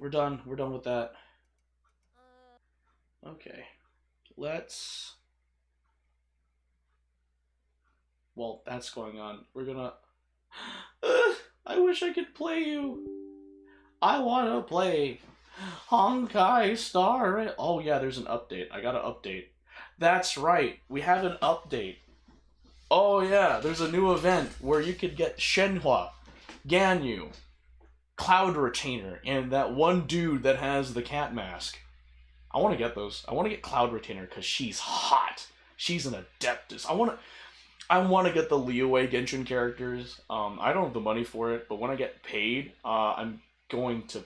we're done. We're done with that. Okay. Let's... Well, that's going on. We're gonna... I wish I could play you. I wanna play Honkai Star. Oh yeah, there's an update. I got an update. That's right. We have an update. Oh yeah, there's a new event where you could get Shenhua, Ganyu, Cloud Retainer, and that one dude that has the cat mask. I want to get those. I want to get Cloud Retainer because she's hot. She's an Adeptus. I want to get the Liyue Genshin characters. I don't have the money for it, but when I get paid, I'm going to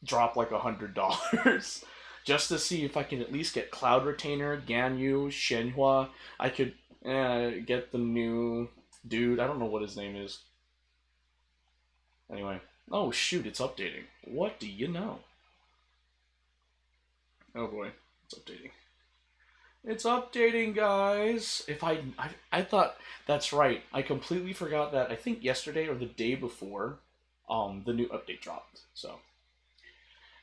drop like $100 just to see if I can at least get Cloud Retainer, Ganyu, Shenhua. I could get the new dude. I don't know what his name is. Anyway. Oh shoot, it's updating. What do you know? Oh boy, it's updating. It's updating, guys. If I thought that's right. I completely forgot that. I think yesterday or the day before, the new update dropped. So,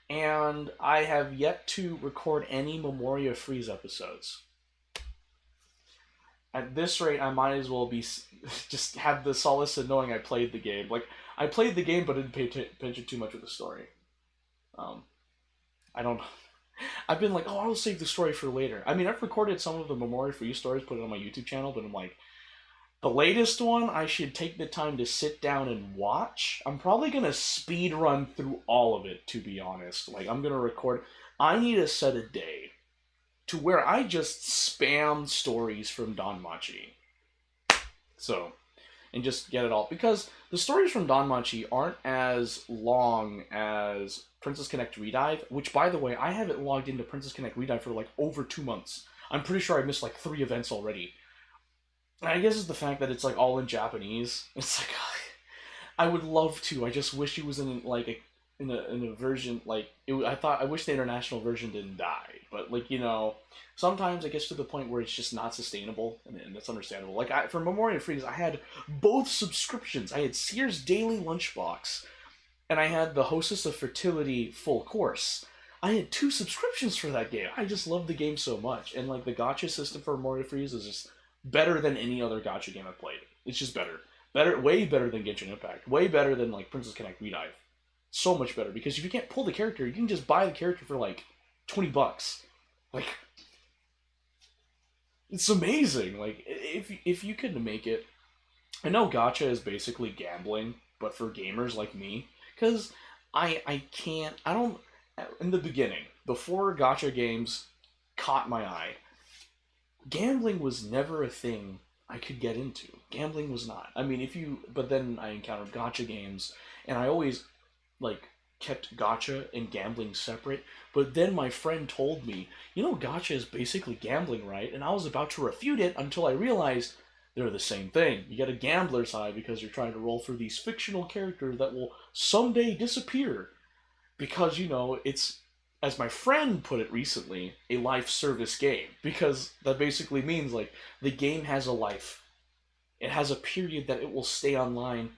and I have yet to record any Memoria Freeze episodes. At this rate, I might as well be just have the solace of knowing I played the game. Like I played the game, but didn't pay attention too much with the story. Um, I don't. I've been like, oh, I'll save the story for later. I mean, I've recorded some of the Memoria for You stories, put it on my YouTube channel, but I'm like, the latest one, I should take the time to sit down and watch. I'm probably gonna speed run through all of it, to be honest. Like, I'm gonna record. I need to set a day to where I just spam stories from Danmachi. So, and just get it all. Because the stories from Danmachi aren't as long as Princess Connect Redive, which, by the way, I haven't logged into Princess Connect Redive for like over 2 months. I'm pretty sure I missed like 3 events already. And I guess it's the fact that it's like all in Japanese. It's like, I would love to. I just wish it was in like in a version like I wish the international version didn't die. But like sometimes it gets to the point where it's just not sustainable, and that's understandable. Like for Memoria Freeze, I had both subscriptions. I had Sears Daily Lunchbox, and I had the Hostess of Fertility full course. I had 2 subscriptions for that game. I just love the game so much, and like the gacha system for Memoria Freeze is just better than any other gacha game I've played. It's just better, way better than Genshin Impact, way better than like Princess Connect Redive. So much better because if you can't pull the character, you can just buy the character for like $20. Like, it's amazing. Like, if you could make it, I know gacha is basically gambling, but for gamers like me, because I can't, I don't, in the beginning, before gacha games caught my eye, gambling was never a thing I could get into. Gambling was not. I mean, but then I encountered gacha games, and I always, like, kept gacha and gambling separate. But then my friend told me, gacha is basically gambling, right? And I was about to refute it until I realized they're the same thing. You get a gambler's high because you're trying to roll through these fictional characters that will someday disappear. Because, it's, as my friend put it recently, a life service game. Because that basically means, like, the game has a life. It has a period that it will stay online.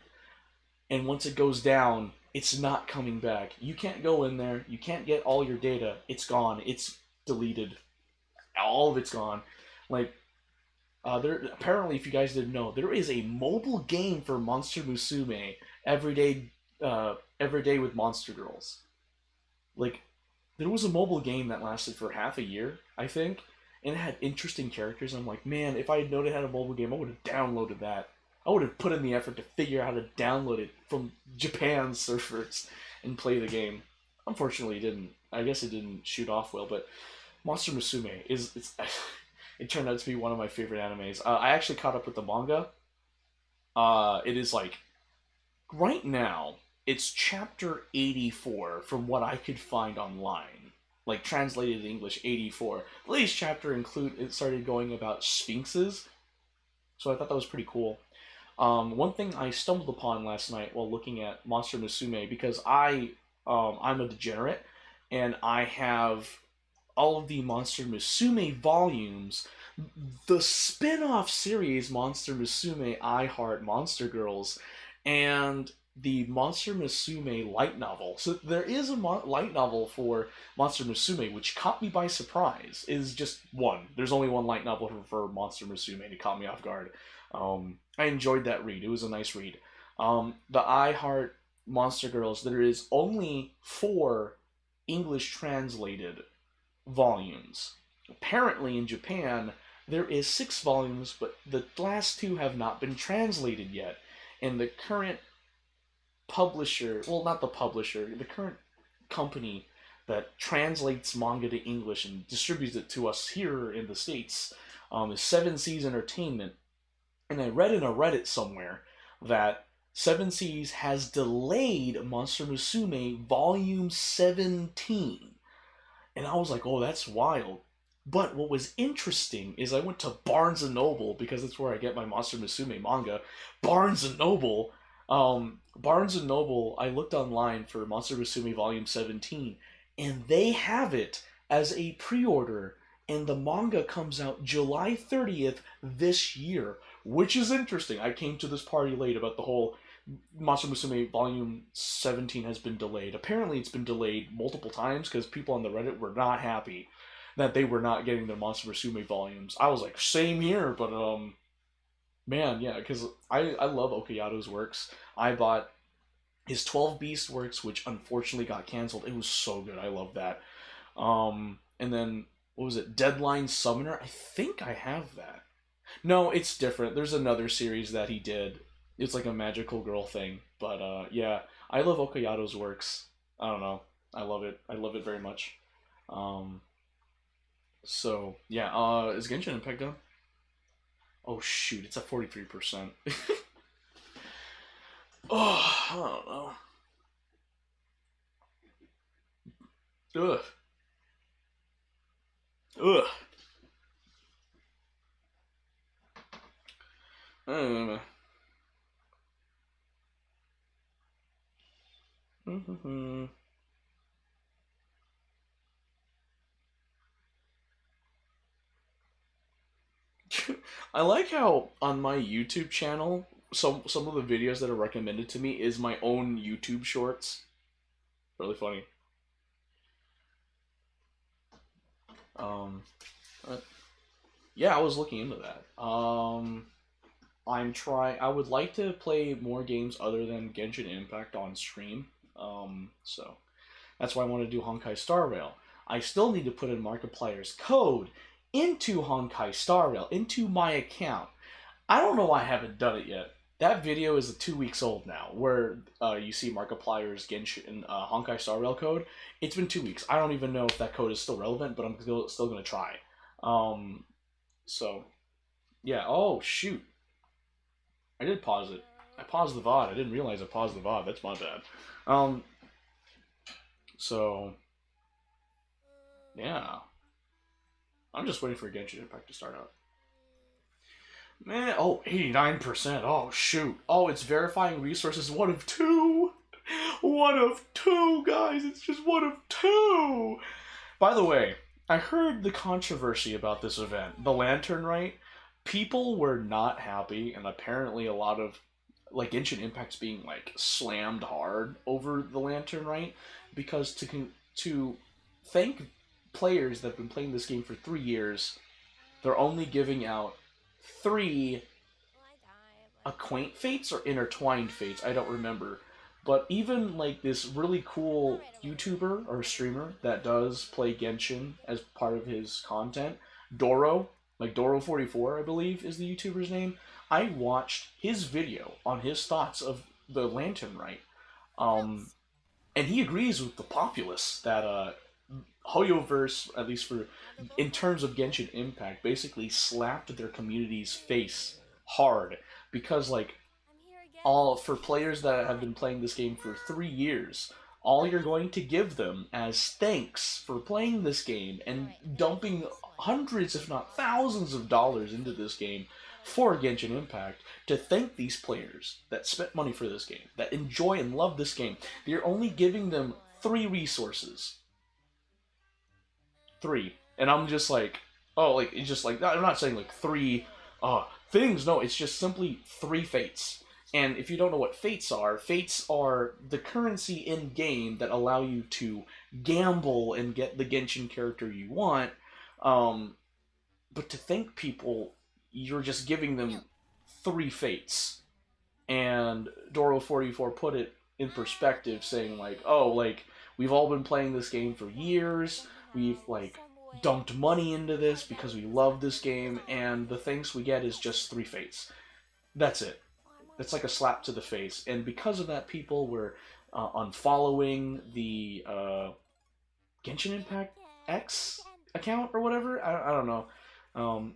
And once it goes down, it's not coming back. You can't go in there. You can't get all your data. It's gone. It's deleted. All of it's gone. Like, there apparently, if you guys didn't know, there is a mobile game for Monster Musume every day with Monster Girls. Like, there was a mobile game that lasted for half a year, I think, and it had interesting characters. I'm like, man, if I had known it had a mobile game, I would have downloaded that. I would have put in the effort to figure out how to download it from Japan's servers and play the game. Unfortunately, it didn't. I guess it didn't shoot off well, but Monster Musume it turned out to be one of my favorite animes. I actually caught up with the manga. It is like right now it's chapter 84 from what I could find online, like translated in English 84. The latest chapter it started going about sphinxes, so I thought that was pretty cool. One thing I stumbled upon last night while looking at Monster Musume, because I'm a degenerate, and I have all of the Monster Musume volumes, the spin-off series Monster Musume I Heart Monster Girls, and the Monster Musume light novel. So there is a light novel for Monster Musume, which caught me by surprise. Is just one. There's only one light novel for Monster Musume, and it caught me off guard. I enjoyed that read. It was a nice read. The I Heart Monster Girls. There is only four English translated volumes. Apparently, in Japan, there is six volumes, but the last two have not been translated yet. And the current publisher, well, not the publisher, the current company that translates manga to English and distributes it to us here in the States, is Seven Seas Entertainment. And I read in a Reddit somewhere that Seven Seas has delayed Monster Musume Volume 17. And I was like, oh, that's wild. But what was interesting is I went to Barnes and Noble because that's where I get my Monster Musume manga. Barnes and Noble, Barnes and Noble. I looked online for Monster Musume Volume 17, and they have it as a pre-order, and the manga comes out July 30th this year, which is interesting. I came to this party late about the whole Monster Musume Volume 17 has been delayed. Apparently, it's been delayed multiple times because people on the Reddit were not happy that they were not getting their Monster Musume volumes. I was like, same here, but man, yeah, because I love Okayato's works. I bought his 12 Beast works, which unfortunately got canceled. It was so good. I love that. And then what was it? Deadline Summoner. I think I have that. No, it's different. There's another series that he did. It's like a magical girl thing. But yeah, I love Okayato's works. I don't know. I love it. I love it very much. Um, so yeah, is Genshin Impact done? Oh shoot, it's at 43%. Oh, I don't know. Ugh. Ugh. I don't know. I like how on my YouTube channel, some of the videos that are recommended to me is my own YouTube shorts. Really funny. Um, uh, yeah, I was looking into that. I'm trying. I would like to play more games other than Genshin Impact on stream. So that's why I want to do Honkai Star Rail. I still need to put in Markiplier's code into Honkai Star Rail into my account. I don't know why I haven't done it yet. That video is 2 weeks old now, where you see Markiplier's Genshin Honkai Star Rail code. It's been 2 weeks. I don't even know if that code is still relevant, but I'm still gonna try. Um, so yeah. Oh shoot, I did pause it. I paused the VOD. I didn't realize I paused the VOD. That's my bad. Um, so yeah, I'm just waiting for Genshin Impact to start out. Man, oh, 89%. Oh, shoot. Oh, it's verifying resources one of two. One of two, guys. It's just one of two. By the way, I heard the controversy about this event. The Lantern Rite. People were not happy, and apparently a lot of, like, Genshin Impact's being, like, slammed hard over the Lantern Rite because to thank players that have been playing this game for 3 years, they're only giving out three acquaint fates or intertwined fates. I don't remember. But even like this really cool YouTuber or streamer that does play Genshin as part of his content, Doro, like Doro44, I believe is the YouTuber's name. I watched his video on his thoughts of the Lantern Rite. Um, and he agrees with the populace that Hoyoverse, at least for in terms of Genshin Impact, basically slapped their community's face hard because like all for players that have been playing this game for 3 years, all you're going to give them as thanks for playing this game and dumping hundreds, if not thousands, of dollars into this game for Genshin Impact to thank these players that spent money for this game, that enjoy and love this game. You're only giving them three resources. Three. And I'm just like, oh, like, it's just like, I'm not saying like three things. No, it's just simply three fates. And if you don't know what fates are the currency in game that allow you to gamble and get the Genshin character you want. Um, but to think people, you're just giving them 3 fates. And Doro44 put it in perspective, saying like, oh, like we've all been playing this game for years. We've like dumped money into this because we love this game, and the things we get is just 3 fates. That's it. It's like a slap to the face, and because of that, people were unfollowing the Genshin Impact X account or whatever. I don't know.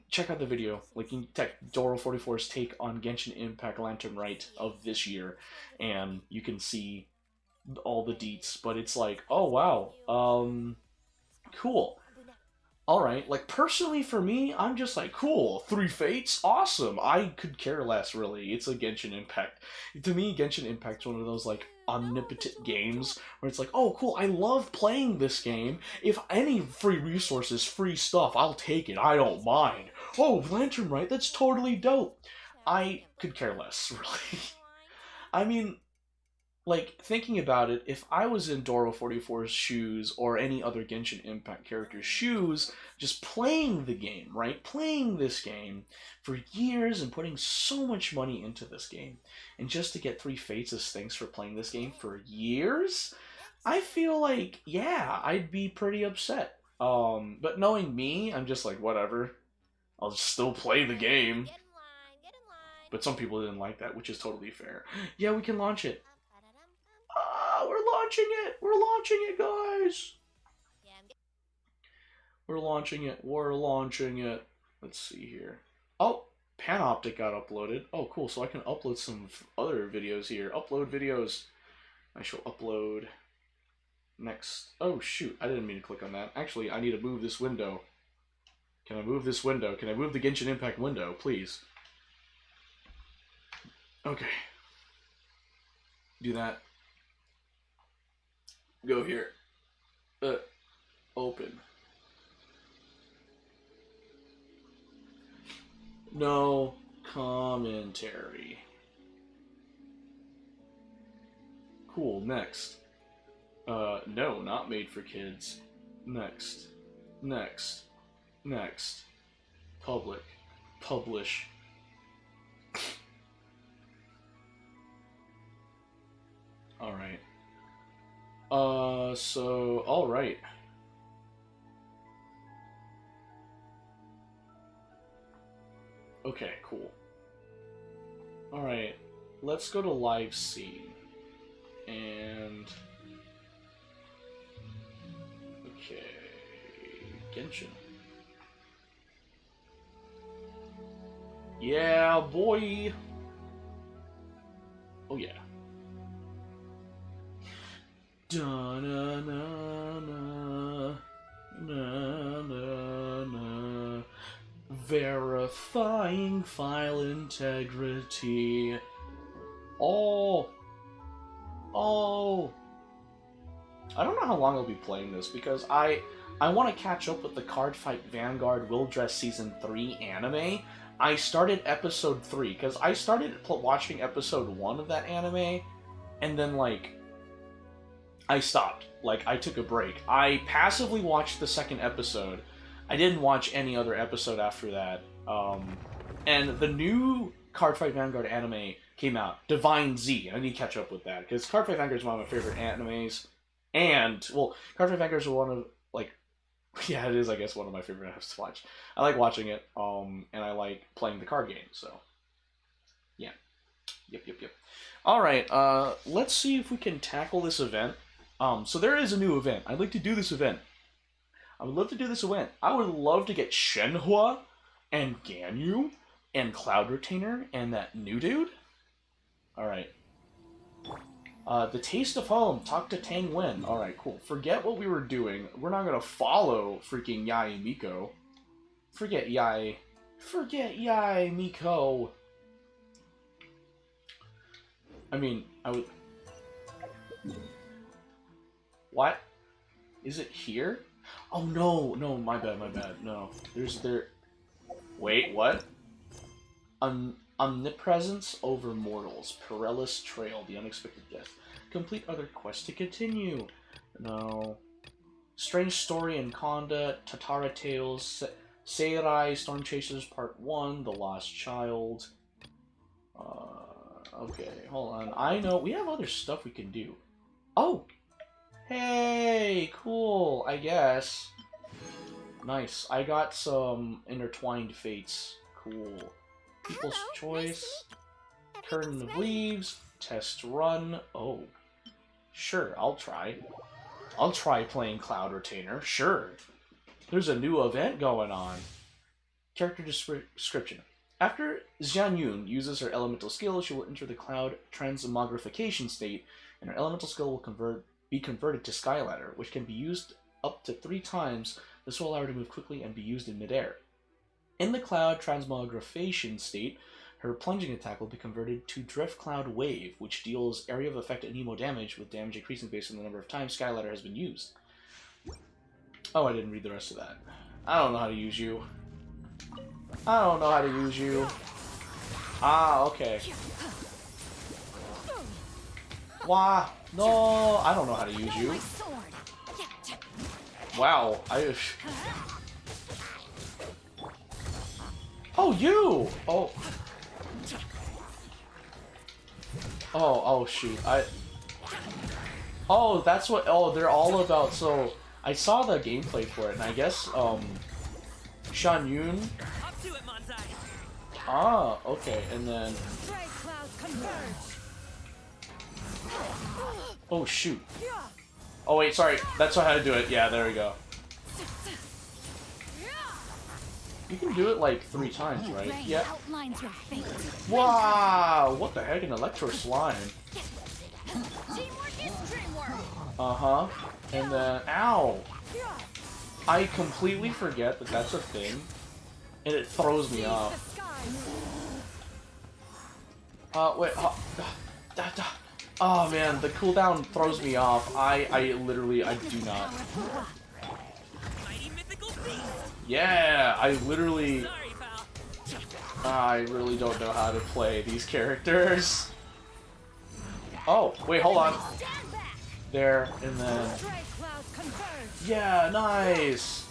Check out the video. Like you can check Doro44's take on Genshin Impact Lantern Rite of this year, and you can see all the deets. But it's like, oh wow, cool. All right, like personally for me, I'm just like, cool, 3 fates, awesome. I could care less, really. It's a Genshin Impact. To me, Genshin Impact's one of those like omnipotent games where it's like, oh, cool, I love playing this game. If any free resources, free stuff, I'll take it. I don't mind. Oh, Lantern, right? That's totally dope. I could care less, really. I mean, like thinking about it, if I was in Doro44's shoes or any other Genshin Impact character's shoes, just playing the game, right? Playing this game for years and putting so much money into this game, and just to get 3 fates as thanks for playing this game for years, I feel like, yeah, I'd be pretty upset. But knowing me, I'm just like, whatever. I'll just still play the game. But some people didn't like that, which is totally fair. Yeah, we can launch it. We're launching it! We're launching it, guys! We're launching it. We're launching it. Let's see here. Oh, Panoptic got uploaded. Oh, cool. So I can upload some other videos here. Upload videos. I shall upload next. Oh, shoot. I didn't mean to click on that. Actually, I need to move this window. Can I move this window? Can I move the Genshin Impact window, please? Okay. Do that. Go here. Open. No commentary. Cool, next. No, not made for kids. Next. Next. Next. Public. Publish. Alright. Alright. Okay, cool. Alright, let's go to live scene. And... okay... Genshin. Yeah, boy! Oh yeah. Da-na-na-na, na-na-na. Verifying file integrity. Oh! Oh! I don't know how long I'll be playing this, because I want to catch up with the Cardfight Vanguard Will Dress Season 3 anime. I started episode 3, because I started watching episode 1 of that anime, and then, like, I stopped. Like, I took a break. I passively watched the second episode. I didn't watch any other episode after that. And the new Cardfight Vanguard anime came out, Divine Z. I need to catch up with that, because Cardfight Vanguard is one of my favorite animes. And, well, Cardfight Vanguard is one of, like, yeah, it is, I guess, one of my favorite animes to watch. I like watching it, and I like playing the card game, so, yeah. Yep. Alright, let's see if we can tackle this event. So there is a new event. I'd like to do this event. I would love to do this event. I would love to get Shenhua and Ganyu and Cloud Retainer and that new dude. Alright. The Taste of Home. Talk to Tang Wen. Alright, cool. Forget what we were doing. We're not gonna follow freaking Yai Miko. Forget Yai. Forget Yai Miko. I mean, I would... What? Is it here? Oh, no, my bad, no. Wait, what? Omnipresence over mortals. Perilous trail. The unexpected death. Complete other quests to continue. No. Strange story and Conda. Tatara Tales. Seirai. Storm Chasers Part 1. The Lost Child. Okay, hold on. I know we have other stuff we can do. Oh! Hey! Cool, I guess. Nice. I got some Intertwined Fates. Cool. People's Choice. Curtain of Leaves. Test Run. Oh. Sure, I'll try. I'll try playing Cloud Retainer. Sure. There's a new event going on. Character description. After Xianyun uses her elemental skill, she will enter the Cloud Transmogrification state, and her elemental skill will be converted to Skyladder, which can be used up to 3 times. This will allow her to move quickly and be used in midair. In the Cloud Transmogrification state, her plunging attack will be converted to Drift Cloud Wave, which deals area of effect and emo damage, with damage increasing based on the number of times Skyladder has been used. Oh, I didn't read the rest of that. I don't know how to use you. I don't know how to use you. Ah, okay. Why? No, I don't know how to use you. Wow, Oh, you! Oh. Oh, shoot. Oh, that's what... Oh, they're all about... So, I saw the gameplay for it, and I guess, Xianyun... Ah, okay, and then... Oh, shoot. Oh, wait, sorry. That's how to do it. Yeah, there we go. You can do it like 3 times, right? Yeah. Wow! What the heck? An Electro Slime. Uh-huh. And then... Ow! I completely forget that that's a thing. And it throws me off. Wait. Oh, man. The cooldown throws me off. I do not. Yeah, I really don't know how to play these characters. Oh, wait, hold on. There, and then... Yeah, nice!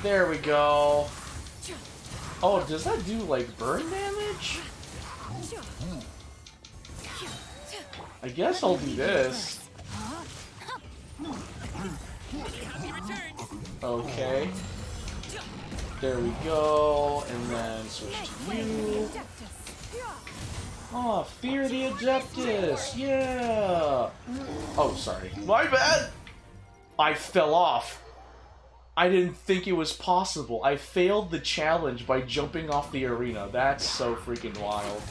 There we go. Oh, does that do, like, burn damage? I guess I'll do this. Okay. There we go, and then switch to you. Oh, Fear the Adeptus! Yeah! Oh, sorry. My bad! I fell off. I didn't think it was possible. I failed the challenge by jumping off the arena. That's so freaking wild.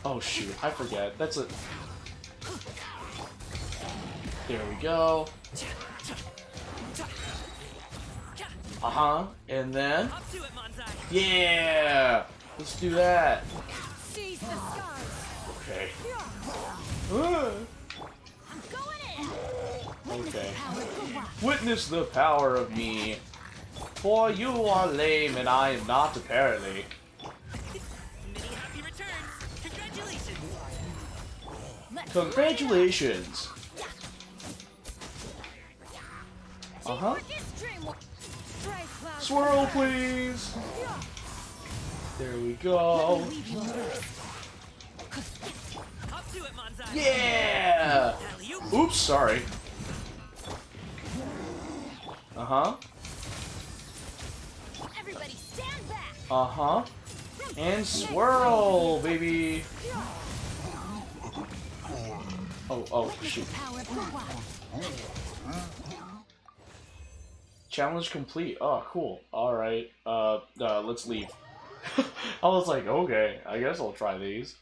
Oh, shoot. I forget. That's a... There we go. Uh-huh. And then... Yeah! Let's do that. Okay. Okay. Witness the power of me. For you are lame and I am not, apparently. Congratulations! Uh-huh. Swirl, please! There we go. Yeah! Oops, sorry. Uh-huh. Uh-huh. And swirl, baby! Oh, shoot. Challenge complete. Oh, cool. Alright. Let's leave. I was like, okay, I guess I'll try these.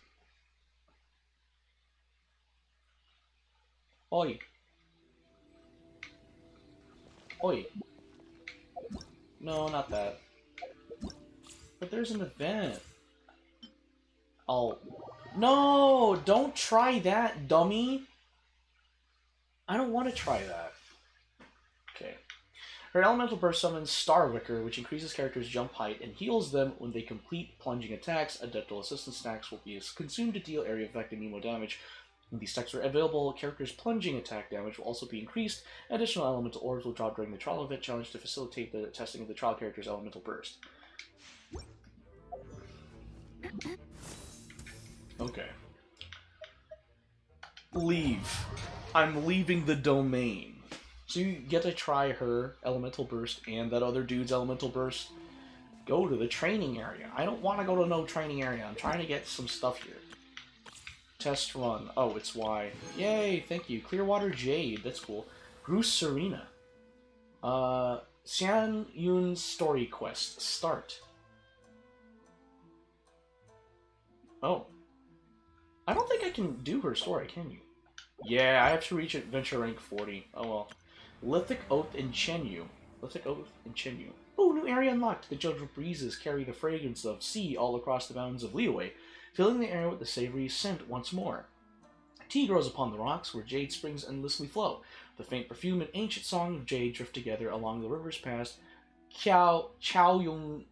Oi. Oi. No, not that. But there's an event. Oh. No! Don't try that, dummy! I don't want to try that. Okay. Her Elemental Burst summons Star Wicker, which increases characters' jump height and heals them when they complete plunging attacks. Adeptal Assistance stacks will be consumed to deal area effect and Nemo damage. When these stacks are available, characters' plunging attack damage will also be increased. Additional elemental orbs will drop during the trial event challenge to facilitate the testing of the trial character's elemental burst. Okay. Leave. I'm leaving the domain. So you get to try her elemental burst and that other dude's elemental burst. Go to the training area. I don't want to go to no training area. I'm trying to get some stuff here. Test run. Oh, it's Y. Yay, thank you. Clearwater Jade. That's cool. Bruce Serena. Xian Yun's story quest. Start. Oh. I don't think I can do her story, can you? Yeah, I have to reach adventure rank 40. Oh well. Lithic Oath in Chenyu. Lithic Oath in Chenyu. Oh, new area unlocked. The gentle breezes carry the fragrance of sea all across the mountains of Liyue, filling the air with the savory scent once more. Tea grows upon the rocks where jade springs endlessly flow. The faint perfume and ancient song of jade drift together along the rivers past Chaoying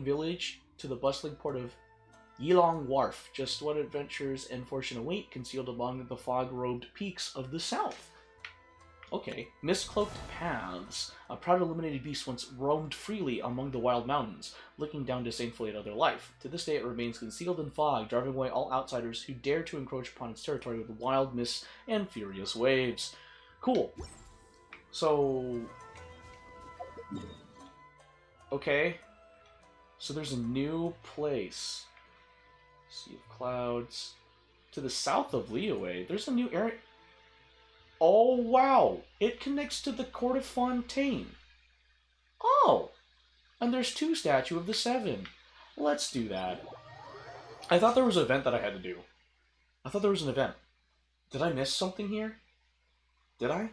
village to the bustling port of Yilong Wharf. Just what adventures and fortune await concealed among the fog-robed peaks of the south. Okay. Mist-cloaked paths. A proud illuminated beast once roamed freely among the wild mountains, looking down disdainfully at other life. To this day it remains concealed in fog, driving away all outsiders who dare to encroach upon its territory with wild mists and furious waves. Cool. So... okay. So there's a new place. Sea of Clouds. To the south of Liyue, there's a new area... oh, wow! It connects to the Court of Fontaine. Oh! And there's 2 Statue of the Seven. Let's do that. I thought there was an event that I had to do. I thought there was an event. Did I miss something here? Did I?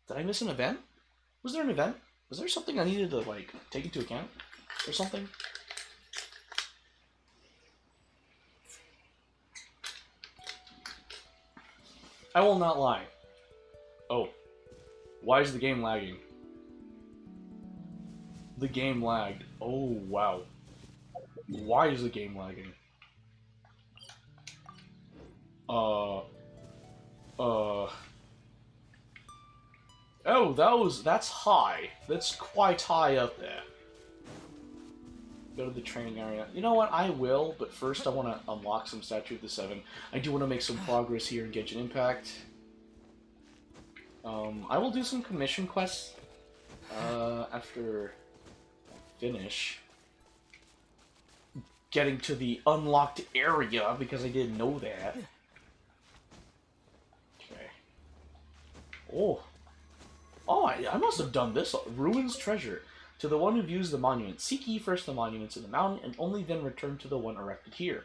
Did I miss an event? Was there an event? Was there something I needed to, like, take into account? Or something? I will not lie. Oh. Why is the game lagging? The game lagged. Oh, wow. Why is the game lagging? Oh, that's high. That's quite high up there. Go to the training area. You know what? I will, but first I want to unlock some Statue of the Seven. I do want to make some progress here in Genshin Impact. I will do some commission quests after I finish getting to the unlocked area, because I didn't know that. Okay. Oh. Oh, I must have done this. Ruins Treasure. To the one who views the monument, seek ye first the monuments in the mountain, and only then return to the one erected here.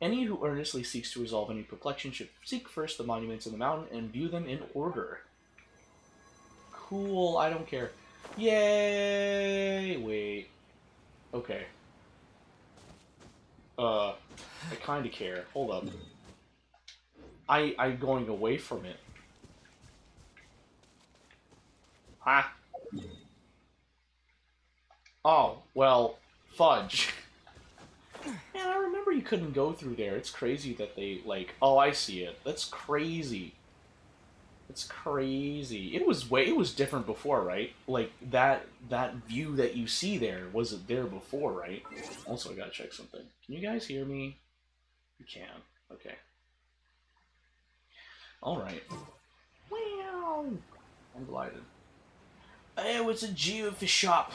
Any who earnestly seeks to resolve any perplexion should seek first the monuments in the mountain and view them in order. Cool, I don't care. Yay! Wait. Okay. I kinda care. Hold up. I'm going away from it. Ha! Oh, well, fudge. Man, I remember you couldn't go through there. It's crazy that they, like... oh, I see it. That's crazy. It's crazy. It was different before, right? Like, that view that you see there wasn't there before, right? Also, I gotta check something. Can you guys hear me? You can. Okay. Alright. Wow! I'm delighted. Oh, it's a geofish shop!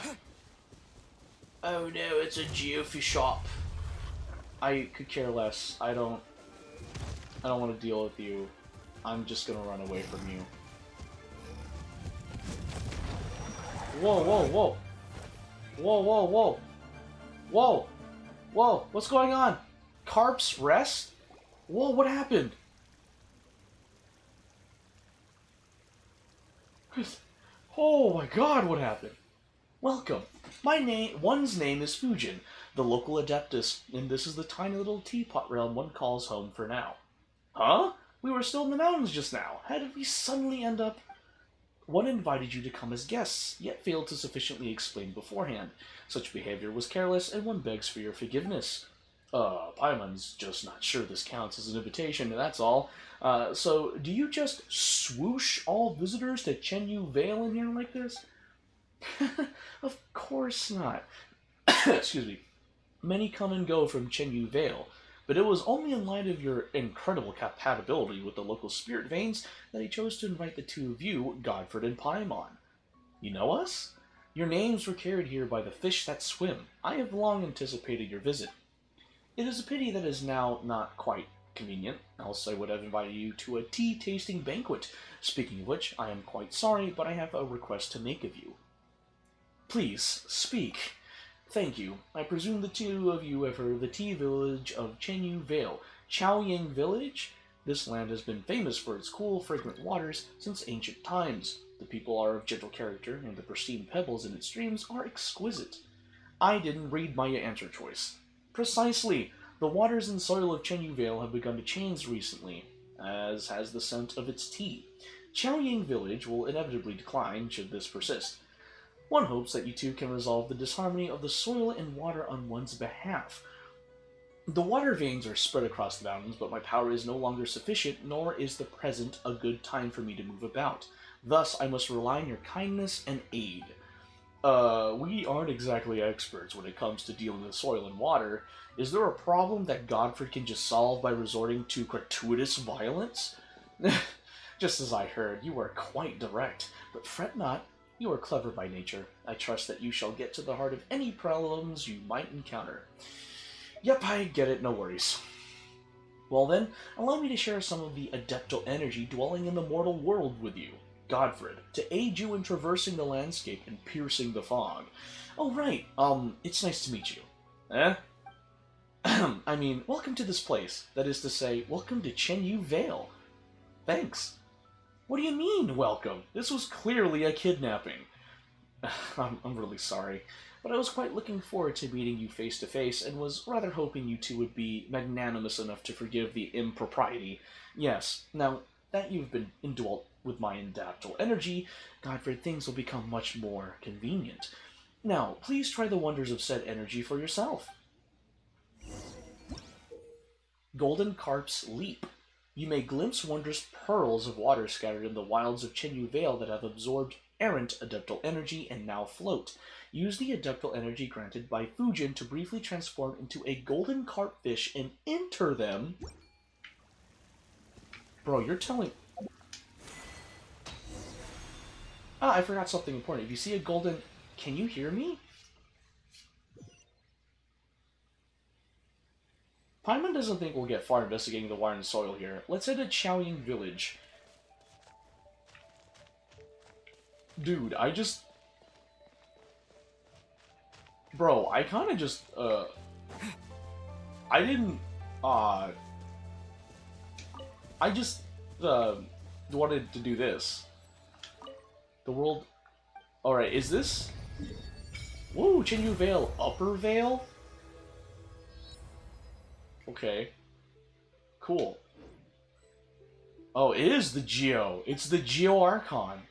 Oh no, it's a geofish shop. I could care less. I don't want to deal with you. I'm just gonna run away from you. Whoa, whoa, whoa. Whoa, whoa, whoa. Whoa. Whoa, what's going on? Carp's Rest? Whoa, what happened? Oh my god, what happened? Welcome. One's name is Fujin, the local adeptus, and this is the tiny little teapot realm one calls home for now. Huh? We were still in the mountains just now. How did we suddenly end up... One invited you to come as guests, yet failed to sufficiently explain beforehand. Such behavior was careless, and one begs for your forgiveness. Paimon's just not sure this counts as an invitation, that's all. So, do you just swoosh all visitors to Chenyu Vale in here like this? Of course not. Excuse me. Many come and go from Chenyu Vale, but it was only in light of your incredible compatibility with the local spirit veins that he chose to invite the two of you, Godfred and Paimon. You know us? Your names were carried here by the fish that swim. I have long anticipated your visit. It is a pity that it is now not quite convenient, else I would have invited you to a tea-tasting banquet. Speaking of which, I am quite sorry, but I have a request to make of you. Please, speak. Thank you. I presume the two of you have heard of the tea village of Chenyu Vale, Chaoying Village? This land has been famous for its cool, fragrant waters since ancient times. The people are of gentle character, and the pristine pebbles in its streams are exquisite. I didn't read my answer choice. Precisely. The waters and soil of Chenyu Vale have begun to change recently, as has the scent of its tea. Chaoying Village will inevitably decline should this persist. One hopes that you two can resolve the disharmony of the soil and water on one's behalf. The water veins are spread across the mountains, but my power is no longer sufficient, nor is the present a good time for me to move about. Thus, I must rely on your kindness and aid. We aren't exactly experts when it comes to dealing with soil and water. Is there a problem that Godfrey can just solve by resorting to gratuitous violence? Just as I heard, you are quite direct, but fret not. You are clever by nature. I trust that you shall get to the heart of any problems you might encounter. Yep, I get it, no worries. Well then, allow me to share some of the adeptal energy dwelling in the mortal world with you, Godfred, to aid you in traversing the landscape and piercing the fog. Oh right, it's nice to meet you. Eh? I mean, welcome to this place. That is to say, welcome to Chenyu Vale. Thanks. What do you mean, welcome? This was clearly a kidnapping. I'm really sorry, but I was quite looking forward to meeting you face to face, and was rather hoping you two would be magnanimous enough to forgive the impropriety. Yes, now that you've been indwelt with my adaptal energy, Godfrey, things will become much more convenient. Now, please try the wonders of said energy for yourself. Golden Carp's Leap. You may glimpse wondrous pearls of water scattered in the wilds of Chenyu Vale that have absorbed errant adeptal energy and now float. Use the adeptal energy granted by Fujin to briefly transform into a golden carp fish and enter them. Bro, you're telling... I forgot something important. If you see a golden... Can you hear me? Paimon doesn't think we'll get far investigating the water and soil here. Let's head to Chaoying Village. Dude, I just... Bro, I kinda just, I didn't, I just, wanted to do this. The world... Alright, is this... Woo, Chenyu Vale, Upper Vale? Okay. Cool. Oh, it is the Geo. It's the Geo Archon.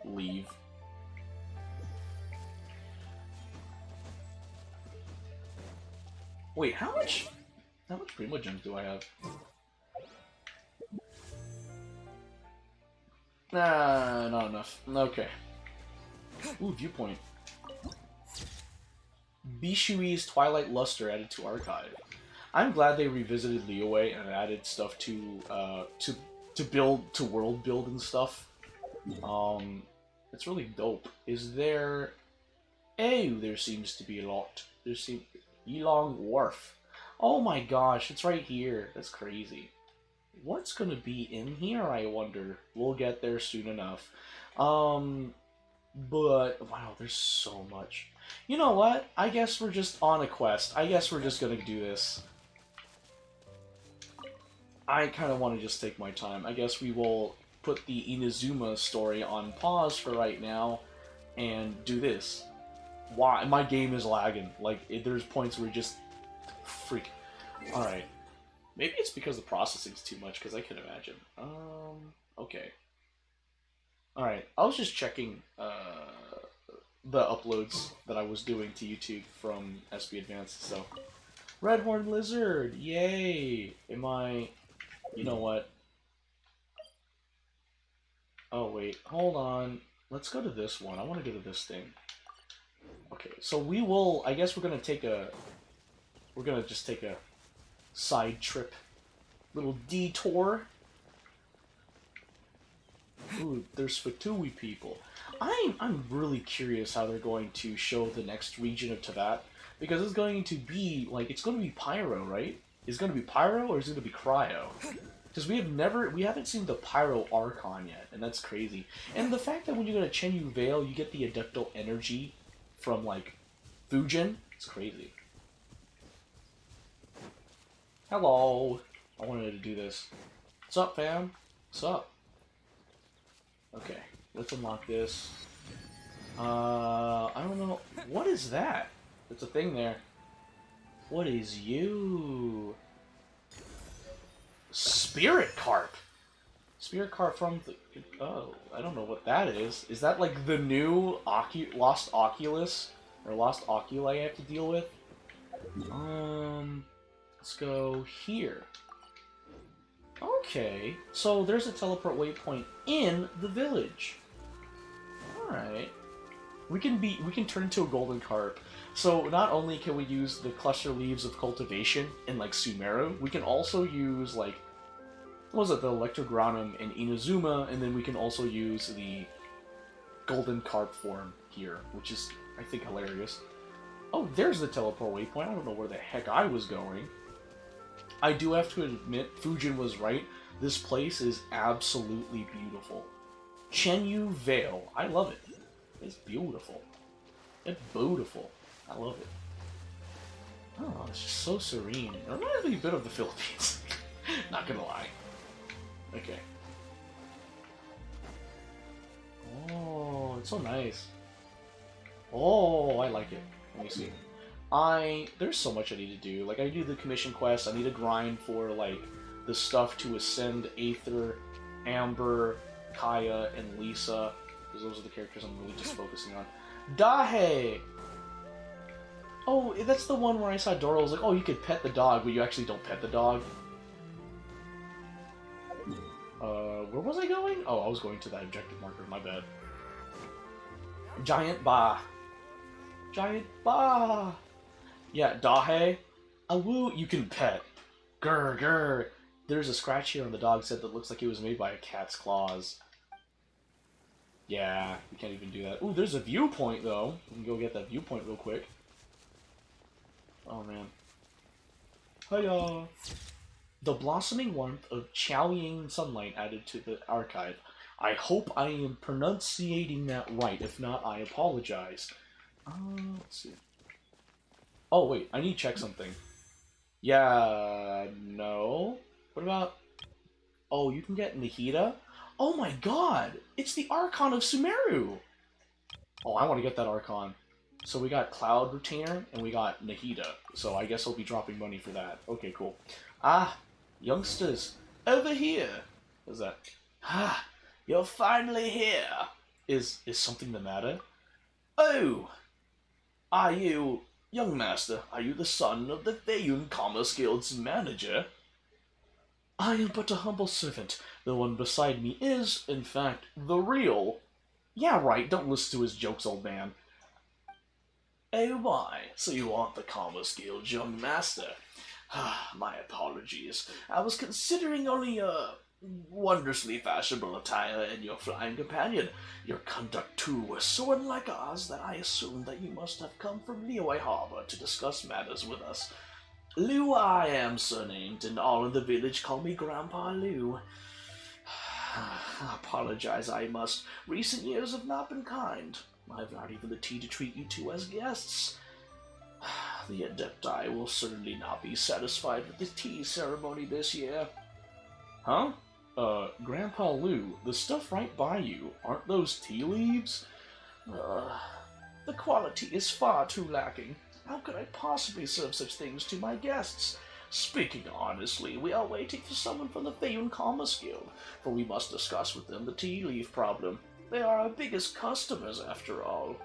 Leave. Wait, how much Primogems do I have? Nah, not enough. Okay. Ooh, viewpoint. Bishui's Twilight Luster added to Archive. I'm glad they revisited Liyue and added stuff to world build and stuff. It's really dope. Is there... Oh, there seems to be a lot. There seems... Yilong Wharf. Oh my gosh, it's right here. That's crazy. What's gonna be in here, I wonder? We'll get there soon enough. But, wow, there's so much. You know what? I guess we're just on a quest. I guess we're just gonna do this. I kind of want to just take my time. I guess we will put the Inazuma story on pause for right now and do this. Why? My game is lagging. Like, there's points where you just... Freak. Alright. Maybe it's because the processing's too much, because I can imagine. Okay. Alright, I was just checking the uploads that I was doing to YouTube from SB Advanced, so. Redhorn Lizard! Yay! Am I... You know what? Oh, wait. Hold on. Let's go to this one. I want to go to this thing. Okay, so we will... I guess we're going to take a... We're going to just take a side trip. Little detour. Ooh, there's Fatui people. I'm really curious how they're going to show the next region of Tibet. Because it's going to be, like, it's going to be Pyro, right? Is it going to be Pyro or is it going to be Cryo? Because we haven't seen the Pyro Archon yet, and that's crazy. And the fact that when you go to Chenyu Vale, you get the Adeptal Energy from, like, Fujin, it's crazy. Hello! I wanted to do this. What's up, fam? What's up? Okay, let's unlock this. I don't know. What is that? There's a thing there. What is you? Spirit Carp! Spirit Carp from the... Oh, I don't know what that is. Is that like the new Lost Oculus? Or Lost Oculi I have to deal with? Let's go here. Okay, so there's a teleport waypoint in the village. Alright. We can turn into a golden carp. So not only can we use the cluster leaves of cultivation in like Sumeru, we can also use like what was it, the Electrogranum in Inazuma, and then we can also use the golden carp form here, which is I think hilarious. Oh, there's the teleport waypoint. I don't know where the heck I was going. I do have to admit, Fujin was right. This place is absolutely beautiful. Chenyu Vale. I love it. It's beautiful. It's beautiful. I love it. Oh, it's just so serene. It reminds me a bit of the Philippines. Not gonna lie. Okay. Oh, it's so nice. Oh, I like it. Let me see. There's so much I need to do. Like, I do the commission quest, I need to grind for, like, the stuff to ascend Aether, Amber, Kaya, and Lisa. Because those are the characters I'm really just focusing on. Dahe! Oh, that's the one where I saw Dora was like, oh, you could pet the dog, but you actually don't pet the dog. Where was I going? Oh, I was going to that objective marker, my bad. Giant Ba. Giant Ba! Yeah, Dahe. Awoo, you can pet. Grr, grr. There's a scratch here on the dog's head that looks like it was made by a cat's claws. Yeah, we can't even do that. Ooh, there's a viewpoint, though. We can go get that viewpoint real quick. Oh, man. Hiya! The blossoming warmth of Chaoying sunlight added to the archive. I hope I am pronunciating that right. If not, I apologize. Let's see. Oh, wait. I need to check something. Yeah, no. What about... Oh, you can get Nahida? Oh my god! It's the Archon of Sumeru! Oh, I want to get that Archon. So we got Cloud Retainer, and we got Nahida. So I guess I'll be dropping money for that. Okay, cool. Ah, youngsters, over here! What's that? Ah, you're finally here! Is something the matter? Oh! Are you... Young master, are you the son of the Feyun Commerce Guild's manager? I am but a humble servant. The one beside me is, in fact, the real... Yeah, right, don't listen to his jokes, old man. Oh my, so you aren't the Commerce Guild's young master. My apologies. I was considering only a wondrously fashionable attire in your flying companion. Your conduct, too, was so unlike ours that I assumed that you must have come from Liyue Harbor to discuss matters with us. Liu I am surnamed, and all in the village call me Grandpa Liu. I apologize, I must. Recent years have not been kind. I've not even the tea to treat you two as guests. The Adepti will certainly not be satisfied with the tea ceremony this year. Huh? Grandpa Liu, the stuff right by you, aren't those tea leaves? The quality is far too lacking. How could I possibly serve such things to my guests? Speaking honestly, we are waiting for someone from the Feyun Commerce Guild, for we must discuss with them the tea leaf problem. They are our biggest customers, after all.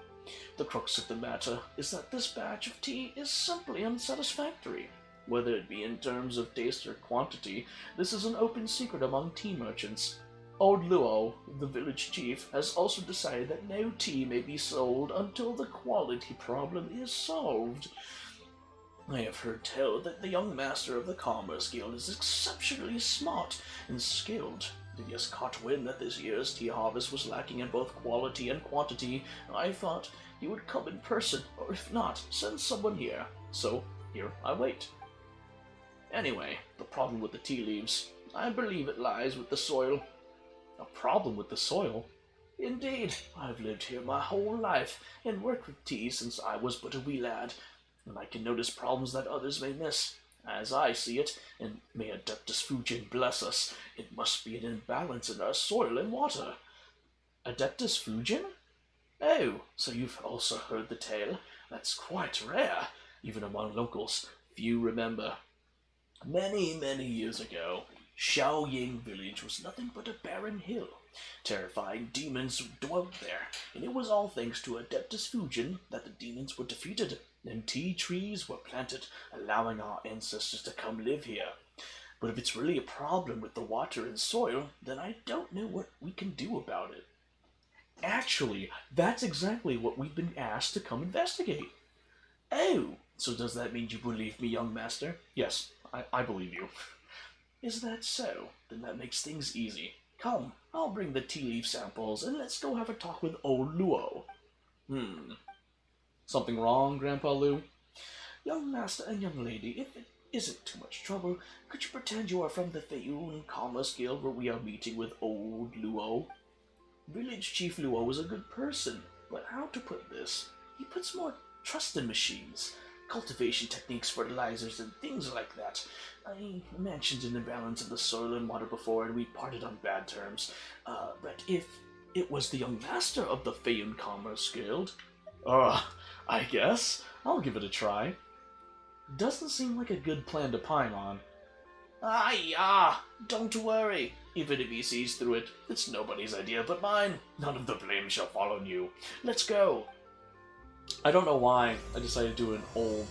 The crux of the matter is that this batch of tea is simply unsatisfactory. Whether it be in terms of taste or quantity, this is an open secret among tea merchants. Old Luo, the village chief, has also decided that no tea may be sold until the quality problem is solved. I have heard tell that the young master of the Commerce Guild is exceptionally smart and skilled. If he has caught wind that this year's tea harvest was lacking in both quality and quantity, I thought he would come in person, or if not, send someone here. So, here I wait. Anyway, the problem with the tea leaves, I believe it lies with the soil. A problem with the soil? Indeed, I've lived here my whole life, and worked with tea since I was but a wee lad, and I can notice problems that others may miss. As I see it, and may Adeptus Fujin bless us, it must be an imbalance in our soil and water. Adeptus Fujin? Oh, so you've also heard the tale? That's quite rare, even among locals. Few remember. Many years ago, Shaoying village was nothing but a barren hill. Terrifying demons dwelt there, and it was all thanks to Adeptus Fujin that the demons were defeated, and tea trees were planted, allowing our ancestors to come live here. But if it's really a problem with the water and soil, then I don't know what we can do about it. Actually, that's exactly what we've been asked to come investigate. Oh, so does that mean you believe me, young master? Yes, I believe you. Is that so? Then that makes things easy. Come, I'll bring the tea leaf samples, and let's go have a talk with old Luo. Something wrong, Grandpa Lu? Young master and young lady, if it isn't too much trouble, could you pretend you are from the Feiyun Commerce Guild where we are meeting with old Luo? Village Chief Luo is a good person, but how to put this? He puts more trust in machines, cultivation techniques, fertilizers, and things like that. I mentioned an imbalance of the soil and water before, and we parted on bad terms. But if it was the young master of the Feiyun Commerce Guild, I guess I'll give it a try. Doesn't seem like a good plan to pine on. Don't worry. Even if he sees through it, it's nobody's idea but mine. None of the blame shall fall on you. Let's go. I don't know why I decided to do an old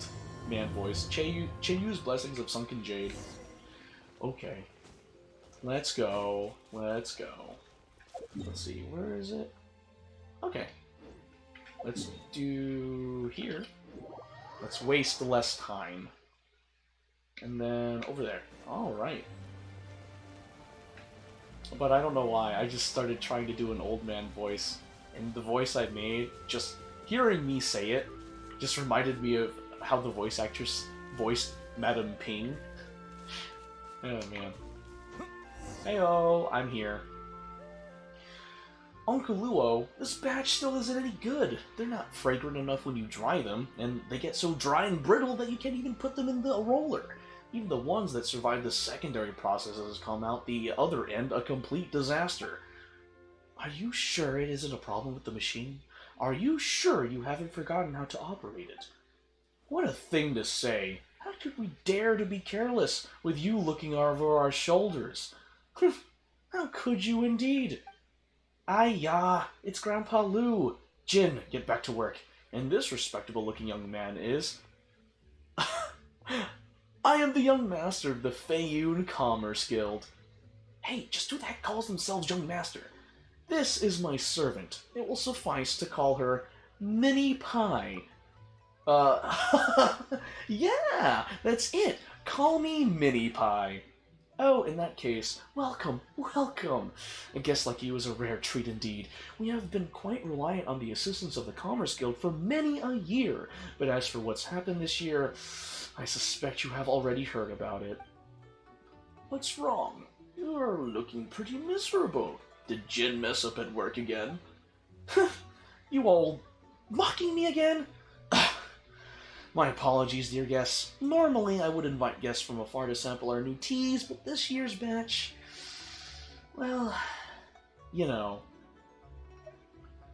man voice. Chenyu's Blessings of Sunken Jade. Okay. Let's go. Let's go. Let's see, where is it? Okay. Let's do here. Let's waste less time. And then over there. Alright. But I don't know why. I just started trying to do an old man voice. And the voice I made, just hearing me say it, just reminded me of how the voice actress voiced Madame Ping. Oh man. Heyo, I'm here. Uncle Luo, this batch still isn't any good. They're not fragrant enough when you dry them, and they get so dry and brittle that you can't even put them in the roller. Even the ones that survive the secondary processes come out the other end a complete disaster. Are you sure it isn't a problem with the machine? Are you sure you haven't forgotten how to operate it? What a thing to say. How could we dare to be careless with you looking over our shoulders? How could you indeed? It's Grandpa Lu. Jin, get back to work. And this respectable-looking young man is... I am the young master of the Feiyun Commerce Guild. Hey, just who the heck calls themselves young master? This is my servant. It will suffice to call her Mini Pie. Yeah, that's it. Call me Mini Pie. Oh, in that case, welcome, welcome. A guest like you is a rare treat indeed. We have been quite reliant on the assistance of the Commerce Guild for many a year, but as for what's happened this year, I suspect you have already heard about it. What's wrong? You're looking pretty miserable. Did Jin mess up at work again? You all mocking me again? My apologies, dear guests. Normally, I would invite guests from afar to sample our new teas, but this year's batch... well, you know.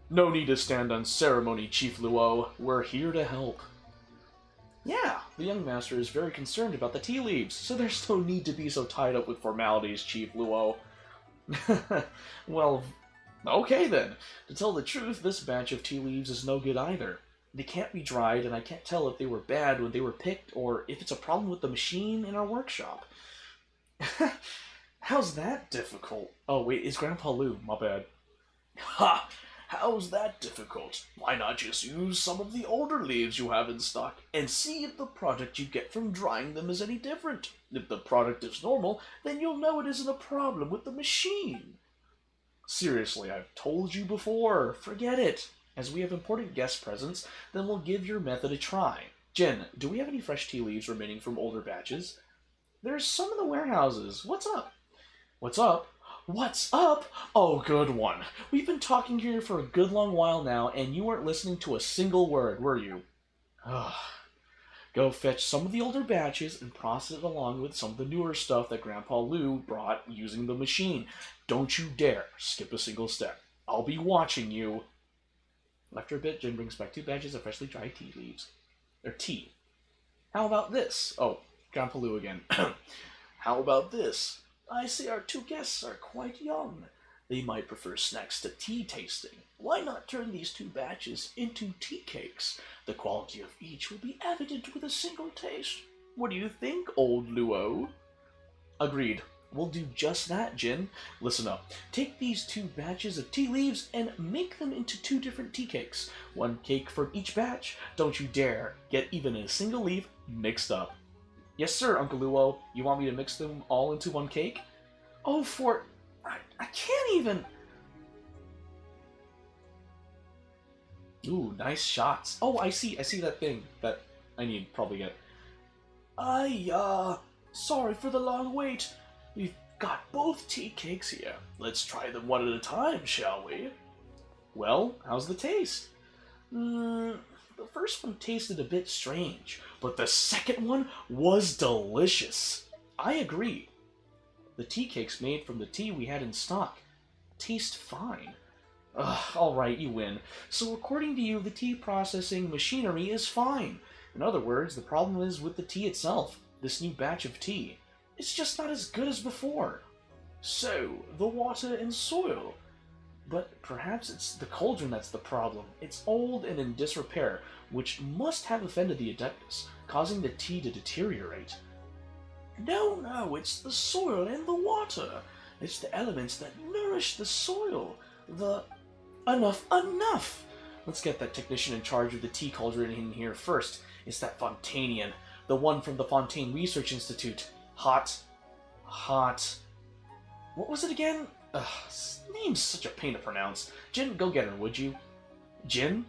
No need to stand on ceremony, Chief Luo. We're here to help. Yeah, the young master is very concerned about the tea leaves, so there's no need to be so tied up with formalities, Chief Luo. Well, Okay then. To tell the truth, this batch of tea leaves is no good either. They can't be dried, and I can't tell if they were bad when they were picked or if it's a problem with the machine in our workshop. How's that difficult? Oh, wait, it's Grandpa Lou. My bad. Ha! How's that difficult? Why not just use some of the older leaves you have in stock and see if the product you get from drying them is any different? If the product is normal, then you'll know it isn't a problem with the machine. Seriously, I've told you before. Forget it. As we have important guest presents, then we'll give your method a try. Jen, do we have any fresh tea leaves remaining from older batches? There's some in the warehouses. What's up? What's up? What's up? Oh, good one. We've been talking here for a good long while now, and you weren't listening to a single word, were you? Ugh. Go fetch some of the older batches and process it along with some of the newer stuff that Grandpa Lou brought using the machine. Don't you dare skip a single step. I'll be watching you. After a bit, Jen brings back 2 batches of freshly dried tea leaves. Or tea. How about this? Oh, Grandpa Lou again. How about this? I see our 2 guests are quite young. They might prefer snacks to tea tasting. Why not turn these 2 batches into tea cakes? The quality of each will be evident with a single taste. What do you think, old Luo? Agreed. We'll do just that, Jin. Listen up. Take these 2 batches of tea leaves and make them into 2 different tea cakes. 1 cake from each batch. Don't you dare get even a single leaf mixed up. Yes, sir, Uncle Luo. You want me to mix them all into 1 cake? Oh, I can't even... Ooh, nice shots. Oh, I see that thing that I need probably get. Sorry for the long wait. We've got both tea cakes here. Let's try them one at a time, shall we? Well, how's the taste? The first one tasted a bit strange, but the second one was delicious. I agree. The tea cakes made from the tea we had in stock taste fine. Alright, you win. So according to you, the tea processing machinery is fine. In other words, the problem is with the tea itself, this new batch of tea. It's just not as good as before. So, the water and soil. But perhaps it's the cauldron that's the problem. It's old and in disrepair, which must have offended the Adeptus, causing the tea to deteriorate. No, it's the soil and the water. It's the elements that nourish the soil. Enough! Let's get that technician in charge of the tea cauldron in here first. It's that Fontanian, the one from the Fontaine Research Institute. Hot. What was it again? His name's such a pain to pronounce. Jin, go get her, would you? Jin?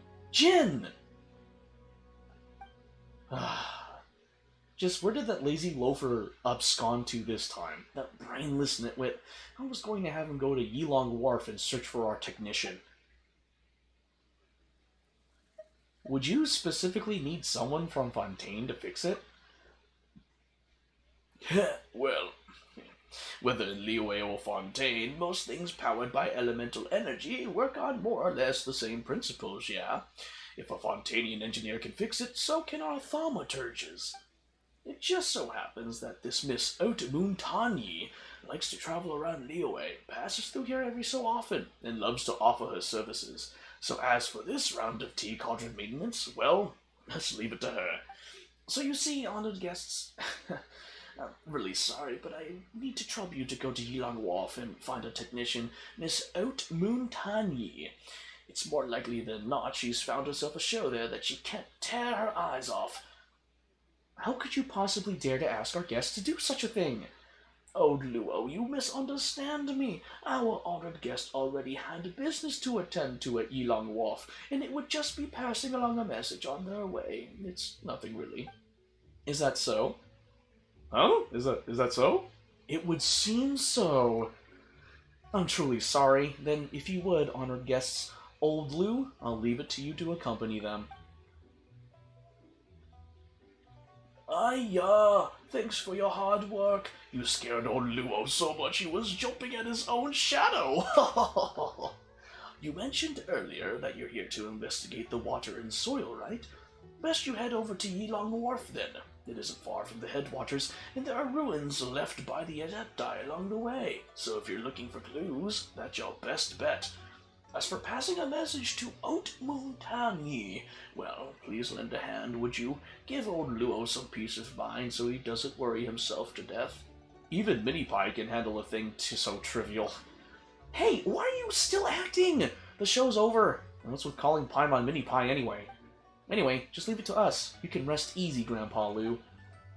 Just where did that lazy loafer abscond to this time? That brainless nitwit. I was going to have him go to Yilong Wharf and search for our technician. Would you specifically need someone from Fontaine to fix it? Well, whether in Liyue or Fontaine, most things powered by elemental energy work on more or less the same principles, yeah? If a Fontanian engineer can fix it, so can our thaumaturges. It just so happens that this Miss Haute Montagne likes to travel around Liyue, passes through here every so often, and loves to offer her services. So as for this round of tea cauldron maintenance, well, let's leave it to her. So you see, honored guests, I'm really sorry, but I need to trouble you to go to Yilong Wharf and find a technician, Miss Haute Montagne. It's more likely than not she's found herself a show there that she can't tear her eyes off. How could you possibly dare to ask our guests to do such a thing? Oh, Luo, you misunderstand me. Our honored guest already had business to attend to at Yilong Wharf, and it would just be passing along a message on their way. It's nothing really. Is that so? Huh? Is that so? It would seem so. I'm truly sorry. Then, if you would, honored guests, old Lou, I'll leave it to you to accompany them. Thanks for your hard work. You scared old Luo so much he was jumping at his own shadow. You mentioned earlier that you're here to investigate the water and soil, right? Best you head over to Yilong Wharf then. It isn't far from the headwaters, and there are ruins left by the Adepti along the way. So if you're looking for clues, that's your best bet. As for passing a message to Haute Montagne, well, please lend a hand, would you? Give old Luo some peace of mind so he doesn't worry himself to death. Even Minipie can handle a thing so trivial. Hey, why are you still acting? The show's over. And what's with calling Paimon Minipie anyway? Anyway, just leave it to us. You can rest easy, Grandpa Lu.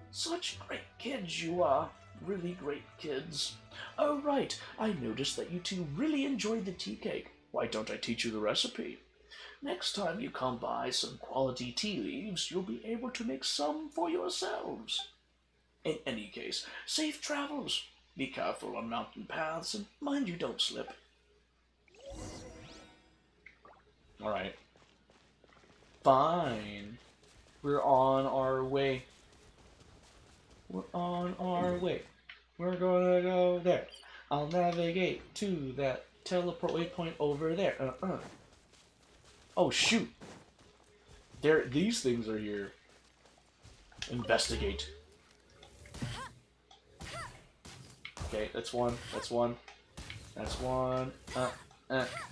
Such great kids you are. Really great kids. Oh, right. I noticed that you two really enjoyed the tea cake. Why don't I teach you the recipe? Next time you come by some quality tea leaves, you'll be able to make some for yourselves. In any case, safe travels. Be careful on mountain paths, and mind you don't slip. Alright. Fine. We're on our way. We're on our way. We're gonna go there. I'll navigate to that teleport waypoint over there. Oh, shoot. These things are here. Investigate. Okay, that's one. That's one. That's one.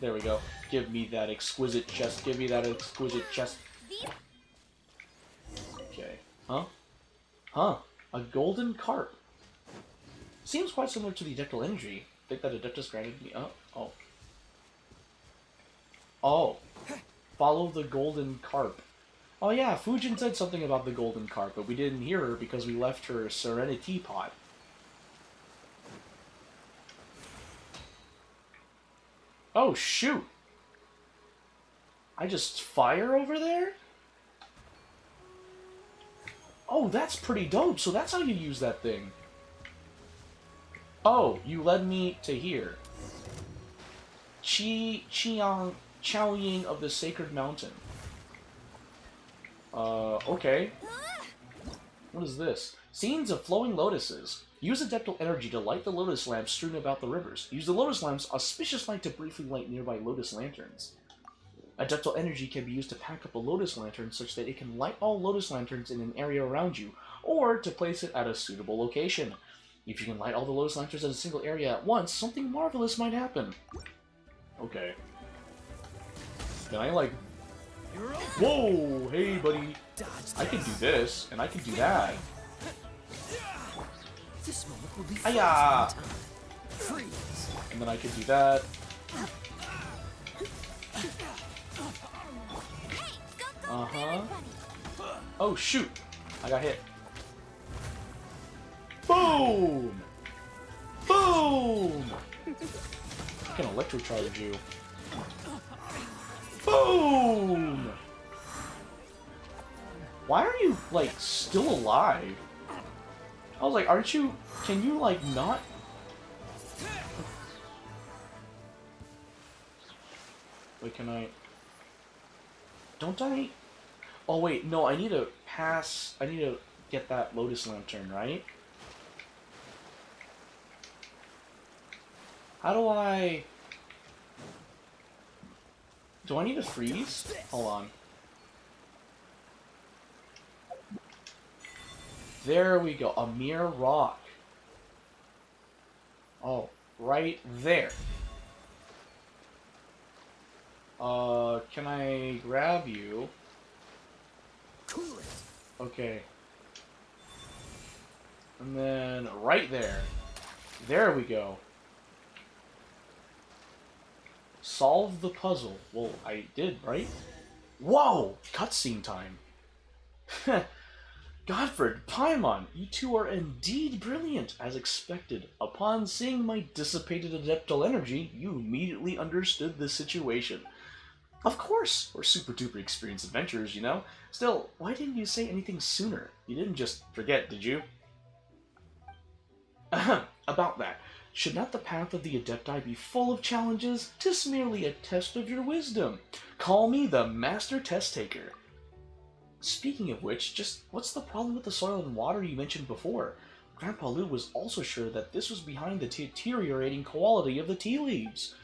There we go. Give me that exquisite chest. Give me that exquisite chest. Okay. Huh? Huh. A golden carp. Seems quite similar to the Adeptal Energy. Think that Adeptus granted me... Oh. Oh. Follow the golden carp. Oh yeah, Fujin said something about the golden carp, but we didn't hear her because we left her Serenity Pot. Oh, shoot! I just fire over there? Oh, that's pretty dope, so that's how you use that thing. Oh, you led me to here. Chao Ying of the Sacred Mountain. Okay. What is this? Scenes of flowing lotuses. Use Adeptal Energy to light the lotus lamps strewn about the rivers. Use the lotus lamps' auspicious light to briefly light nearby lotus lanterns. Adeptal Energy can be used to pack up a lotus lantern such that it can light all lotus lanterns in an area around you, or to place it at a suitable location. If you can light all the lotus lanterns in a single area at once, something marvelous might happen. Okay. Can I, like... Whoa! Hey, buddy! I can do this, and I can do that. Hiya! And then I can do that. Uh-huh. Oh, shoot! I got hit. Boom! Boom! I can electrocharge you. Boom! Why are you, like, still alive? I was like, aren't you... Can you, like, not... Wait, can I... Don't I... Oh, wait, no, I need to pass... I need to get that Lotus Lantern, right? How do I... Do I need to freeze? Hold on. There we go. A mere rock. Oh, right there. Can I grab you? Okay. And then right there. There we go. Solve the puzzle. Well, I did, right? Whoa! Cutscene time. Godford, Paimon, you two are indeed brilliant, as expected. Upon seeing my dissipated adeptal energy, you immediately understood the situation. Of course, we're super-duper experienced adventurers, you know? Still, why didn't you say anything sooner? You didn't just forget, did you? Ahem, about that. Should not the path of the Adepti be full of challenges? 'Tis merely a test of your wisdom. Call me the Master Test-Taker. Speaking of which, just what's the problem with the soil and water you mentioned before? Grandpa Lu was also sure that this was behind the deteriorating quality of the tea leaves.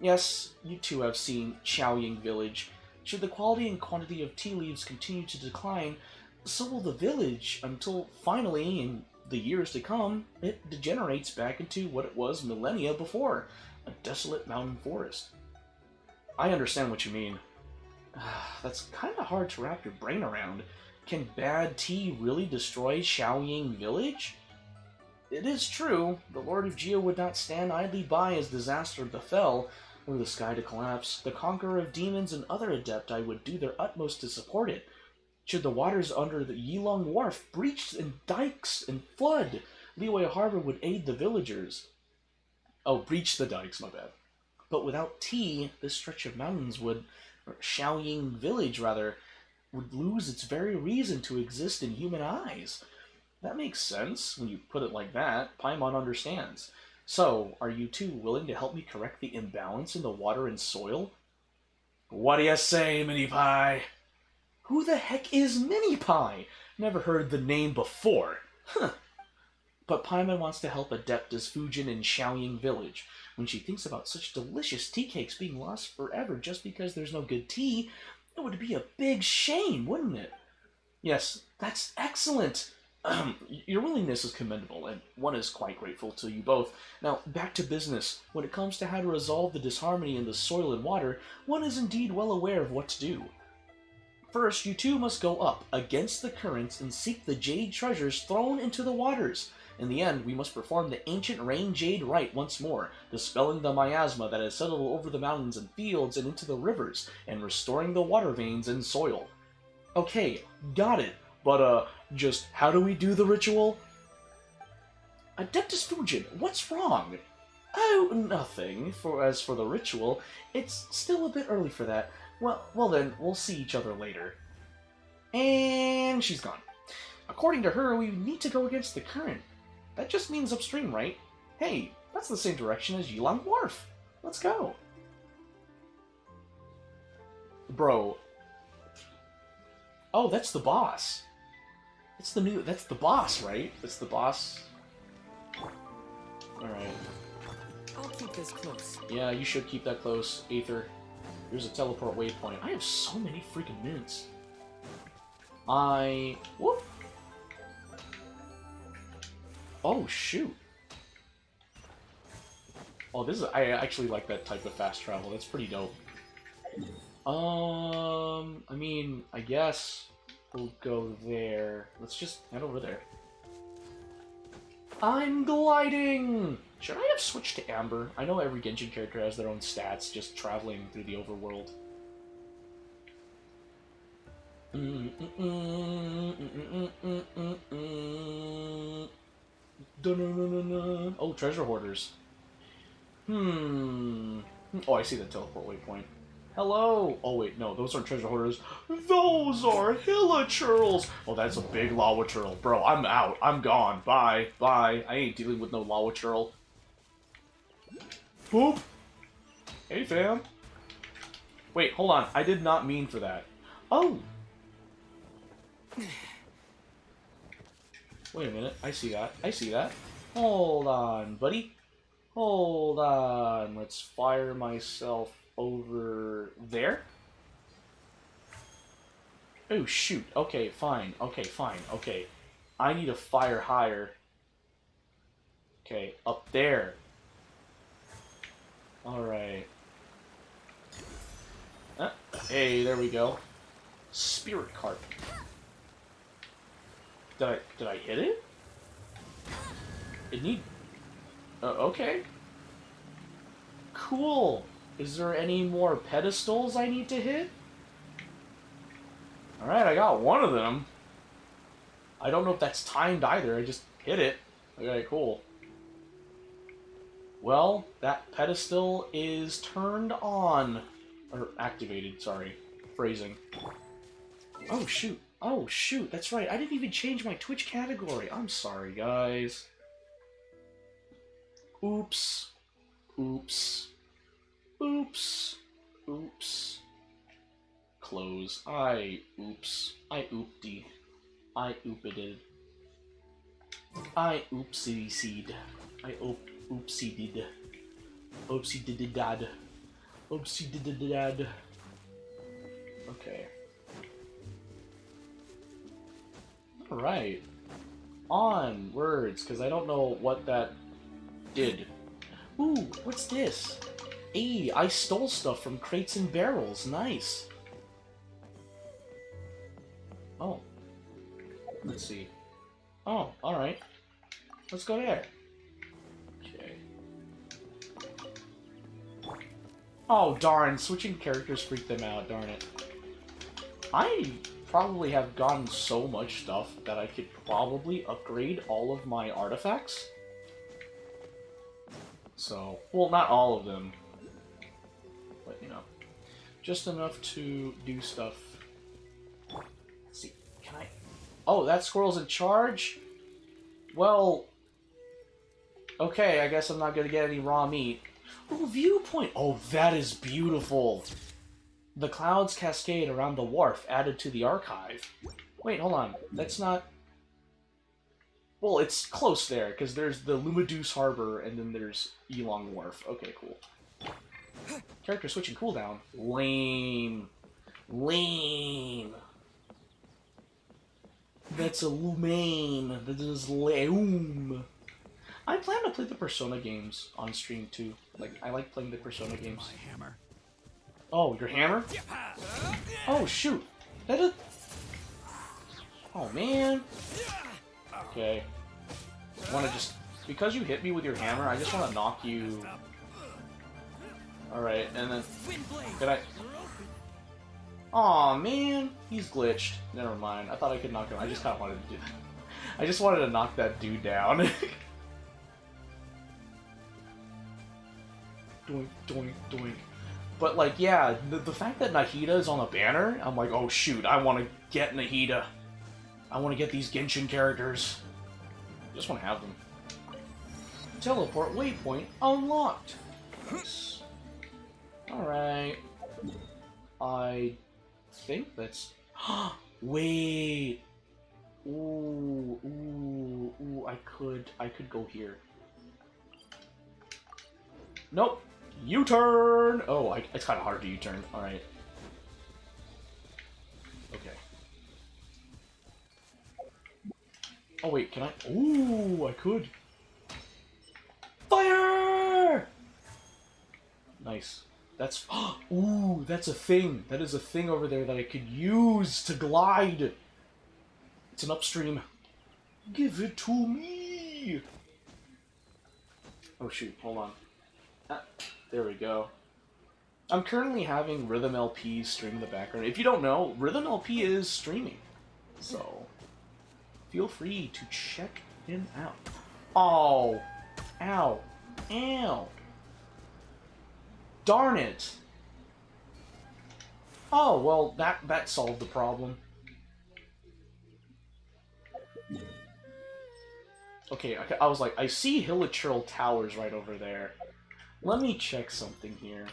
Yes, you too have seen Chaoying Village. Should the quality and quantity of tea leaves continue to decline, so will the village, until finally, in the years to come, it degenerates back into what it was millennia before, a desolate mountain forest. I understand what you mean. That's kind of hard to wrap your brain around. Can bad tea really destroy Xiaoying Village? It is true, the Lord of Geo would not stand idly by as disaster befell. Were the sky to collapse, the Conqueror of Demons and other Adepti would do their utmost to support it. Should the waters under the Yilong Wharf breach and dikes and flood, Liyue Harbor would aid the villagers. Oh, breach the dikes, my bad. But without tea, this stretch of mountains would, or Xiaoying Village rather, would lose its very reason to exist in human eyes. That makes sense when you put it like that. Paimon understands. So, are you two willing to help me correct the imbalance in the water and soil? What do you say, Mini Pie? Who the heck is Mini Pie? Never heard the name before. Huh. But Paimon wants to help Adeptus Fujin in Xiaoying Village. When she thinks about such delicious tea cakes being lost forever just because there's no good tea, it would be a big shame, wouldn't it? Yes, that's excellent. Your willingness is commendable, and one is quite grateful to you both. Now, back to business. When it comes to how to resolve the disharmony in the soil and water, one is indeed well aware of what to do. First, you two must go up, against the currents, and seek the jade treasures thrown into the waters. In the end, we must perform the ancient rain jade rite once more, dispelling the miasma that has settled over the mountains and fields and into the rivers, and restoring the water veins and soil. Okay, got it. But, just how do we do the ritual? Adeptus Fujin, what's wrong? Oh, nothing. As for the ritual, it's still a bit early for that. Well then, we'll see each other later. And she's gone. According to her, we need to go against the current. That just means upstream, right? Hey, that's the same direction as Yilong Wharf. Let's go. Bro. Oh, that's the boss. That's the boss, right? That's the boss. Alright. I'll keep this close. Yeah, you should keep that close, Aether. Here's a teleport waypoint. I have so many freaking mints. Whoop! Oh, shoot. Oh, I actually like that type of fast travel. That's pretty dope. I mean, I guess we'll go there. Let's just head over there. I'm gliding! Should I have switched to Amber? I know every Genshin character has their own stats, just traveling through the overworld. Oh, treasure hoarders. Oh, I see the teleport waypoint. Hello! Oh wait, no, those aren't treasure hoarders. Those are hilichurls! Oh, that's a big lawachurl. Bro, I'm out. I'm gone. Bye. Bye. I ain't dealing with no lawachurl. Boop! Hey, fam. Wait, hold on. I did not mean for that. Oh! Wait a minute. I see that. I see that. Hold on, buddy. Hold on. Let's fire myself over there. Oh, shoot. Okay, fine. Okay, fine. Okay. I need to fire higher. Okay, up there. Alright. Hey, there we go. Spirit Carp. Did I hit it? It need... okay. Cool. Is there any more pedestals I need to hit? Alright, I got one of them. I don't know if that's timed either. I just hit it. Okay, cool. Well, that pedestal is turned on. Or activated, sorry. Phrasing. Oh, shoot. Oh, shoot. That's right. I didn't even change my Twitch category. I'm sorry, guys. Oops. Oops. Oops. Oops. Close. Oops. I oopty. I oopided. I oopsie seed. I oopsie did. Oopsie did dad. Oopsie did dad. Okay. Alright. Onwards, because I don't know what that did. Ooh, what's this? Hey, I stole stuff from crates and barrels. Nice. Oh. Let's see. Oh, alright. Let's go there. Okay. Oh, darn. Switching characters freaked them out. Darn it. I probably have gotten so much stuff that I could probably upgrade all of my artifacts. So, well, not all of them. But, you know, just enough to do stuff. Let's see. Can I... Oh, that squirrel's in charge? Well... Okay, I guess I'm not gonna get any raw meat. Oh, viewpoint! Oh, that is beautiful! The clouds cascade around the wharf added to the archive. Wait, hold on. That's not... Well, it's close there, because there's the Lumadeus Harbor, and then there's Elong Wharf. Okay, cool. Character switching cooldown. Lame. Lame. That's a lumane. That is lame. I plan to play the Persona games on stream, too. Like, I like playing the Persona games. My hammer. Oh, your hammer? Oh, shoot. That is... Oh, man. Okay. I want to just... Because you hit me with your hammer, I just want to knock you... Alright, and then... Did I... Aw, man. He's glitched. Never mind. I thought I could knock him. I just kind of wanted to do that. I just wanted to knock that dude down. Doink, doink, doink. But, like, yeah, the fact that Nahida is on a banner, I'm like, oh, shoot, I want to get Nahida. I want to get these Genshin characters. I just want to have them. Teleport waypoint unlocked. Nice. Alright. I think that's... Wait! Ooh, ooh, ooh, I could go here. Nope! U-turn! Oh, it's kind of hard to U-turn. Alright. Okay. Oh, wait, can I? Ooh, I could. Fire! Nice. That's... Ooh, that's a thing. That is a thing over there that I could use to glide. It's an upstream. Give it to me! Oh, shoot. Hold on. There we go. I'm currently having Rhythm LP stream in the background. If you don't know, Rhythm LP is streaming. So, feel free to check him out. Oh! Ow. Ow. Darn it! Oh, well, that solved the problem. Okay, I was like, I see Hilichurl Towers right over there. Let me check something here.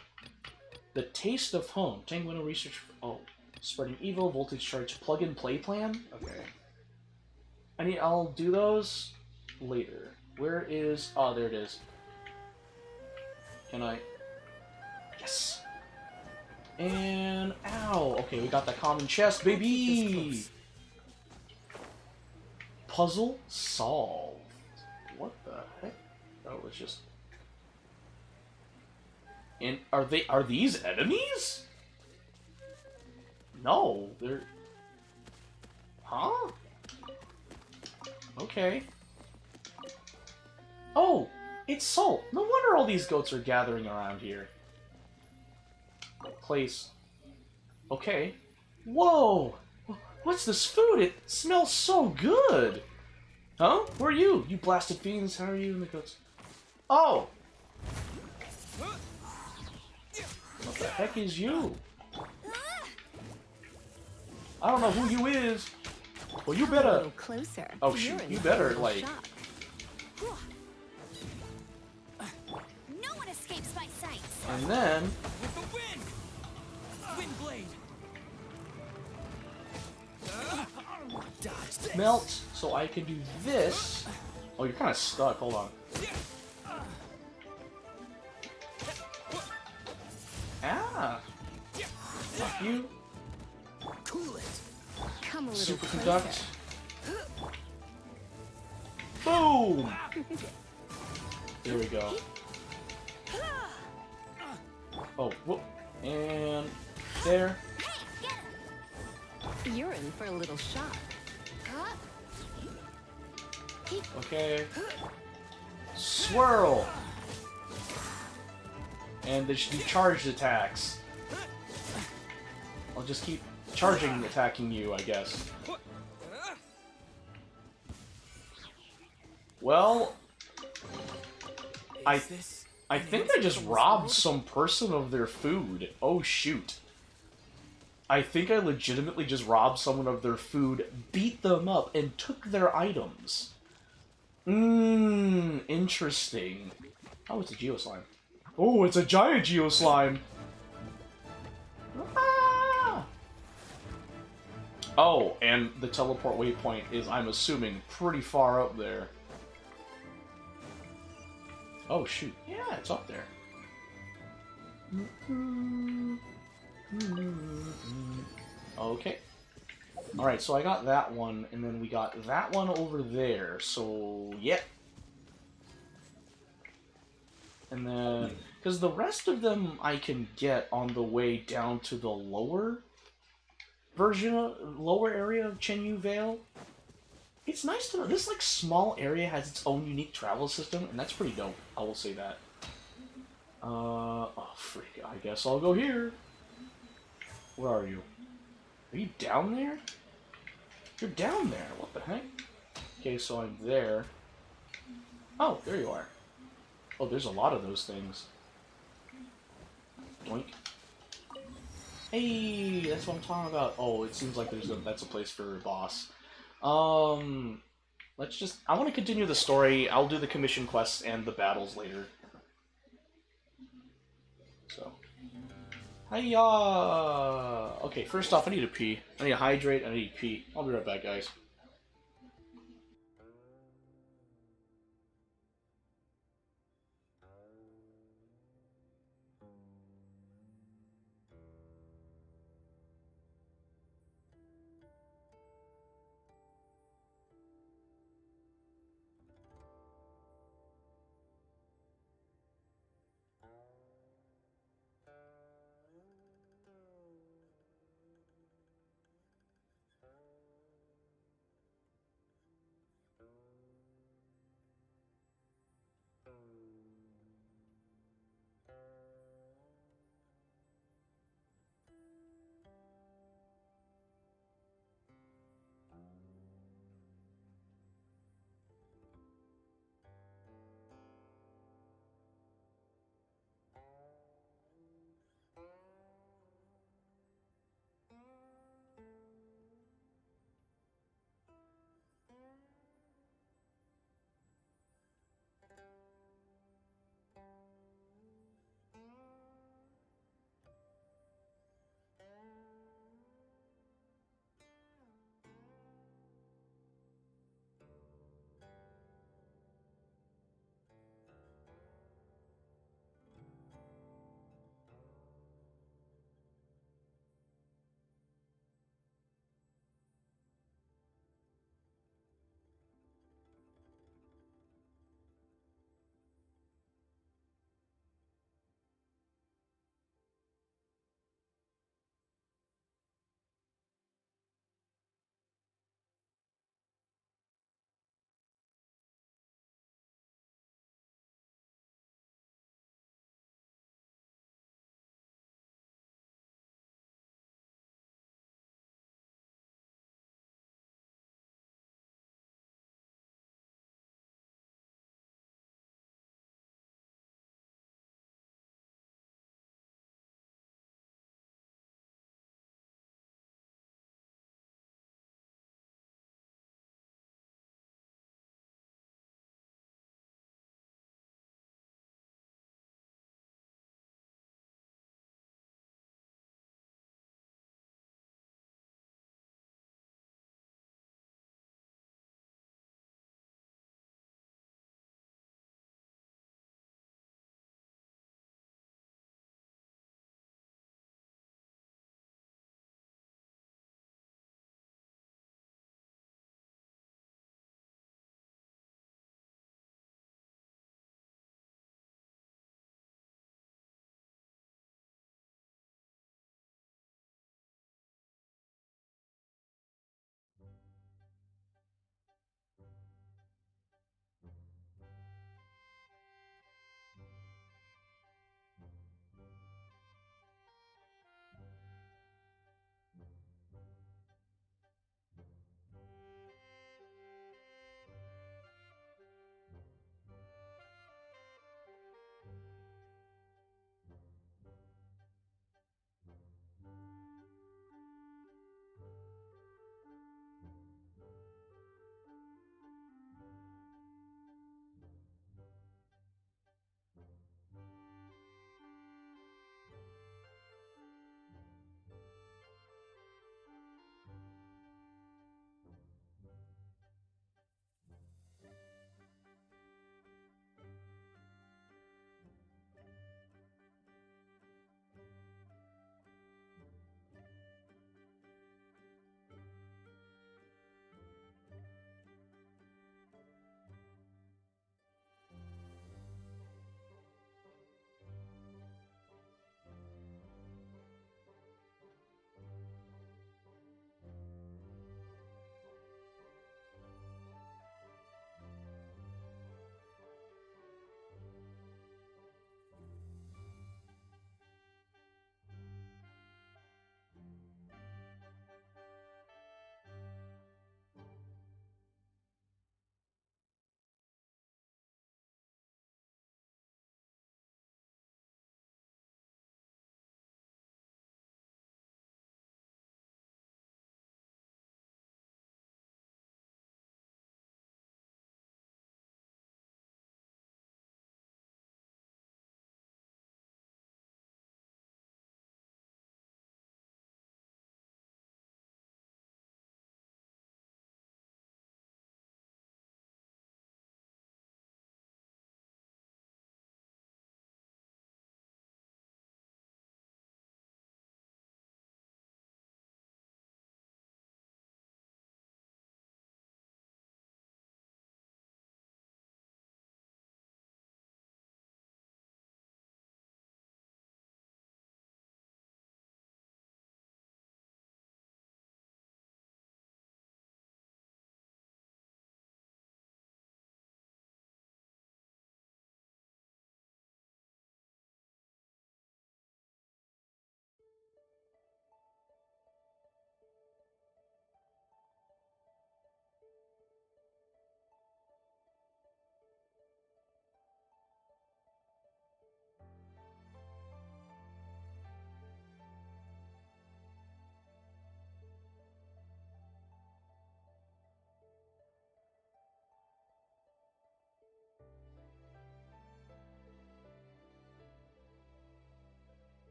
The Taste of Home. Tank Window Research... Oh. Spreading Evil, Voltage Charge, Plug and Play Plan? Okay. I'll do those later. Where is... Oh, there it is. Can I... Yes! And... Ow! Okay, we got that common chest, baby! Puzzle solved. What the heck? That was just... And are these enemies? No, they're... Huh? Okay. Oh, it's salt. No wonder all these goats are gathering around here. Place. Okay. Whoa! What's this food? It smells so good! Huh? Who are you? You blasted fiends. How are you and the goats? Oh! What the heck is you? I don't know who you is. Well, you better... Closer. Oh, shoot. You better, like... No one escapes my sight. And then... With the wind! Wind blade! Dodge this. Melt, so I can do this. Oh, you're kind of stuck. Hold on. Ah! Fuck you. Cool it. Come a little Superconduct. closer. Boom! There we go. Oh, whoop. And there. You're in for a little shock. Huh? Okay. Swirl! And they should be charged attacks. I'll just keep charging and attacking you, I guess. Well, I think I just robbed some person of their food. Oh shoot. I think I legitimately just robbed someone of their food, beat them up, and took their items. Interesting. Oh, it's a Geoslime. Oh, it's a giant Geoslime! Ah! Oh, and the teleport waypoint is, I'm assuming, pretty far up there. Oh, shoot. Yeah, it's up there. Okay. Alright, so I got that one, and then we got that one over there, so, yeah. And then, because the rest of them I can get on the way down to the lower lower area of Chenyu Vale. It's nice to know, this, like, small area has its own unique travel system, and that's pretty dope, I will say that. Oh, freak, I guess I'll go here. Where are you? Are you down there? You're down there. What the heck? Okay, so I'm there. Oh, there you are. Oh, there's a lot of those things. Doink. Hey, that's what I'm talking about. Oh, it seems like that's a place for a boss. Let's just... I want to continue the story. I'll do the commission quests and the battles later. So... Hiya! Okay, first off, I need to pee. I need to hydrate, I need to pee. I'll be right back, guys.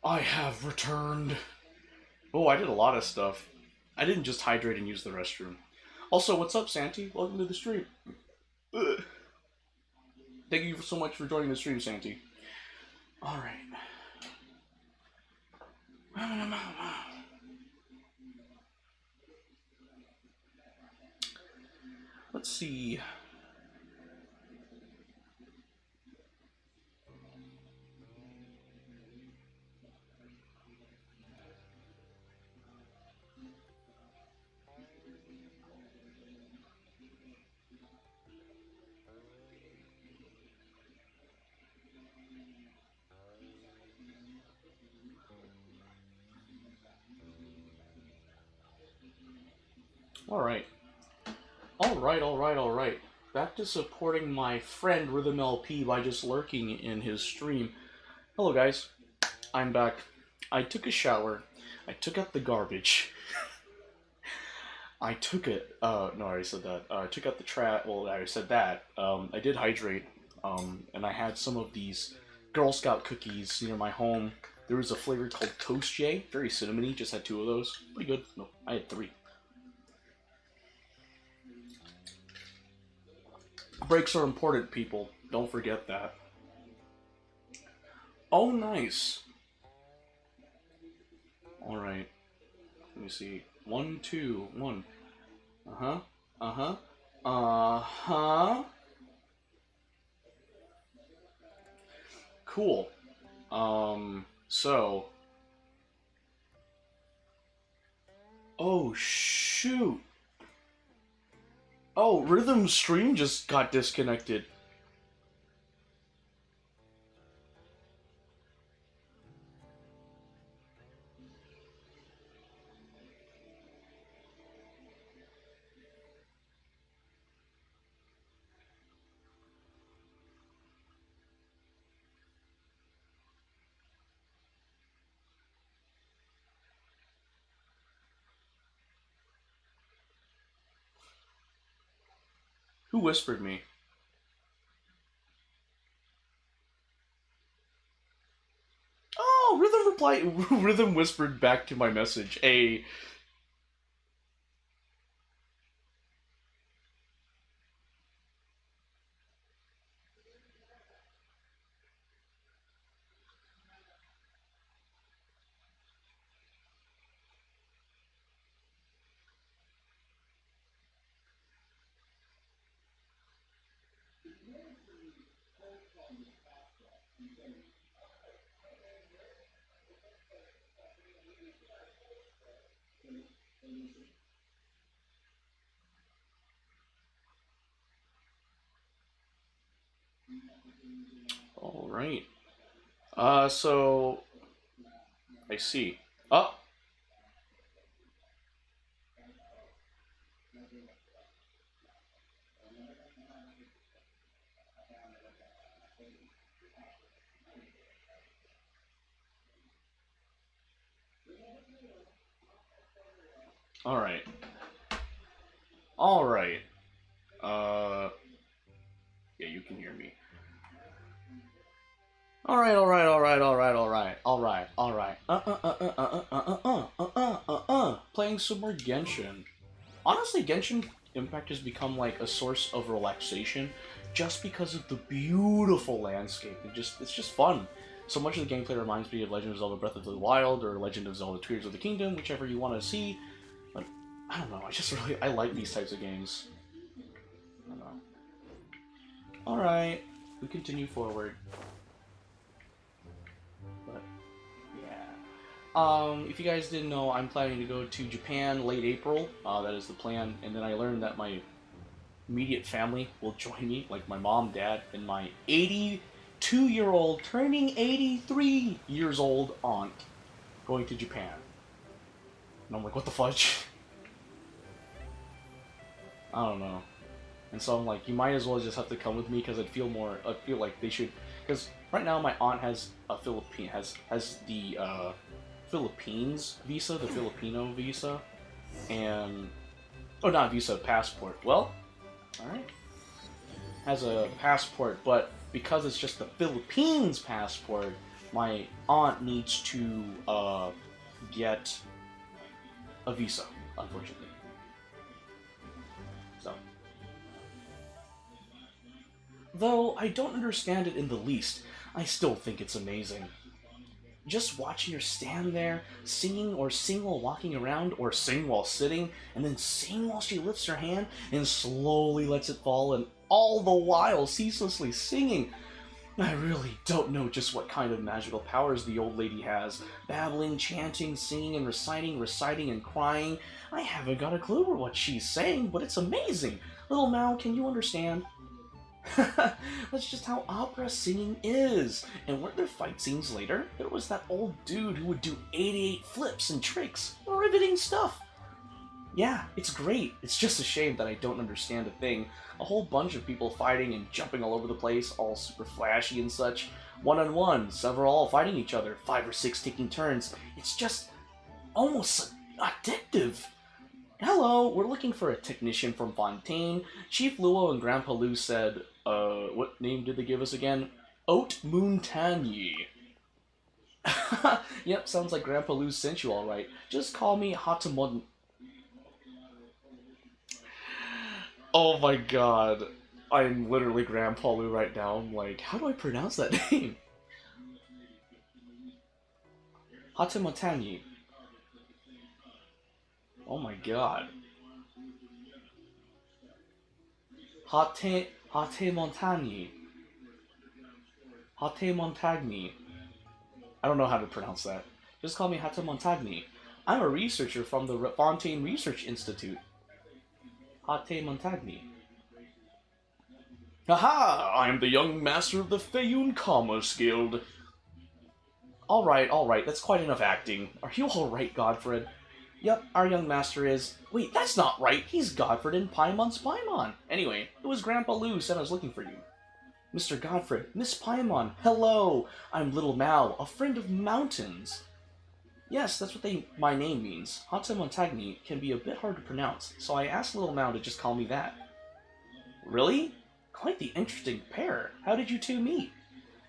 I have returned. Oh, I did a lot of stuff. I didn't just hydrate and use the restroom. Also, what's up, Santi? Welcome to the stream. Ugh. Thank you so much for joining the stream, Santi. Alright. Let's see. Alright. Alright. Back to supporting my friend Rhythm LP by just lurking in his stream. Hello guys. I'm back. I took a shower. I took out the garbage. I took it. No, I already said that. I took out the trash. Well, I already said that. I did hydrate. And I had some of these Girl Scout cookies near my home. There was a flavor called Toast J. Very cinnamony. Just had 2 of those. Pretty good. No, I had 3. Breaks are important, people. Don't forget that. Oh, nice. Alright. Let me see. 1, 2, 1. Uh-huh. Uh-huh. Uh-huh. Cool. So... Oh, shoot. Oh, Rhythm's stream just got disconnected. Who whispered me? Oh, Rhythm replied. Rhythm whispered back to my message. A. All right. So I see. Oh. All right. All right. Yeah, you can hear me. All right. Playing some more Genshin. Honestly, Genshin Impact has become like a source of relaxation, just because of the beautiful landscape. It's just fun. So much of the gameplay reminds me of Legend of Zelda Breath of the Wild or Legend of Zelda Tears of the Kingdom, whichever you want to see. But I don't know. I like these types of games. I don't know. All right, we continue forward. But yeah. If you guys didn't know, I'm planning to go to Japan late April. That is the plan. And then I learned that my immediate family will join me, like my mom, dad, and my 82-year-old, turning 83 years old aunt, going to Japan. And I'm like, what the fudge? I don't know. And so I'm like, you might as well just have to come with me because I feel like they should. Because right now my aunt has a has the Philippines visa, the Filipino visa, and not visa, passport. Well, all right, has a passport, but because it's just the Philippines passport, My aunt needs to get a visa, unfortunately. So, though I don't understand it in the least, I still think it's amazing. Just watching her stand there, singing or sing while walking around, or sing while sitting, and then sing while she lifts her hand and slowly lets it fall, and all the while ceaselessly singing. I really don't know just what kind of magical powers the old lady has. Babbling, chanting, singing, and reciting, and crying. I haven't got a clue what she's saying, but it's amazing. Little Mao, can you understand? That's just how opera singing is. And weren't there fight scenes later? There was that old dude who would do 88 flips and tricks. Riveting stuff. Yeah, it's great. It's just a shame that I don't understand a thing. A whole bunch of people fighting and jumping all over the place, all super flashy and such. One-on-one, several all fighting each other, 5 or 6 taking turns. It's just almost addictive. Hello, we're looking for a technician from Fontaine. Chief Luo and Grandpa Lu said, what name did they give us again? Haute Montagne. Yep, sounds like Grandpa Lu sent you alright. Just call me Hatamon. Oh my god. I'm literally Grandpa Lu right now. I'm like, how do I pronounce that name? Hatamotani. Oh my god. Hate Montagni. Hate Montagni. I don't know how to pronounce that. Just call me Hate Montagni. I'm a researcher from the Fontaine Research Institute. Hate Montagni. Haha! I'm the young master of the Feyun Commerce Guild. Alright, that's quite enough acting. Are you alright, Godfred? Yep, our young master is... Wait, that's not right! He's Godfred in Paimon's Paimon! Anyway, it was Grandpa Lu said I was looking for you. Mr. Godfred, Miss Paimon, hello! I'm Little Mao, a friend of mountains. Yes, that's what my name means. Hate Montagni can be a bit hard to pronounce, so I asked Little Mao to just call me that. Really? Quite the interesting pair. How did you two meet?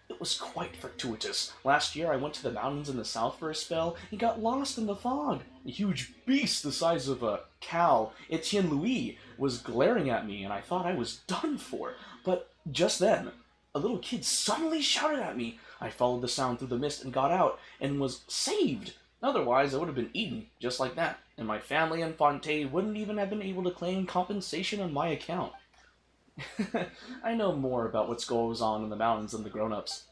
It was quite fortuitous. Last year I went to the mountains in the south for a spell and got lost in the fog. A huge beast the size of a cow, Etienne Louis, was glaring at me and I thought I was done for. But just then, a little kid suddenly shouted at me. I followed the sound through the mist and got out and was saved. Otherwise, I would have been eaten, just like that, and my family and Fontaine wouldn't even have been able to claim compensation on my account. I know more about what goes on in the mountains than the grown-ups.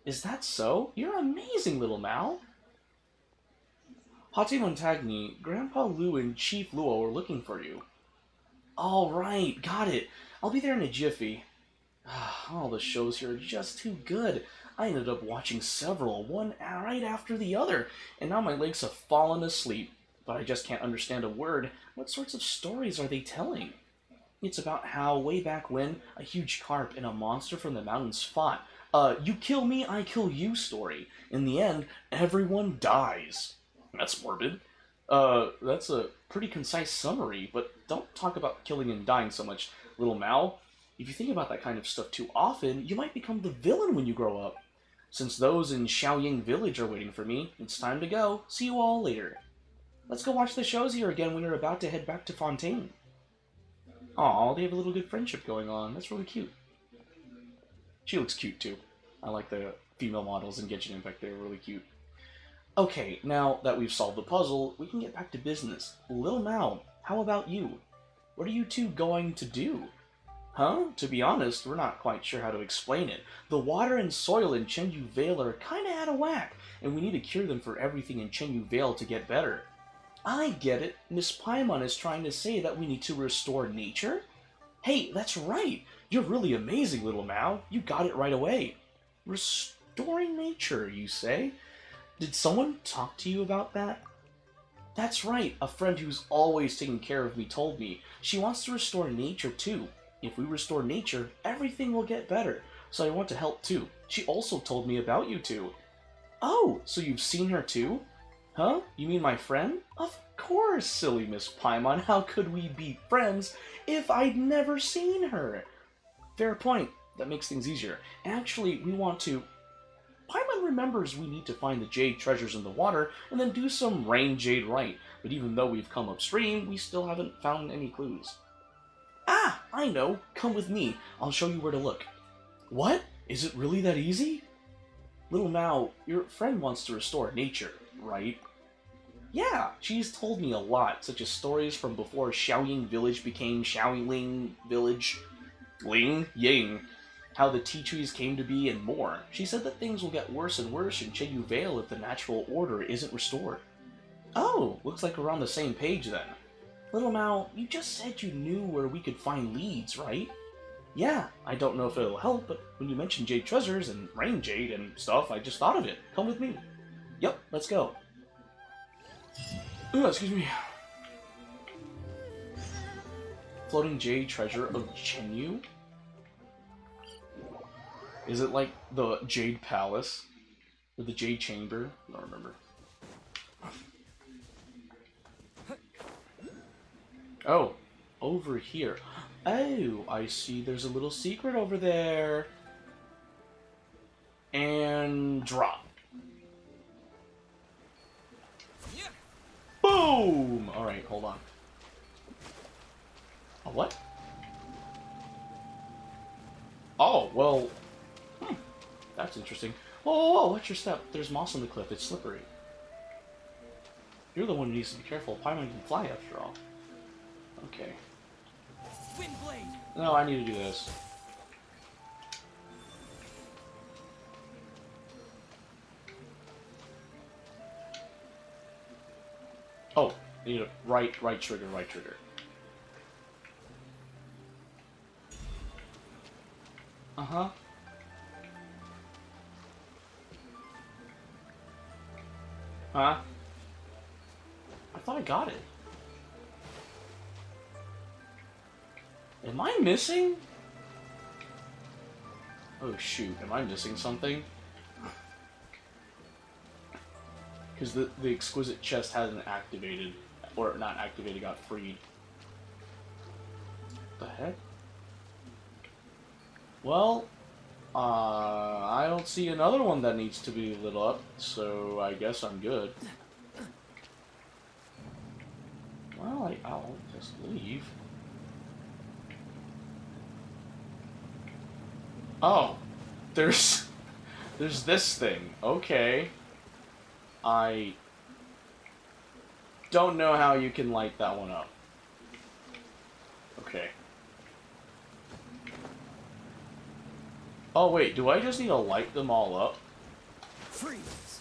Is that so? You're amazing, Little Mao! Hate Montagni, Grandpa Lu and Chief Luo are looking for you. Alright, got it. I'll be there in a jiffy. All the shows here are just too good. I ended up watching several, one right after the other, and now my legs have fallen asleep. But I just can't understand a word. What sorts of stories are they telling? It's about how, way back when, a huge carp and a monster from the mountains fought. You kill me, I kill you story. In the end, everyone dies. That's morbid. That's a pretty concise summary, but don't talk about killing and dying so much, Little Mao. If you think about that kind of stuff too often, you might become the villain when you grow up. Since those in Xiaoying Village are waiting for me, it's time to go. See you all later. Let's go watch the shows here again when you're about to head back to Fontaine. Aw, they have a little good friendship going on. That's really cute. She looks cute, too. I like the female models in Genshin Impact. They're really cute. Okay, now that we've solved the puzzle, we can get back to business. Little Mao, how about you? What are you two going to do? Huh? To be honest, we're not quite sure how to explain it. The water and soil in Chenyu Vale are kinda out of whack, and we need to cure them for everything in Chenyu Vale to get better. I get it. Miss Paimon is trying to say that we need to restore nature? Hey, that's right! You're really amazing, Little Mao. You got it right away. Restoring nature, you say? Did someone talk to you about that? That's right. A friend who's always taking care of me told me. She wants to restore nature, too. If we restore nature, everything will get better. So I want to help, too. She also told me about you two. Oh, so you've seen her, too? Huh? You mean my friend? Of course, silly Miss Paimon. How could we be friends if I'd never seen her? Fair point. That makes things easier. Actually, we want to... Paimon remembers we need to find the jade treasures in the water and then do some rain jade right, but even though we've come upstream, we still haven't found any clues. Ah, I know. Come with me. I'll show you where to look. What? Is it really that easy? Little Mao, your friend wants to restore nature, right? Yeah, she's told me a lot, such as stories from before Xiaoying Village became Xiaoling Village, Ling Ying, how the tea trees came to be, and more. She said that things will get worse and worse in Cheyu Vale if the natural order isn't restored. Oh, looks like we're on the same page then. Little Mao, you just said you knew where we could find leads, right? Yeah, I don't know if it'll help, but when you mentioned jade treasures and rain jade and stuff, I just thought of it. Come with me. Yep, let's go. Ooh, excuse me. Floating jade treasure of Chenyu? Is it like the Jade Palace? Or the Jade Chamber? I don't remember. Oh, over here. Oh, I see there's a little secret over there. And drop. Boom! Alright, hold on. A what? Oh, well... that's interesting. Whoa, whoa, whoa, watch your step. There's moss on the cliff. It's slippery. You're the one who needs to be careful. Paimon can fly after all. Okay. Wind blade. No, I need to do this. Oh, I need a right trigger, right trigger. Uh-huh. Huh? I thought I got it. Am I missing? Oh shoot, am I missing something? Because the exquisite chest hasn't activated, or not activated, got freed. What the heck? Well, I don't see another one that needs to be lit up, so I guess I'm good. Well, I'll just leave. Oh, there's this thing. Okay. I don't know how you can light that one up. Okay. Oh wait, do I just need to light them all up? Freeze.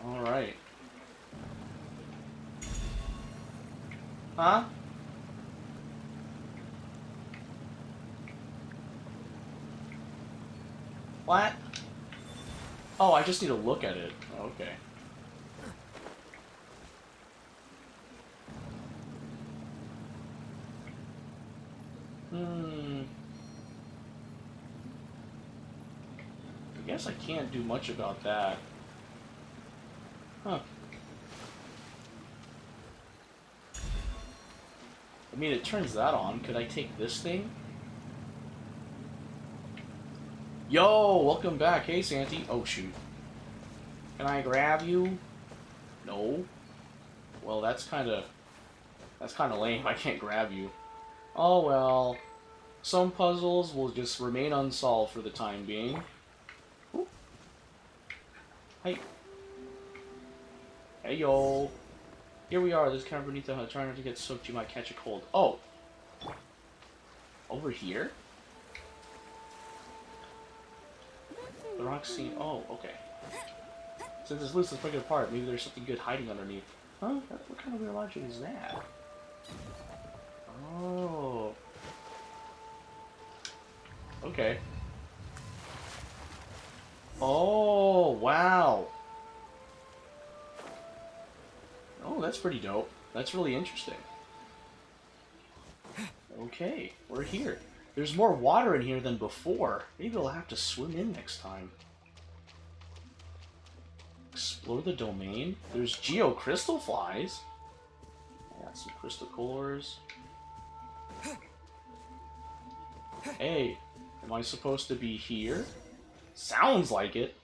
Alright. Huh? What? Oh, I just need to look at it. Okay. I guess I can't do much about that. Huh. I mean, it turns that on. Could I take this thing? Yo, welcome back. Hey, Santy. Oh, shoot. Can I grab you? No. Well, that's kind of lame. I can't grab you. Oh, well. Some puzzles will just remain unsolved for the time being. Ooh. Hey. Hey, yo. Here we are. This kind of beneath the hut. Try not to get soaked. You might catch a cold. Oh. Over here? The rock scene. Oh, okay. Since it's loose, let's break it apart. Maybe there's something good hiding underneath. Huh? What kind of weird logic is that? Oh. Okay. Oh, wow. Oh, that's pretty dope. That's really interesting. Okay, we're here. There's more water in here than before. Maybe I'll have to swim in next time. Explore the domain. There's geocrystal flies. I got some crystal cores. Hey, am I supposed to be here? Sounds like it.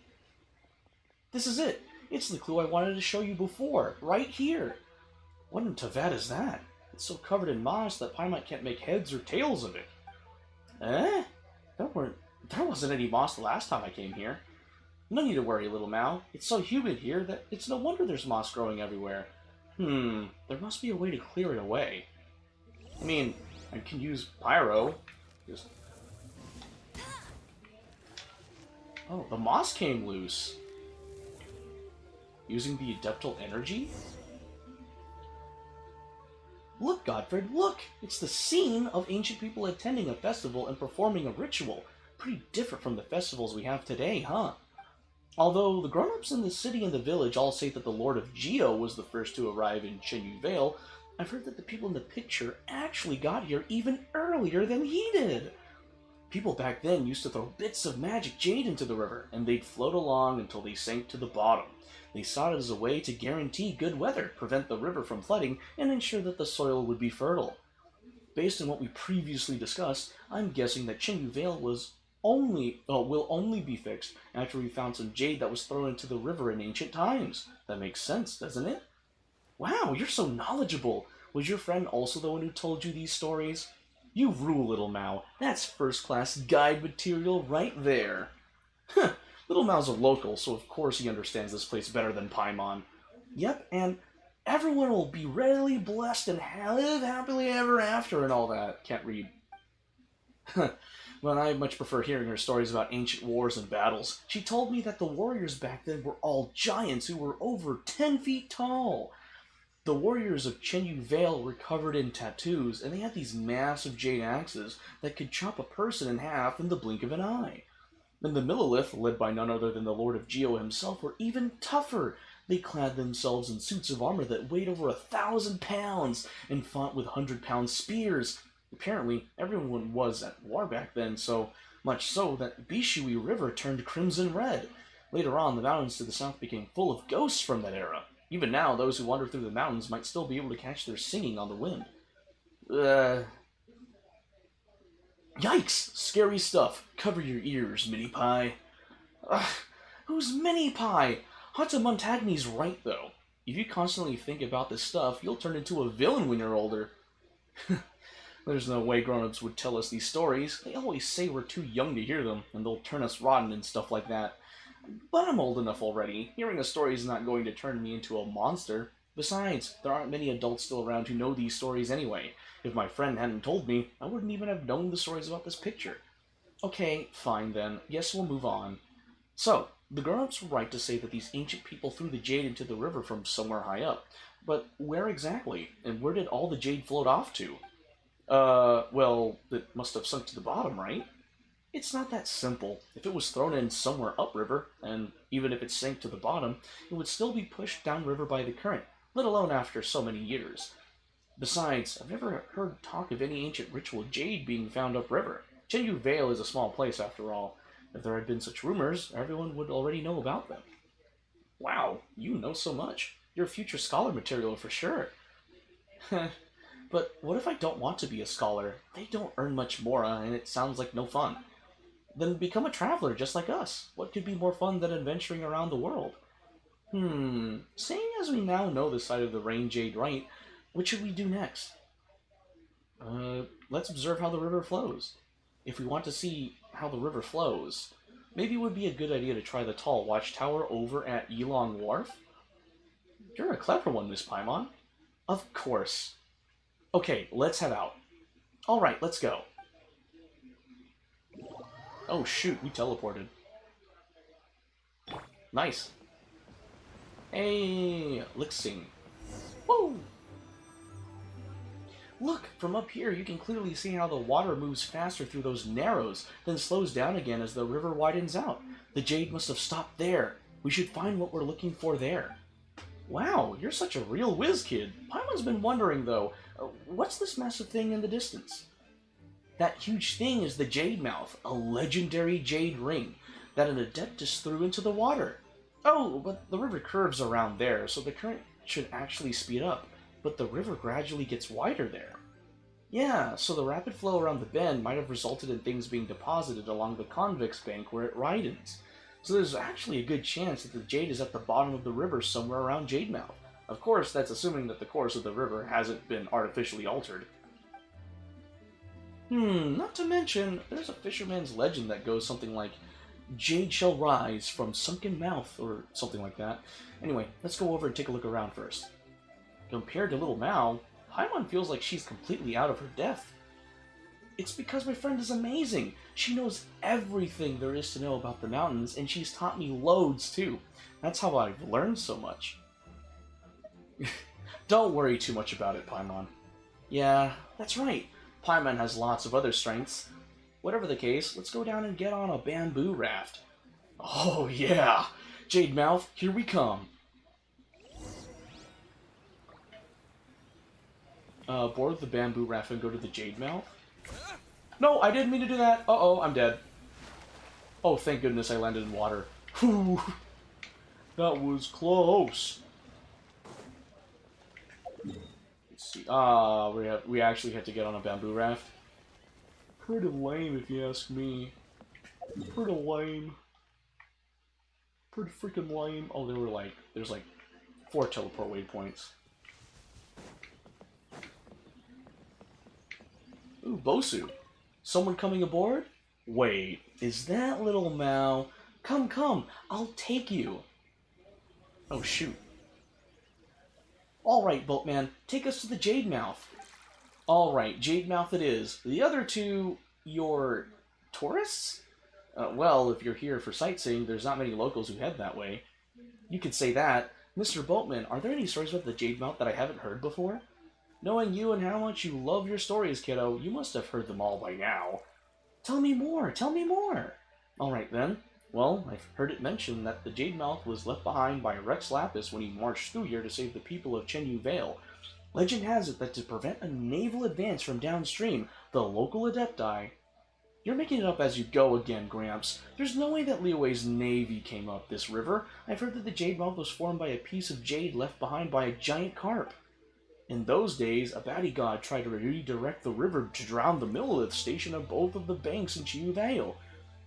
This is it. It's the clue I wanted to show you before, right here. What in Tavad is that? It's so covered in moss that Paimon can't make heads or tails of it. Eh? There wasn't any moss the last time I came here. No need to worry, little Mao. It's so humid here that it's no wonder there's moss growing everywhere. There must be a way to clear it away. I mean, I can use pyro. Just... Oh, the moss came loose. Using the adeptal energy? Look, Godfred, look! It's the scene of ancient people attending a festival and performing a ritual. Pretty different from the festivals we have today, huh? Although the grown-ups in the city and the village all say that the Lord of Geo was the first to arrive in Chenyu Vale, I've heard that the people in the picture actually got here even earlier than he did. People back then used to throw bits of magic jade into the river, and they'd float along until they sank to the bottom. They saw it as a way to guarantee good weather, prevent the river from flooding, and ensure that the soil would be fertile. Based on what we previously discussed, I'm guessing that Chenyu Vale will only be fixed after we found some jade that was thrown into the river in ancient times. That makes sense, doesn't it? Wow, you're so knowledgeable! Was your friend also the one who told you these stories? You rule, little Mao. That's first-class guide material right there. Huh, little Mao's a local, so of course he understands this place better than Paimon. Yep, and everyone will be really blessed and live happily ever after and all that. Can't read. But I much prefer hearing her stories about ancient wars and battles. She told me that the warriors back then were all giants who were over 10 feet tall. The warriors of Chenyu Vale were covered in tattoos, and they had these massive jade axes that could chop a person in half in the blink of an eye. And the Millilith, led by none other than the Lord of Geo himself, were even tougher. They clad themselves in suits of armor that weighed over 1,000 pounds and fought with 100-pound spears. Apparently, everyone was at war back then, so much so that Bishui River turned crimson red. Later on, the mountains to the south became full of ghosts from that era. Even now, those who wander through the mountains might still be able to catch their singing on the wind. Yikes! Scary stuff. Cover your ears, Mini Pie. Who's Mini Pie? Hata Montagni's right, though. If you constantly think about this stuff, you'll turn into a villain when you're older. There's no way grown-ups would tell us these stories. They always say we're too young to hear them, and they'll turn us rotten and stuff like that. But I'm old enough already. Hearing a story is not going to turn me into a monster. Besides, there aren't many adults still around who know these stories anyway. If my friend hadn't told me, I wouldn't even have known the stories about this picture. Okay, fine then. Guess we'll move on. So, the grown-ups were right to say that these ancient people threw the jade into the river from somewhere high up. But where exactly? And where did all the jade float off to? Well, it must have sunk to the bottom, right? It's not that simple. If it was thrown in somewhere upriver, and even if it sank to the bottom, it would still be pushed downriver by the current, let alone after so many years. Besides, I've never heard talk of any ancient ritual jade being found upriver. Chenyu Vale is a small place after all. If there had been such rumors, everyone would already know about them. Wow, you know so much. You're future scholar material for sure. But what if I don't want to be a scholar? They don't earn much mora, and it sounds like no fun. Then become a traveler just like us. What could be more fun than adventuring around the world? Seeing as we now know the side of the Rain Jade right, what should we do next? Let's observe how the river flows. If we want to see how the river flows, maybe it would be a good idea to try the tall watchtower over at Yilong Wharf? You're a clever one, Miss Paimon. Of course. Okay, let's head out. Alright, let's go. Oh shoot, we teleported. Nice. Hey, let's sing. Woo! Look, from up here you can clearly see how the water moves faster through those narrows, then slows down again as the river widens out. The jade must have stopped there. We should find what we're looking for there. Wow, you're such a real whiz kid. Paimon's been wondering though, what's this massive thing in the distance? That huge thing is the Jade Mouth, a legendary jade ring that an Adeptus threw into the water. Oh, but the river curves around there, so the current should actually speed up, but the river gradually gets wider there. Yeah, so the rapid flow around the bend might have resulted in things being deposited along the convex bank where it widens. So there's actually a good chance that the jade is at the bottom of the river somewhere around Jademouth. Of course, that's assuming that the course of the river hasn't been artificially altered. Not to mention, there's a fisherman's legend that goes something like, Jade shall rise from sunken mouth, or something like that. Anyway, let's go over and take a look around first. Compared to Little Mao, Paimon feels like she's completely out of her depth. It's because my friend is amazing. She knows everything there is to know about the mountains, and she's taught me loads too. That's how I've learned so much. Don't worry too much about it, Paimon. Yeah, that's right. Paimon has lots of other strengths. Whatever the case, let's go down and get on a bamboo raft. Oh yeah! Jademouth, here we come. Board the bamboo raft and go to the Jademouth? No, I didn't mean to do that. Uh-oh, I'm dead. Oh, thank goodness I landed in water. Whew. That was close. Let's see. We actually had to get on a bamboo raft. Pretty lame, if you ask me. Pretty lame. Pretty freaking lame. Oh, there's like 4 teleport waypoints. Ooh, Bosu. Someone coming aboard? Wait, is that Little Mao? Come, come, I'll take you. Oh, shoot. Alright, Boatman, take us to the Jademouth. Alright, Jademouth it is. The other two, you're tourists? Well, if you're here for sightseeing, there's not many locals who head that way. You could say that. Mr. Boatman, are there any stories about the Jademouth that I haven't heard before? Knowing you and how much you love your stories, kiddo, you must have heard them all by now. Tell me more, tell me more! Alright then. Well, I've heard it mentioned that the Jademouth was left behind by Rex Lapis when he marched through here to save the people of Chenyu Vale. Legend has it that to prevent a naval advance from downstream, the local Adepti... You're making it up as you go again, Gramps. There's no way that Liyue's navy came up this river. I've heard that the Jademouth was formed by a piece of jade left behind by a giant carp. In those days, a baddie god tried to redirect the river to drown the Millelith station on both of the banks in Chenyu Vale.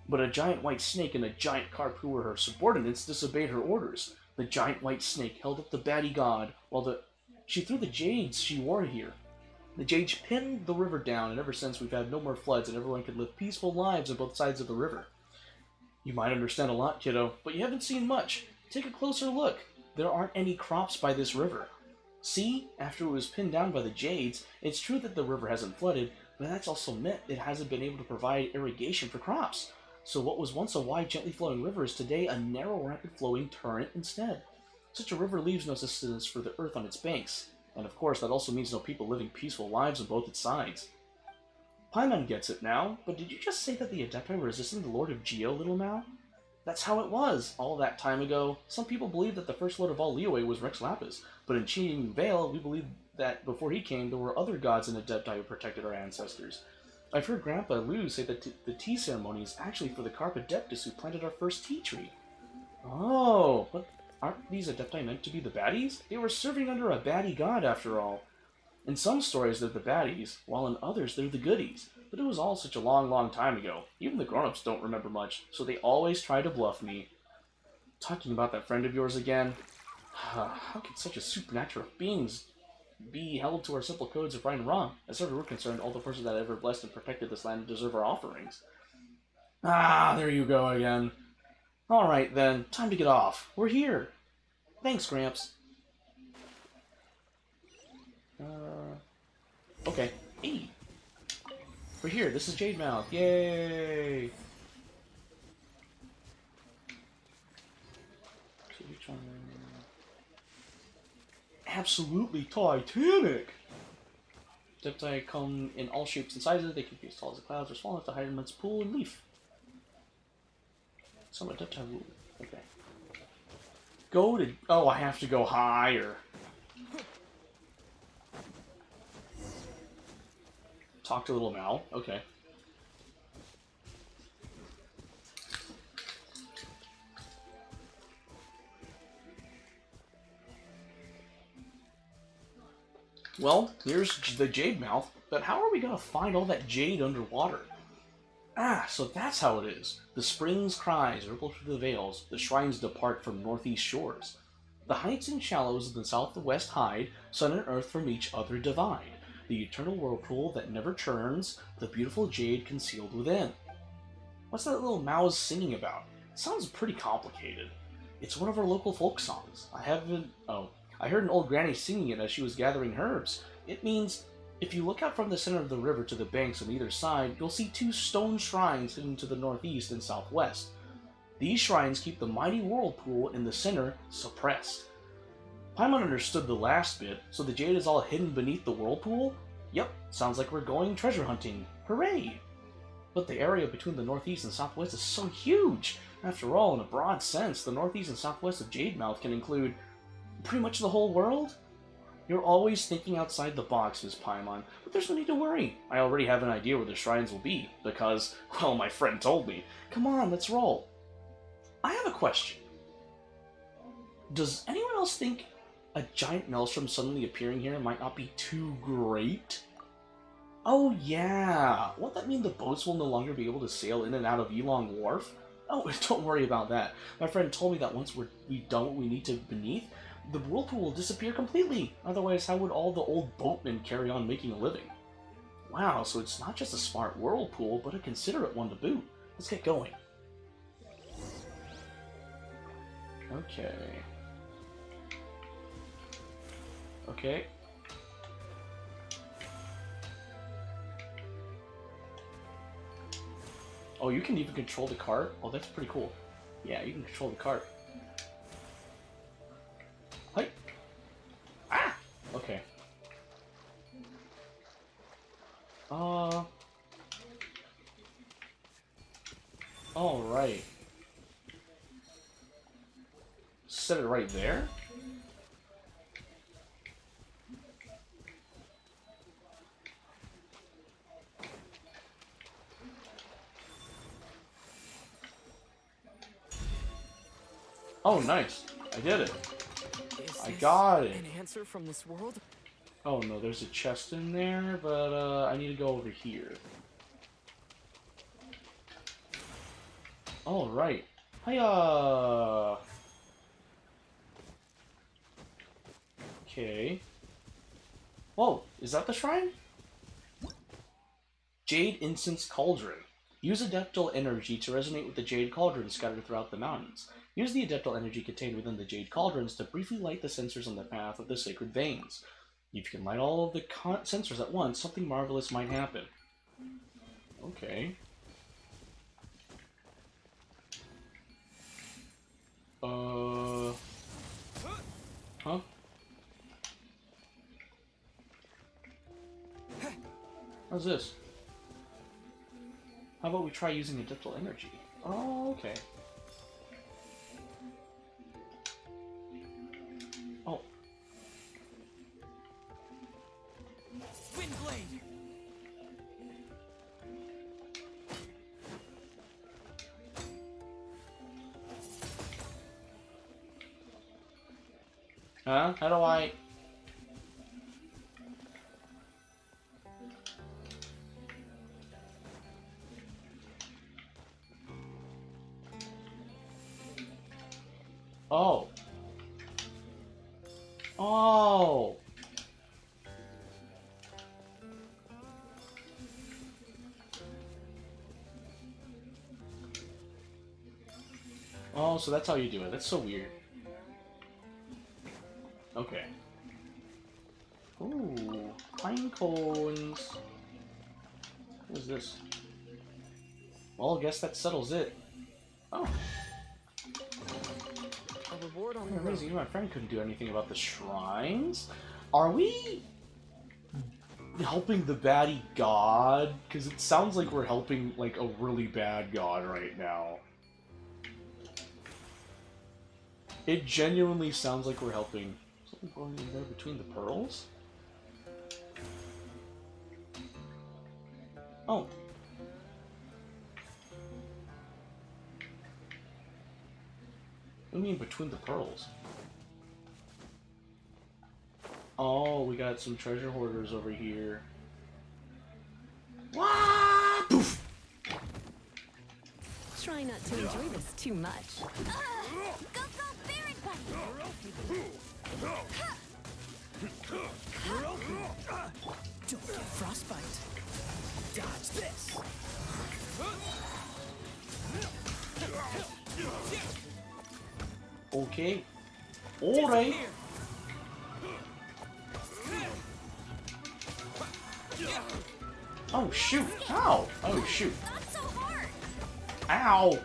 But a giant white snake and a giant carp who were her subordinates disobeyed her orders. The giant white snake held up the baddie god, while she threw the jades she wore here. The jades pinned the river down, and ever since we've had no more floods and everyone could live peaceful lives on both sides of the river. You might understand a lot, kiddo, but you haven't seen much. Take a closer look. There aren't any crops by this river. See, after it was pinned down by the jades, it's true that the river hasn't flooded, but that's also meant it hasn't been able to provide irrigation for crops. So what was once a wide, gently flowing river is today a narrow, rapid-flowing torrent instead. Such a river leaves no sustenance for the earth on its banks, and of course that also means no people living peaceful lives on both its sides. Paimon gets it now, but did you just say that the Adepti were resisting the Lord of Geo, Little Mao? That's how it was, all that time ago. Some people believe that the first Lord of all Liyue was Rex Lapis, but in Chenyu Vale, we believe that before he came, there were other gods and Adepti who protected our ancestors. I've heard Grandpa Lu say that the tea ceremony is actually for the Carp Adeptus who planted our first tea tree. Oh, but aren't these Adepti meant to be the baddies? They were serving under a baddie god, after all. In some stories, they're the baddies, while in others, they're the goodies. But it was all such a long, long time ago. Even the grown-ups don't remember much, so they always try to bluff me. Talking about that friend of yours again? How could such a supernatural beings be held to our simple codes of right and wrong? As far as we're concerned, all the forces that ever blessed and protected this land deserve our offerings. Ah, there you go again. Alright then, time to get off. We're here. Thanks, Gramps. Okay. Hey. We're here. This is Jademouth. Yay! Absolutely Titanic! Adepti come in all shapes and sizes. They can be as tall as the clouds or small enough to hide amongst pool and leaf. Some Adepti will... Okay. Go to... Oh, I have to go higher. Talk to Little Mal. Okay. Well, here's the Jade Mouth, but how are we gonna find all that jade underwater? Ah, so that's how it is. The spring's cries ripple through the vales, the shrines depart from northeast shores. The heights and shallows of the southwest hide, sun and earth from each other divide. The eternal whirlpool that never churns, the beautiful jade concealed within. What's that little mouse singing about? It sounds pretty complicated. It's one of our local folk songs. I heard an old granny singing it as she was gathering herbs. It means, if you look out from the center of the river to the banks on either side, you'll see two stone shrines hidden to the northeast and southwest. These shrines keep the mighty whirlpool in the center suppressed. Paimon understood the last bit, so the jade is all hidden beneath the whirlpool? Yep, sounds like we're going treasure hunting. Hooray! But the area between the northeast and southwest is so huge! After all, in a broad sense, the northeast and southwest of Jademouth can include pretty much the whole world? You're always thinking outside the box, Miss Paimon, but there's no need to worry. I already have an idea where the shrines will be, because, well, my friend told me. Come on, let's roll. I have a question. Does anyone else think a giant maelstrom suddenly appearing here might not be too great? Oh yeah, won't that mean the boats will no longer be able to sail in and out of Yilong Wharf? Oh, don't worry about that. My friend told me that once we've done what we need to beneath, the whirlpool will disappear completely. Otherwise, how would all the old boatmen carry on making a living? Wow, so it's not just a smart whirlpool, but a considerate one to boot. Let's get going. Okay. Okay. Oh, you can even control the cart? Oh, that's pretty cool. Yeah, you can control the cart. Hi. Ah! Okay. Alright. Set it right there? Oh, nice. I did it. I got it. An answer from this world? Oh no, there's a chest in there, but I need to go over here. Alright. Hiya! Okay. Whoa, is that the shrine? Jade Incense Cauldron. Use Adeptal energy to resonate with the Jade Cauldrons scattered throughout the mountains. Use the Adeptal energy contained within the Jade Cauldrons to briefly light the sensors on the path of the sacred veins. If you can light all of the sensors at once, something marvelous might happen. Okay. Huh? How's this? How about we try using Adeptal energy? Oh, okay. Oh. Windblade! Huh? How do I... Oh. Oh. Oh, so that's how you do it. That's so weird. Okay. Ooh, pine cones. What is this? Well, I guess that settles it. Oh. A reward on the road. Amazing, my friend couldn't do anything about the shrines? Are we helping the baddie god? Because it sounds like we're helping, like, a really bad god right now. It genuinely sounds like we're helping... Something going in there between the pearls? Oh. What do you mean between the pearls? Oh, we got some treasure hoarders over here. Wah! Poof! Try not to enjoy this too much. Go, Baron Bunny! Don't get frostbite. Dodge this. Okay. Alright. Oh shoot! Ow! Oh shoot! Not so hard! Ow!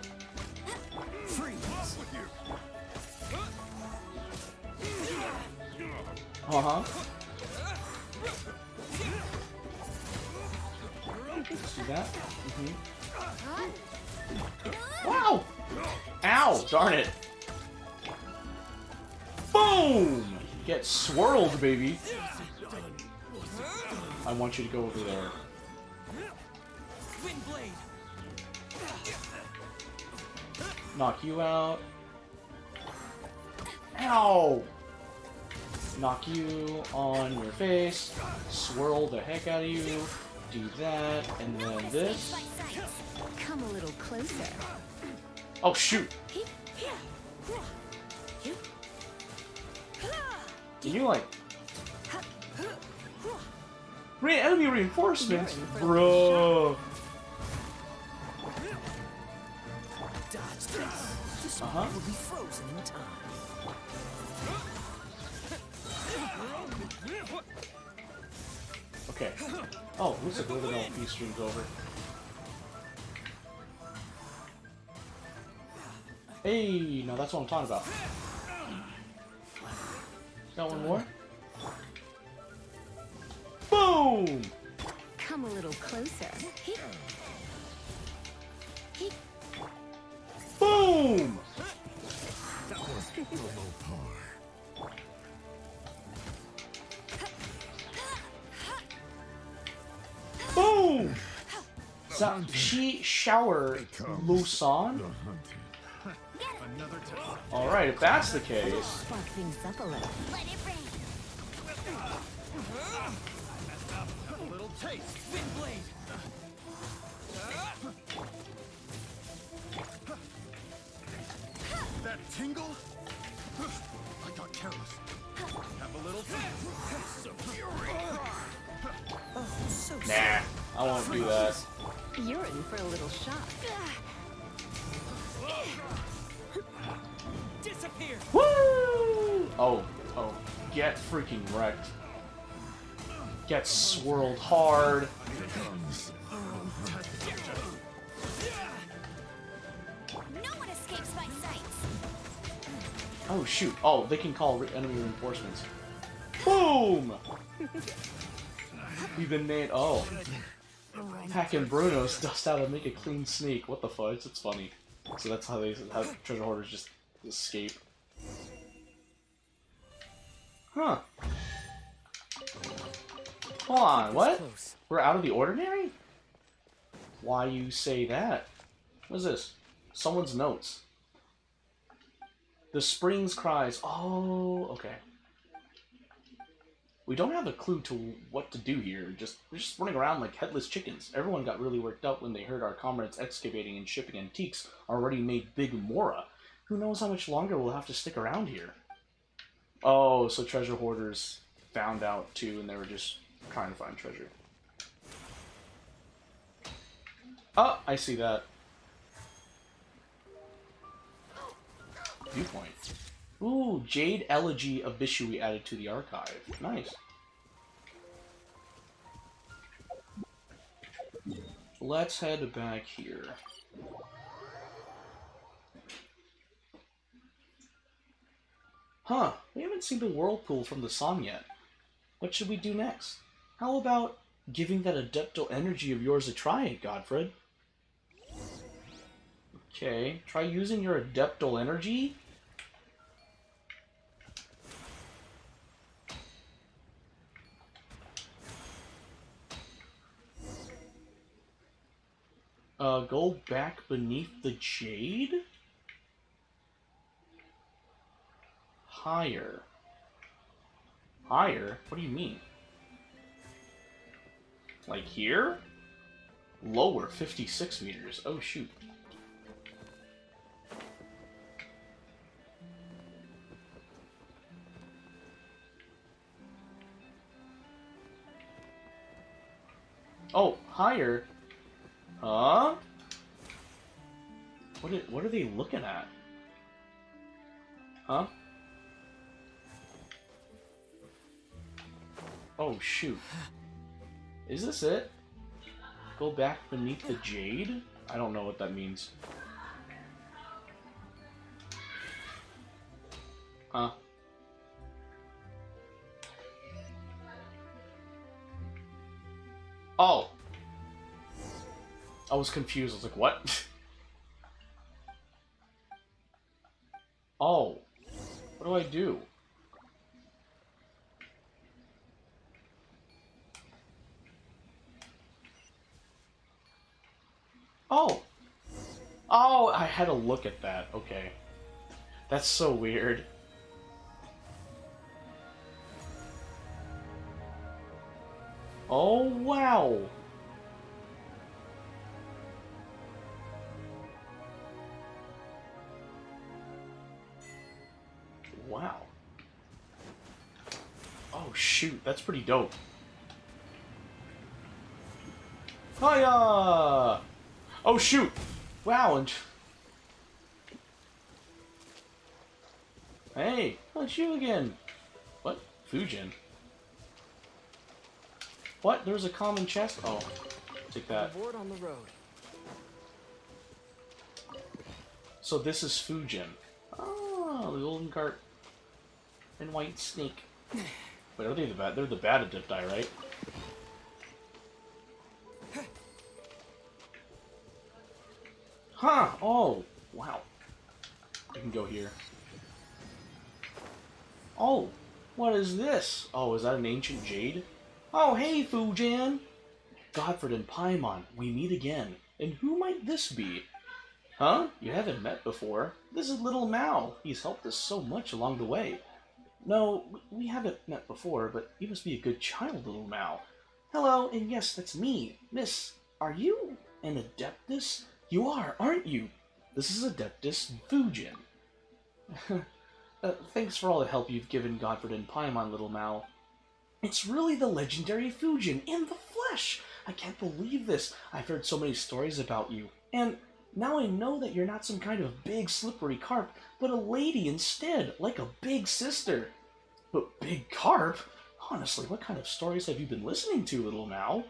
Freeze. Uh-huh. See that? Wow! Ow! Darn it! Boom! Get swirled, baby! I want you to go over there. Wind blade. Knock you out. Ow! Knock you on your face. Swirl the heck out of you. Do that, and then this. My sights. Come a little closer. Oh shoot! Can you like enemy reinforcements, bro? Dodge this. This Uh-huh. will be frozen in time. Okay. Oh, looks like the LP stream's over. Hey, no, that's what I'm talking about. Got one more. Boom! Come a little closer. Boom! Boom! She shower Lusan? Alright, if that's the case. Spark things up a little. Let it rain. A little taste. Wind blade. That tingle? I got careless. Have a little taste. So fury. Oh, so Nah, I won't do that. You're in for a little shock. disappear. Woo! Oh, get freaking wrecked. Get swirled hard. No one escapes my sights. Oh shoot. Oh, they can call enemy reinforcements. Boom! We've been made. Oh. Pack and Bruno's dust out and make a clean sneak. What the fudge? It's funny. So that's how they have treasure hoarders just escape. Huh. Hold on, what? Close. We're out of the ordinary? Why you say that? What is this? Someone's notes. The Springs cries. Oh, okay. We don't have a clue to what to do here. We're just running around like headless chickens. Everyone got really worked up when they heard our comrades excavating and shipping antiques already made Big Mora. Who knows how much longer we'll have to stick around here? Oh, so treasure hoarders found out too, and they were just trying to find treasure. Oh, I see that. Viewpoint. Ooh, Jade Elegy of Bishui added to the archive. Nice. Let's head back here. Huh, we haven't seen the whirlpool from the song yet. What should we do next? How about giving that adeptal energy of yours a try, Godfred? Okay, try using your adeptal energy? Go back beneath the jade? Higher. Higher? What do you mean? Like here? Lower, 56 meters. Oh, shoot. Oh, higher? Huh? What are they looking at? Huh? Oh, shoot. Is this it? Go back beneath the jade? I don't know what that means. Huh? Oh! I was confused. I was like, what? Oh. What do I do? Oh! Oh, I had to look at that. Okay. That's so weird. Oh, wow! Wow. Oh, shoot. That's pretty dope. Hiya! Oh, shoot! Wow, and... Hey, it's you again. What? Fujin? What? There's a common chest? Oh, take that. Board on the road. So this is Fujin. Oh, the golden cart and white snake. Wait, are they the bad? They're the bad Adepti, right? Huh! Oh, wow. I can go here. Oh, what is this? Oh, is that an ancient jade? Oh, hey, Fujin! Godfred and Paimon, we meet again. And who might this be? Huh? You haven't met before. This is Little Mao. He's helped us so much along the way. No, we haven't met before, but you must be a good child, Little Mao. Hello, and yes, that's me. Miss, are you an Adeptus? You are, aren't you? This is Adeptus Fujin. Thanks for all the help you've given Godfred and Paimon, Little Mao. It's really the legendary Fujin in the flesh! I can't believe this. I've heard so many stories about you. And now I know that you're not some kind of big slippery carp, but a lady instead, like a big sister. But big carp? Honestly, what kind of stories have you been listening to, Little Mao?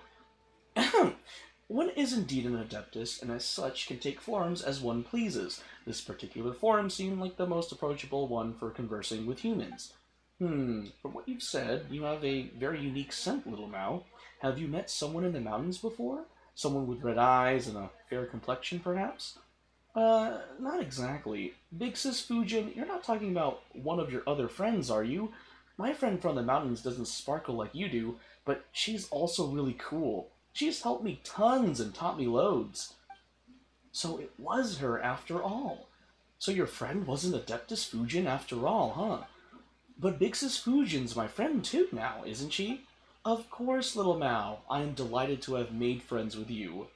One is indeed an Adeptus, and as such can take forms as one pleases. This particular form seemed like the most approachable one for conversing with humans. From what you've said, you have a very unique scent, Little Mao. Have you met someone in the mountains before? Someone with red eyes and a fair complexion, perhaps? Not exactly. Big Sis Fujin, you're not talking about one of your other friends, are you? My friend from the mountains doesn't sparkle like you do, but she's also really cool. She's helped me tons and taught me loads. So it was her after all. So your friend wasn't Adeptus Fujin after all, huh? But Big Sis Fujin's my friend too now, isn't she? Of course, Little Mao. I am delighted to have made friends with you.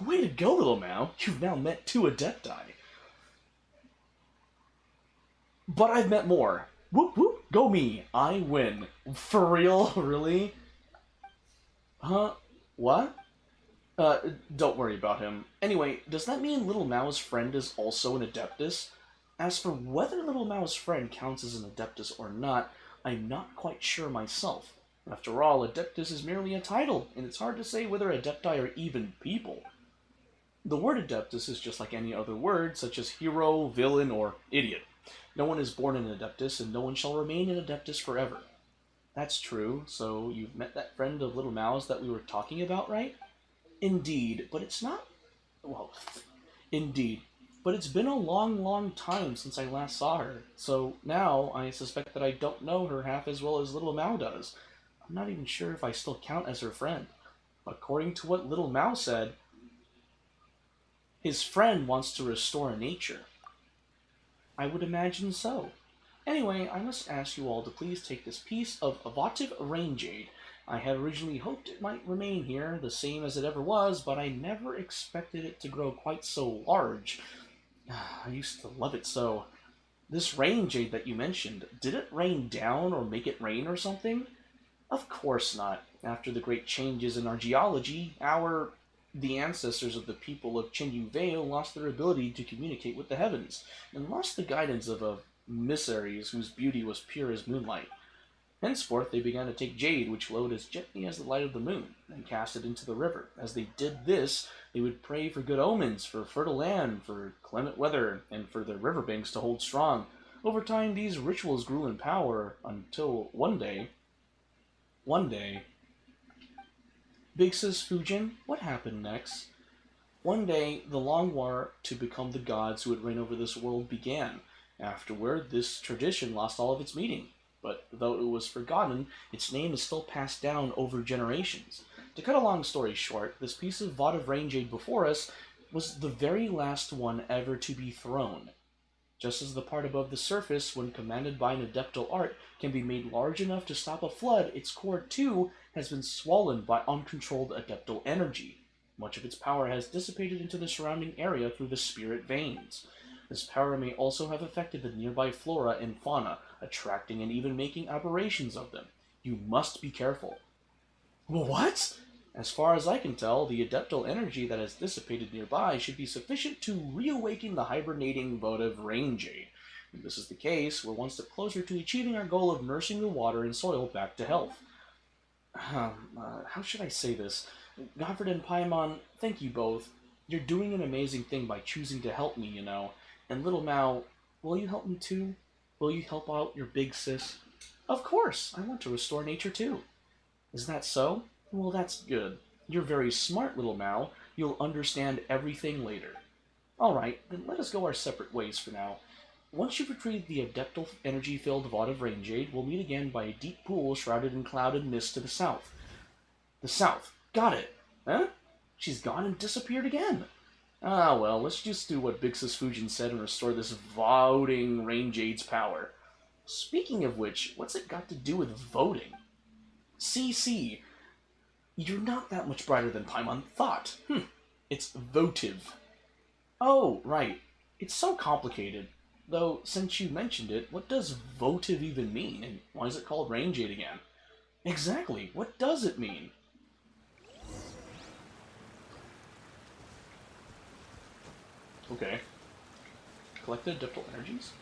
Way to go, Little Mao. You've now met 2 Adepti. But I've met more. Whoop whoop, go me. I win. For real? Really? Huh? What? Don't worry about him. Anyway, does that mean Little Mao's friend is also an Adeptus? As for whether Little Mao's friend counts as an Adeptus or not, I'm not quite sure myself. After all, Adeptus is merely a title, and it's hard to say whether Adepti are even people. The word Adeptus is just like any other word, such as hero, villain, or idiot. No one is born an Adeptus, and no one shall remain an Adeptus forever. That's true, so you've met that friend of Little Mao's that we were talking about, right? Indeed, but it's not... Well, indeed. But it's been a long, long time since I last saw her, so now I suspect that I don't know her half as well as Little Mao does. I'm not even sure if I still count as her friend. According to what Little Mao said, his friend wants to restore nature. I would imagine so. Anyway, I must ask you all to please take this piece of evocative rain jade. I had originally hoped it might remain here, the same as it ever was, but I never expected it to grow quite so large. I used to love it so. This rain jade that you mentioned, did it rain down or make it rain or something? Of course not. After the great changes in our geology, the ancestors of the people of Chinyu Vale lost their ability to communicate with the heavens, and lost the guidance of emissaries whose beauty was pure as moonlight. Henceforth they began to take jade, which glowed as gently as the light of the moon, and cast it into the river. As they did this, they would pray for good omens, for fertile land, for clement weather, and for their riverbanks to hold strong. Over time, these rituals grew in power until one day, Big Sis Fujin, what happened next? One day, the long war to become the gods who would reign over this world began. Afterward, this tradition lost all of its meaning. But though it was forgotten, its name is still passed down over generations. To cut a long story short, this piece of votive rain jade before us was the very last one ever to be thrown. Just as the part above the surface, when commanded by an adeptal art, can be made large enough to stop a flood, its core too has been swollen by uncontrolled adeptal energy. Much of its power has dissipated into the surrounding area through the spirit veins. This power may also have affected the nearby flora and fauna, attracting and even making aberrations of them. You must be careful. What? As far as I can tell, the adeptal energy that has dissipated nearby should be sufficient to reawaken the hibernating votive rain jade. If this is the case, we're one step closer to achieving our goal of nursing the water and soil back to health. How should I say this? Godfred and Paimon, thank you both. You're doing an amazing thing by choosing to help me, you know. And little Mao, will you help me too? Will you help out your big sis? Of course, I want to restore nature too. Is that so? Well, that's good. You're very smart, little Mao. You'll understand everything later. Alright, then let us go our separate ways for now. Once you've retrieved the adeptal energy-filled votive rain jade, we'll meet again by a deep pool shrouded in cloud and mist to the south. The south. Got it. Huh? She's gone and disappeared again. Ah, well, let's just do what Big Sis Fujin said and restore this voting rain jade's power. Speaking of which, what's it got to do with voting? CC. You're not that much brighter than Paimon thought. It's votive. Oh, right. It's so complicated. Though, since you mentioned it, what does votive even mean, and why is it called rain jade again? Exactly, what does it mean? Okay. Collected adeptal energies?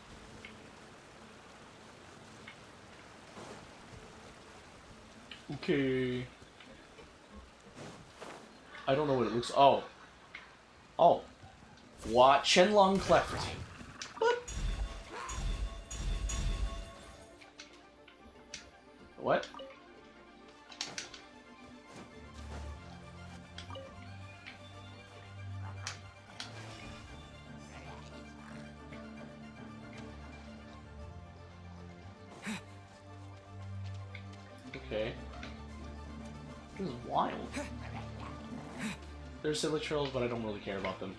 Okay. I don't know what it looks... Oh. Oh. What? Shenlong Cleft. What? Okay. This is wild. They're silly trails, but I don't really care about them.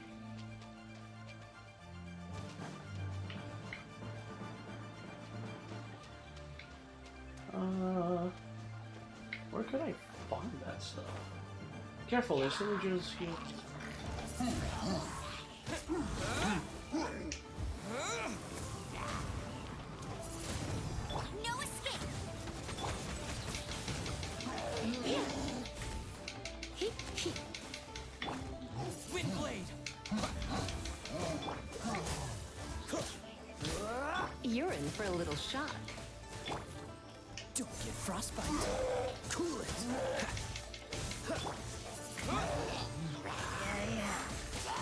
Where could I find that stuff? Careful, there's villagers here. No escape! Wind blade. You're in for a little shock. Don't get frostbite. Cool it.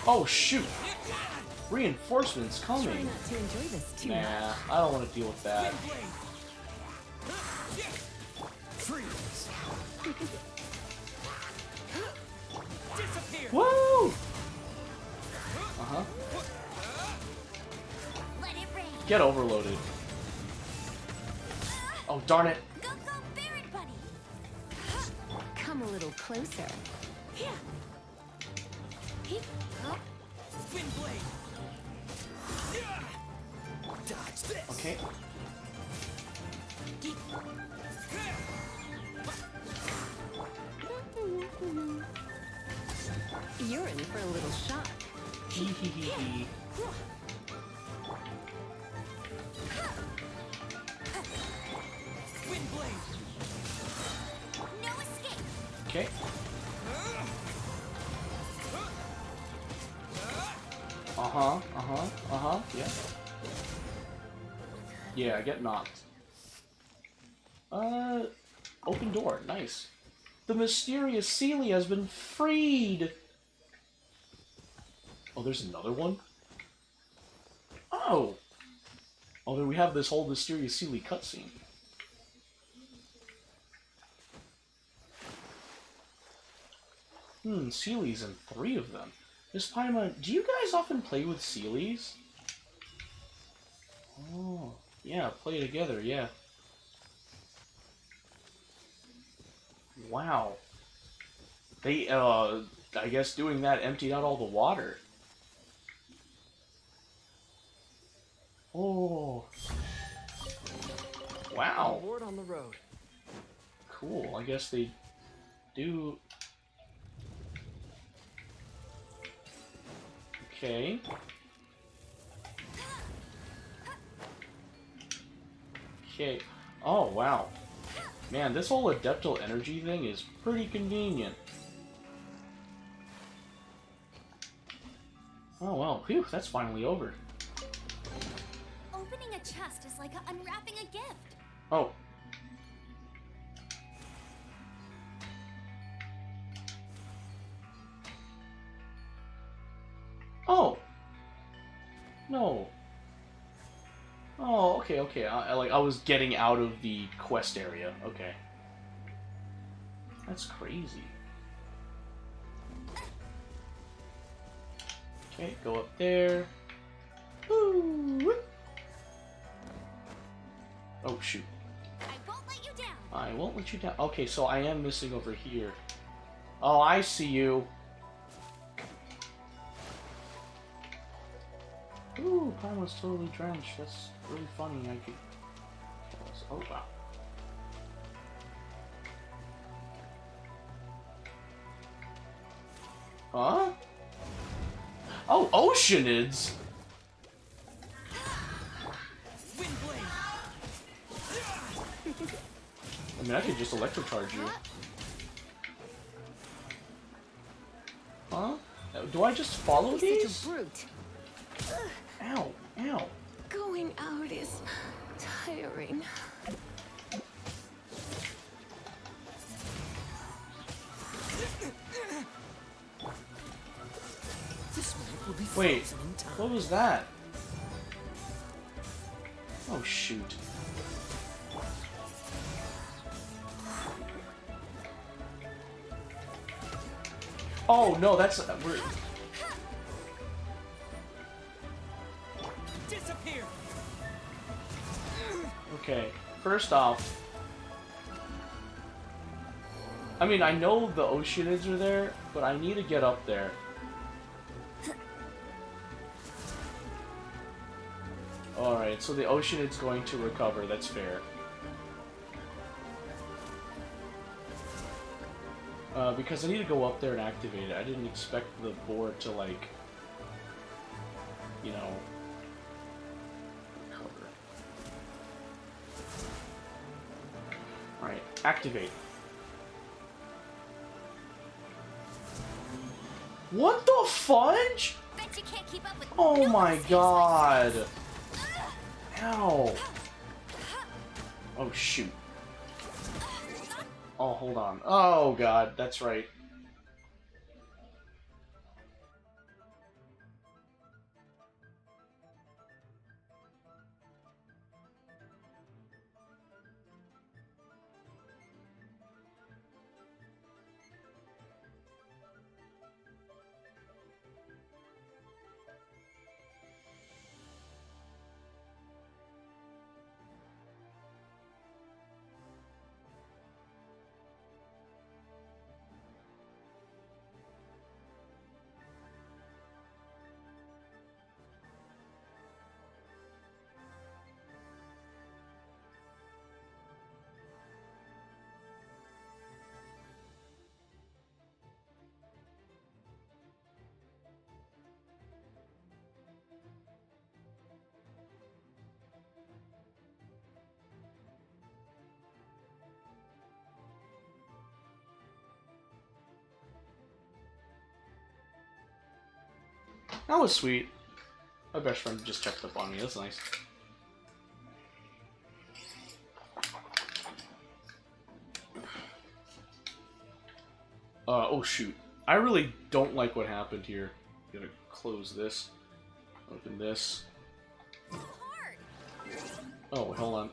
Oh shoot! Reinforcements Try coming! not to enjoy this too much. Nah, I don't want to deal with that. Wind blade. Freeze. Disappear. Woo! Uh-huh. Let it rain! Get overloaded. Oh, darn it. Go, go, Baron Bunny! Come a little closer. Here! Wind blade. Dodge this. Okay. You're in for a little shock. Hee hee hee hee. Wind blade. No escape. Okay. Yeah. Yeah, I get knocked. Open door. Nice. The mysterious Sealy has been freed! Oh, there's another one? Oh! Oh, then we have this whole mysterious Sealy cutscene. Sealies and 3 of them. Miss Paimon, do you guys often play with Sealies? Oh, yeah, play together, yeah. Wow. They, I guess doing that emptied out all the water. Oh. Wow. Ward on the road. Cool. I guess they do. Okay. Okay. Oh, wow. Man, this whole Adeptal energy thing is pretty convenient. Oh, well. Phew, that's finally over. Opening a chest is like unwrapping a gift. Oh. Oh. No. Oh, okay, okay. I was getting out of the quest area. Okay. That's crazy. Okay, go up there. Woo! Oh, shoot. I won't let you down. I won't let you down. Okay, so I am missing over here. Oh, I see you. Ooh, Paimon's totally drenched. That's really funny. I could... Oh, wow. Huh? Oh, Oceanids! Wind blade. I mean, I could just electrocharge you. Huh? Do I just follow Such these? a brute. Ow, ow. Going out is tiring. This map will be Wait, frozen in time. what was that? Oh, shoot. Oh, no, that's... we're... Disappear. Okay, first off... I mean, I know the Oceanids are there, but I need to get up there. Alright, so the Oceanid's going to recover, that's fair. Because I need to go up there and activate it. I didn't expect the board to, like, you know, recover. Alright, activate. What the fudge? Bet you can't keep up with Oh no my mistakes god! like Ow! Oh shoot. Oh, hold on. Oh god, that's right. That was sweet. My best friend just checked up on me. That's nice. Oh shoot. I really don't like what happened here. Gonna close this. Open this. Oh, hold on.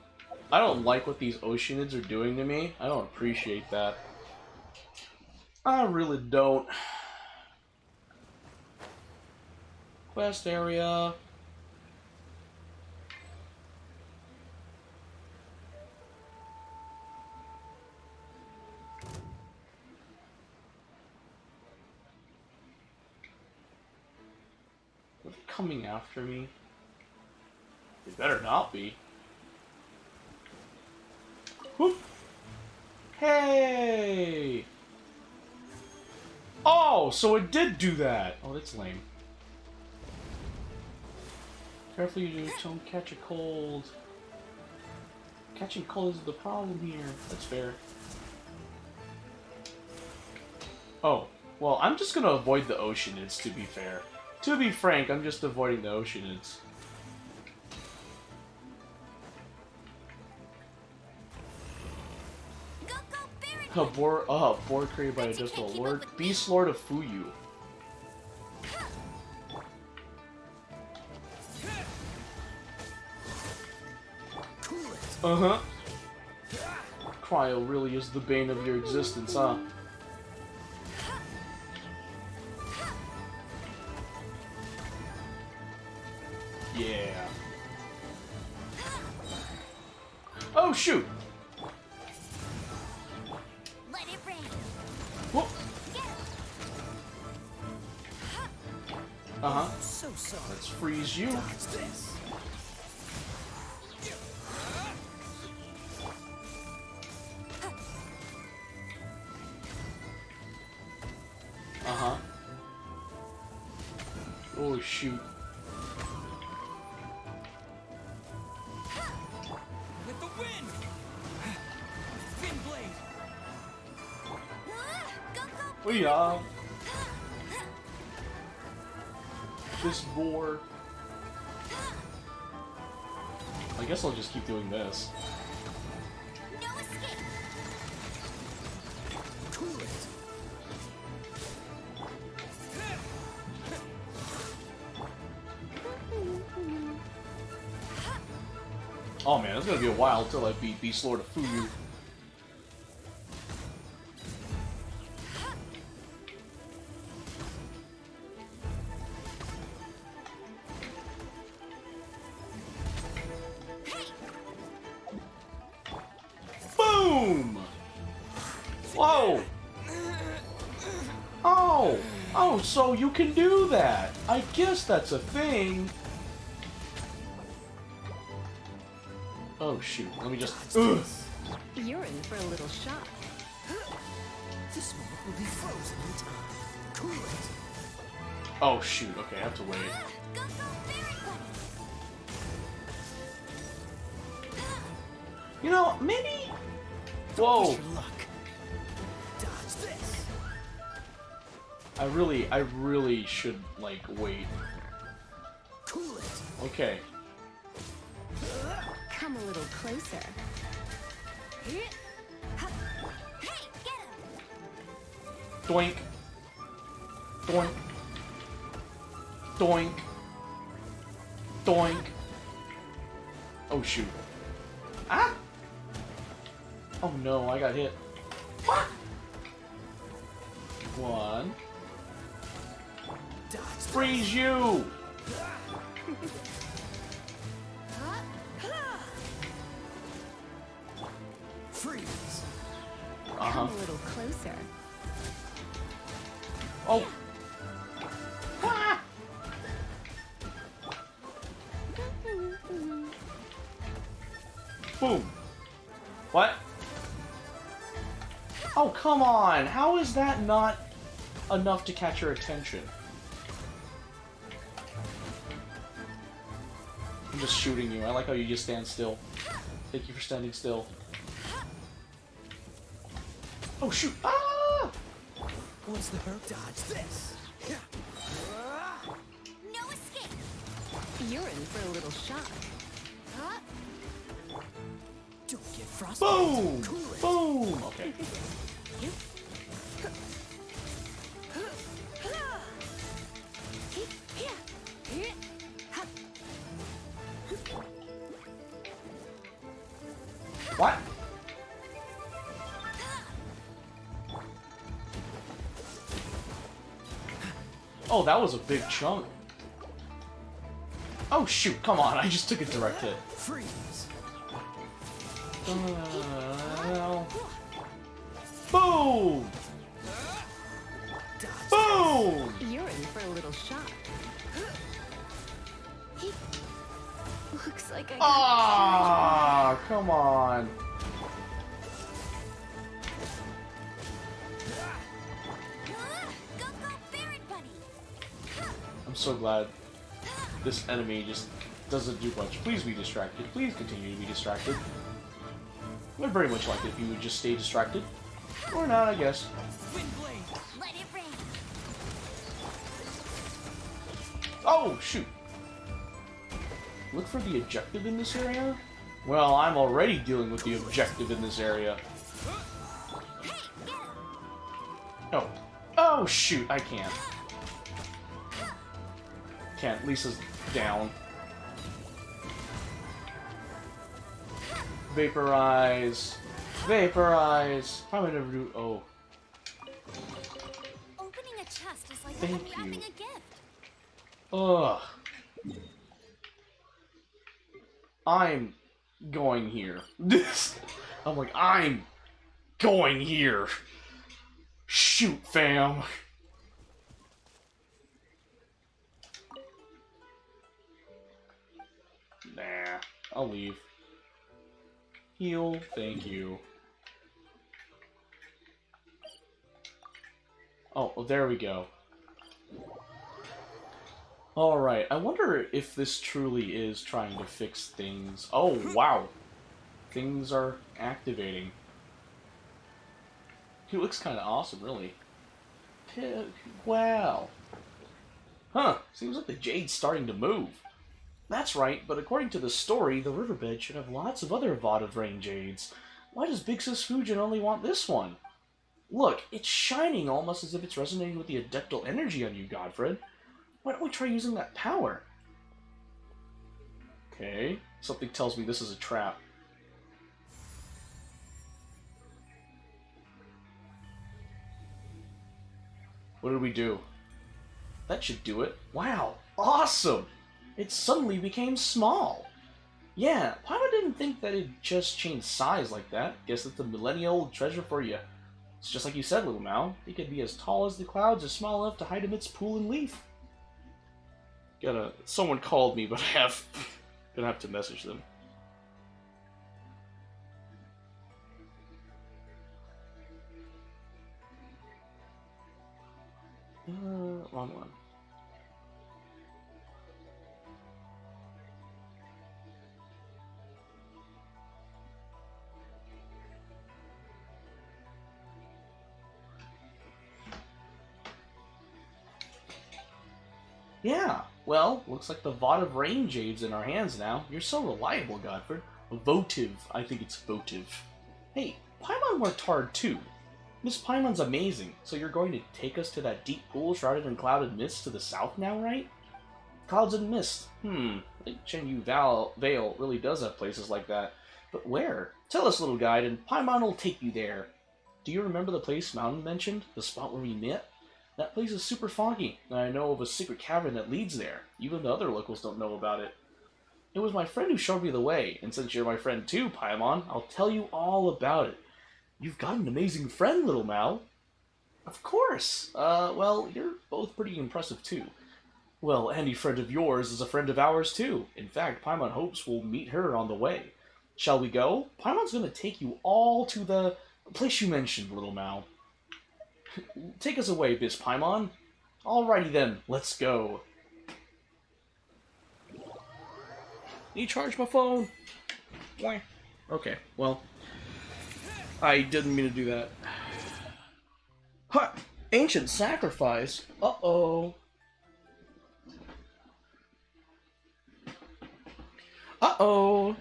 I don't like what these Oceanids are doing to me. I don't appreciate that. I really don't. Quest area. They're coming after me. They better not be. Whoop. Hey! Oh, so it did do that. Oh, that's lame. Careful you don't catch a cold. Catching cold is the problem here. That's fair. Oh, well, I'm just gonna avoid the Oceanids, to be fair. To be frank, I'm just avoiding the Oceanids. Board created by a difficult lord. Beast Lord of Fuyu. Uh-huh. Cryo really is the bane of your existence, huh? Yeah. Oh, shoot! Let it rain. Whoop! Uh-huh. So sorry. Let's freeze you. Dodge this. Uh-huh. Oh, shoot. With the wind. Fin blade. Go, go. We are. This boar. I guess I'll just keep doing this. No escape. Cool it. Oh man, it's gonna be a while till I beat Beast Lord of Fuyu. Boom! Whoa! Oh! Oh, so you can do that! I guess that's a thing! Oh shoot, let me just... Ugh. You're in for a little shock. This moment will be frozen in time. Cool it. Oh shoot, okay, I have to wait. Go, go, fairy buddy. You know, maybe... Whoa! Push your luck. Dodge this. I really should, like, wait. Cool it. Okay. Come a little closer. Hey, get him. Doink. Doink. Doink. Doink. Oh shoot. Ah! Oh no, I got hit. What? One. Dodge this. Freeze you! Freeze. Uh-huh. Come a little closer. Oh! Ah! Boom! What? Oh, come on! How is that not enough to catch your attention? I'm just shooting you. I like how you just stand still. Thank you for standing still. Oh, shoot! Ah! What's the hurt? Dodge this. No You're in for a little shock. Huh? Don't get frostbite. Boom! Cool it. Boom! Okay. What? Oh, that was a big chunk. Oh shoot, come on, I just took a direct hit. Freeze. Boom! Dodge. Boom! You're in for a little shock. Looks like I got Ah, come on. Go, Barrett Bunny! I'm so glad this enemy just doesn't do much. Please be distracted. Please continue to be distracted. I'd very much like it if you would just stay distracted. Or not, I guess. Wind blade. Let it rain! Oh, shoot. Look for the objective in this area? Well, I'm already dealing with the objective in this area. Hey, get him! Oh. Oh, shoot, I can't. Can't. Lisa's down. Vaporize. Vaporize. How would I never do... Oh. Opening a chest is like Thank unwrapping you. a gift. Ugh. I'm going here. I'm like, I'm going here. Shoot, fam. Nah, I'll leave. Heal, thank you. Oh, well, there we go. Alright, I wonder if this truly is trying to fix things. Oh, wow. Things are activating. He looks kind of awesome, really. Wow. Huh, seems like the jade's starting to move. That's right, but according to the story, the riverbed should have lots of other Votive Rain jades. Why does Big Sis Fujin only want this one? Look, it's shining almost as if it's resonating with the adeptal energy on you, Godfred. Why don't we try using that power? Okay, something tells me this is a trap. What did we do? That should do it. Wow, awesome! It suddenly became small. Yeah, Paimon didn't think that it'd just change size like that. Guess it's a millennia-old treasure for you. It's just like you said, little Mal. It could be as tall as the clouds or small enough to hide amidst pool and leaf. Someone called me, but gonna have to message them. Wrong one. Yeah, well, looks like the Votive Rain Jade's in our hands now. You're so reliable, Godfred. Votive. I think it's votive. Hey, Paimon worked hard too. Miss Paimon's amazing, so you're going to take us to that deep pool shrouded in clouded mist to the south now, right? Clouds and mist. I think Chenyu Vale really does have places like that. But where? Tell us, little guide, and Paimon will take you there. Do you remember the place Mountain mentioned? The spot where we met? That place is super foggy, and I know of a secret cavern that leads there. Even the other locals don't know about it. It was my friend who showed me the way, and since you're my friend too, Paimon, I'll tell you all about it. You've got an amazing friend, little Mal. Of course. Well, you're both pretty impressive too. Well, any friend of yours is a friend of ours too. In fact, Paimon hopes we'll meet her on the way. Shall we go? Paimon's gonna take you all to the place you mentioned, little Mal. Take us away, Miss Paimon. Alrighty then, let's go. Need to charge my phone? Why? Okay, well, I didn't mean to do that. Huh, ancient sacrifice? Uh-oh. Uh-oh!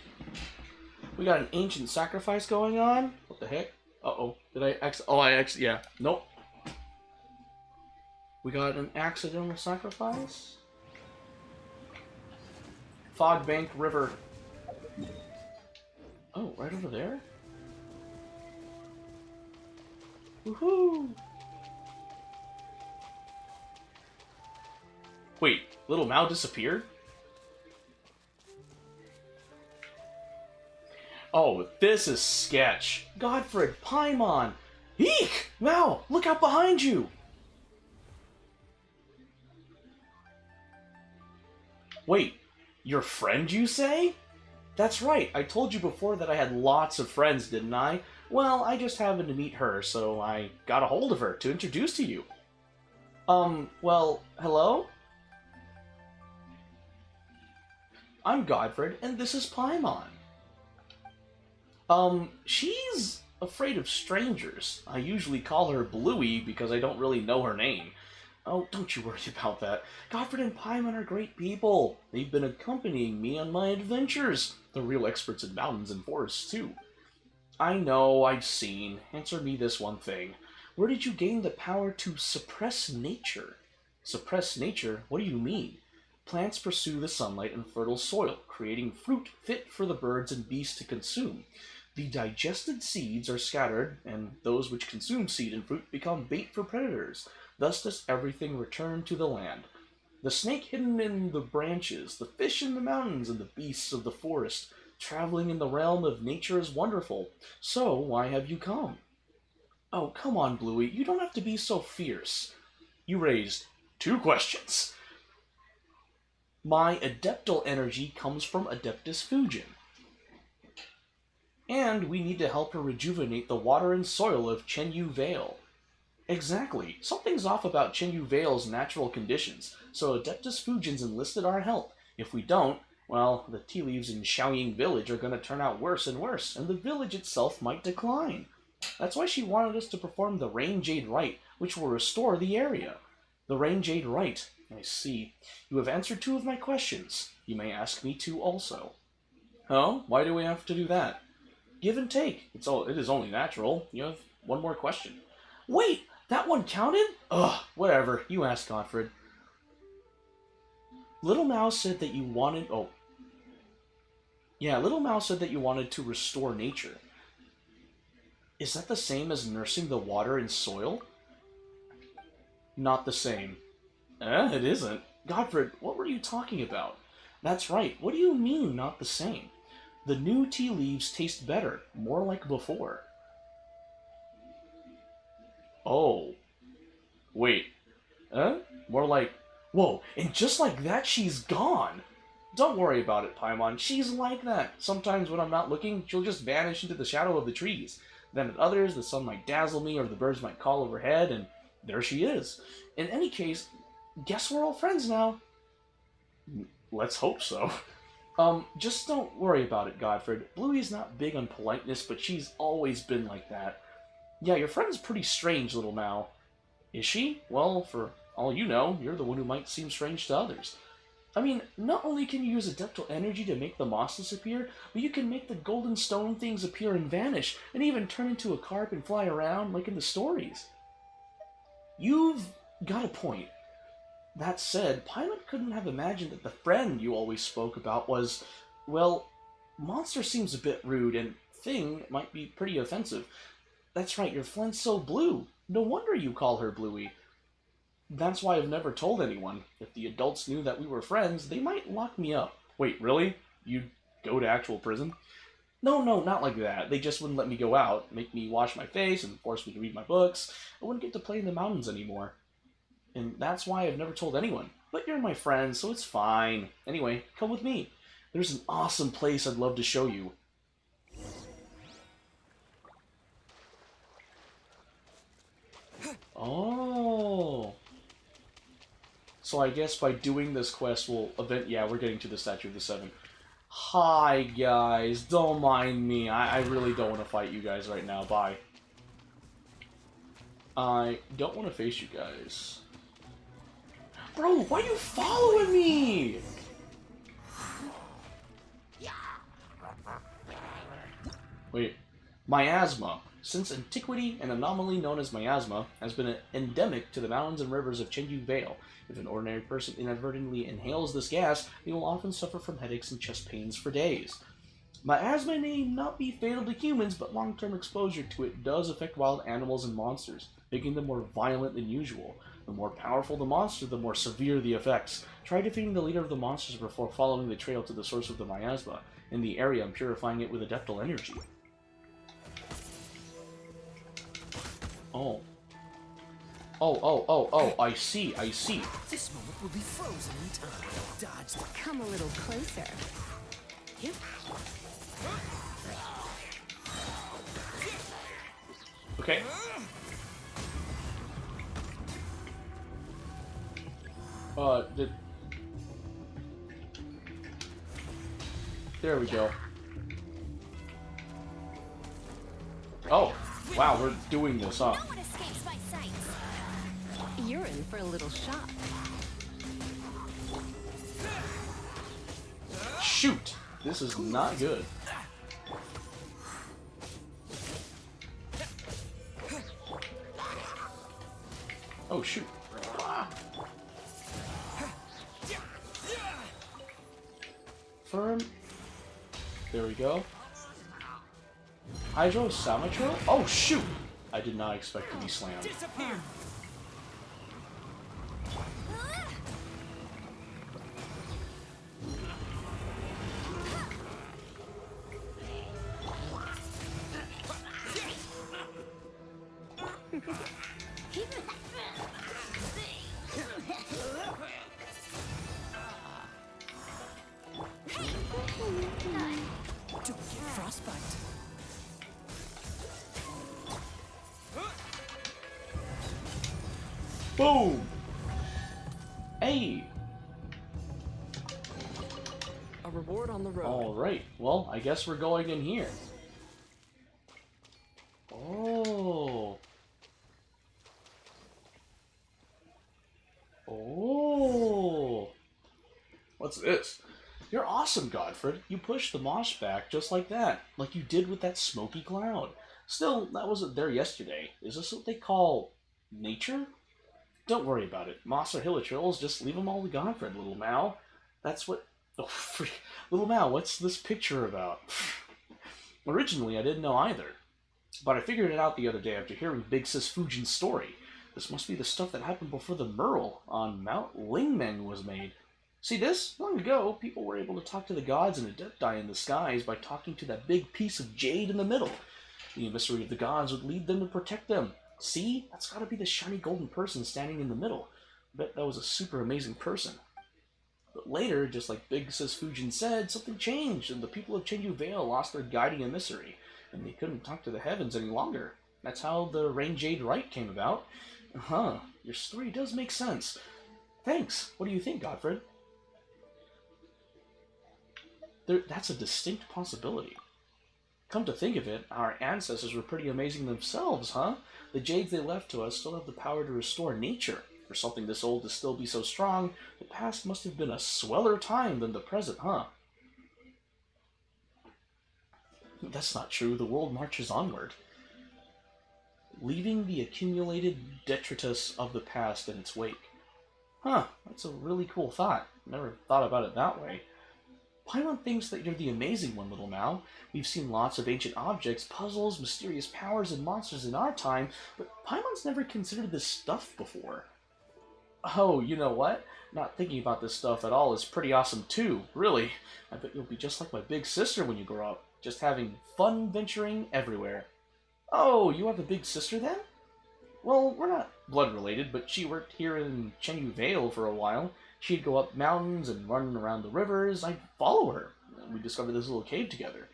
We got an ancient sacrifice going on? What the heck? Uh-oh. Did I yeah. Nope. We got an accidental sacrifice? Fog Bank River. Oh, right over there? Woohoo! Wait, Little Mao disappeared? Oh, this is sketch. Godfred, Paimon! Eek! Mao, look out behind you! Wait, your friend, you say? That's right, I told you before that I had lots of friends, didn't I? Well, I just happened to meet her, so I got a hold of her to introduce to you. Well, hello? I'm Godfred, and this is Paimon. She's afraid of strangers. I usually call her Bluey because I don't really know her name. Oh, don't you worry about that. Godfred and Paimon are great people. They've been accompanying me on my adventures. They're real experts in mountains and forests, too. I know, I've seen. Answer me this one thing. Where did you gain the power to suppress nature? Suppress nature? What do you mean? Plants pursue the sunlight and fertile soil, creating fruit fit for the birds and beasts to consume. The digested seeds are scattered, and those which consume seed and fruit become bait for predators. Thus does everything return to the land. The snake hidden in the branches, the fish in the mountains, and the beasts of the forest. Traveling in the realm of nature is wonderful. So, why have you come? Oh, come on, Bluey. You don't have to be so fierce. You raised 2 questions. My adeptal energy comes from Adeptus Fujin. And we need to help her rejuvenate the water and soil of Chenyu Vale. Exactly. Something's off about Chenyu Vale's natural conditions, so Adeptus Fujin's enlisted our help. If we don't, well, the tea leaves in Xiaoying Village are going to turn out worse and worse, and the village itself might decline. That's why she wanted us to perform the Rain Jade Rite, which will restore the area. The Rain Jade Rite. I see. You have answered 2 of my questions. You may ask me 2 also. Oh? Why do we have to do that? Give and take. It is only natural. You have 1 more question. Wait! That one counted? Ugh, whatever. You ask Godfred. Little Mouse said that you wanted... Oh. Yeah, Little Mouse said that you wanted to restore nature. Is that the same as nursing the water and soil? Not the same. It isn't. Godfred, what were you talking about? That's right. What do you mean, not the same? The new tea leaves taste better, more like before. Oh. Wait. More like... Whoa, and just like that, she's gone! Don't worry about it, Paimon. She's like that. Sometimes when I'm not looking, she'll just vanish into the shadow of the trees. Then at others, the sun might dazzle me, or the birds might call overhead, and there she is. In any case, guess we're all friends now. Let's hope so. Just don't worry about it, Godfred. Bluey's not big on politeness, but she's always been like that. Yeah, your friend's pretty strange, little Mao. Is she? Well, for all you know, you're the one who might seem strange to others. I mean, not only can you use adeptal energy to make the moss disappear, but you can make the golden stone things appear and vanish, and even turn into a carp and fly around like in the stories. You've got a point. That said, Pilot couldn't have imagined that the friend you always spoke about was, well, monster seems a bit rude, and thing might be pretty offensive. That's right, your friend's so blue. No wonder you call her Bluey. That's why I've never told anyone. If the adults knew that we were friends, they might lock me up. Wait, really? You'd go to actual prison? No, not like that. They just wouldn't let me go out, make me wash my face, and force me to read my books. I wouldn't get to play in the mountains anymore. And that's why I've never told anyone. But you're my friend, so it's fine. Anyway, come with me. There's an awesome place I'd love to show you. Oh. So I guess by doing this quest, yeah, we're getting to the Statue of the Seven. Hi, guys. Don't mind me. I really don't want to fight you guys right now. Bye. I don't want to face you guys. Bro, why are you following me? Yeah. Wait. Miasma. Since antiquity, an anomaly known as miasma has been endemic to the mountains and rivers of Chenyu Vale. If an ordinary person inadvertently inhales this gas, they will often suffer from headaches and chest pains for days. Miasma may not be fatal to humans, but long-term exposure to it does affect wild animals and monsters, making them more violent than usual. The more powerful the monster, the more severe the effects. Try defeating the leader of the monsters before following the trail to the source of the miasma in the area and purifying it with adeptal energy. Oh. Oh, I see. This moment will be frozen in time. Dodge the... Come a little closer. Okay. There we go. Oh, wow, we're doing this, huh? No one escapes my sight. You're in for a little shock. Shoot! This is not good. Oh, shoot. Firm. There we go. Hydro Samatro? Oh, shoot! I did not expect to be slammed. Disappear! Don't get frostbite. Boom! Hey! A reward on the road. Alright, well, I guess we're going in here. Oh. Oh. What's this? You're awesome, Godfred. You pushed the moss back just like that, like you did with that smoky cloud. Still, that wasn't there yesterday. Is this what they call nature? Don't worry about it. Moss or hilichurls, just leave them all to Godfred, little Mal. That's what... Oh, freak. Little Mal, what's this picture about? Originally, I didn't know either. But I figured it out the other day after hearing Big Sis Fujin's story. This must be the stuff that happened before the Merle on Mount Lingmeng was made. See this? Long ago, people were able to talk to the gods and adepti in the skies by talking to that big piece of jade in the middle. The emissary of the gods would lead them to protect them. See? That's gotta be the shiny golden person standing in the middle. I bet that was a super amazing person. But later, just like Big Sis Fujin said, something changed, and the people of Chenyu Vale lost their guiding emissary, and they couldn't talk to the heavens any longer. That's how the Rain Jade Rite came about. Huh, your story does make sense. Thanks. What do you think, Godfred? That's a distinct possibility. Come to think of it, our ancestors were pretty amazing themselves, huh? The jades they left to us still have the power to restore nature. For something this old to still be so strong, the past must have been a sweller time than the present, huh? That's not true. The world marches onward, leaving the accumulated detritus of the past in its wake. Huh, that's a really cool thought. Never thought about it that way. Paimon thinks that you're the amazing one, little Mal. We've seen lots of ancient objects, puzzles, mysterious powers, and monsters in our time, but Paimon's never considered this stuff before. Oh, you know what? Not thinking about this stuff at all is pretty awesome too, really. I bet you'll be just like my big sister when you grow up, just having fun venturing everywhere. Oh, you have a big sister then? Well, we're not blood related, but she worked here in Chenyu Vale for a while. She'd go up mountains and run around the rivers. I'd follow her. We discovered this little cave together.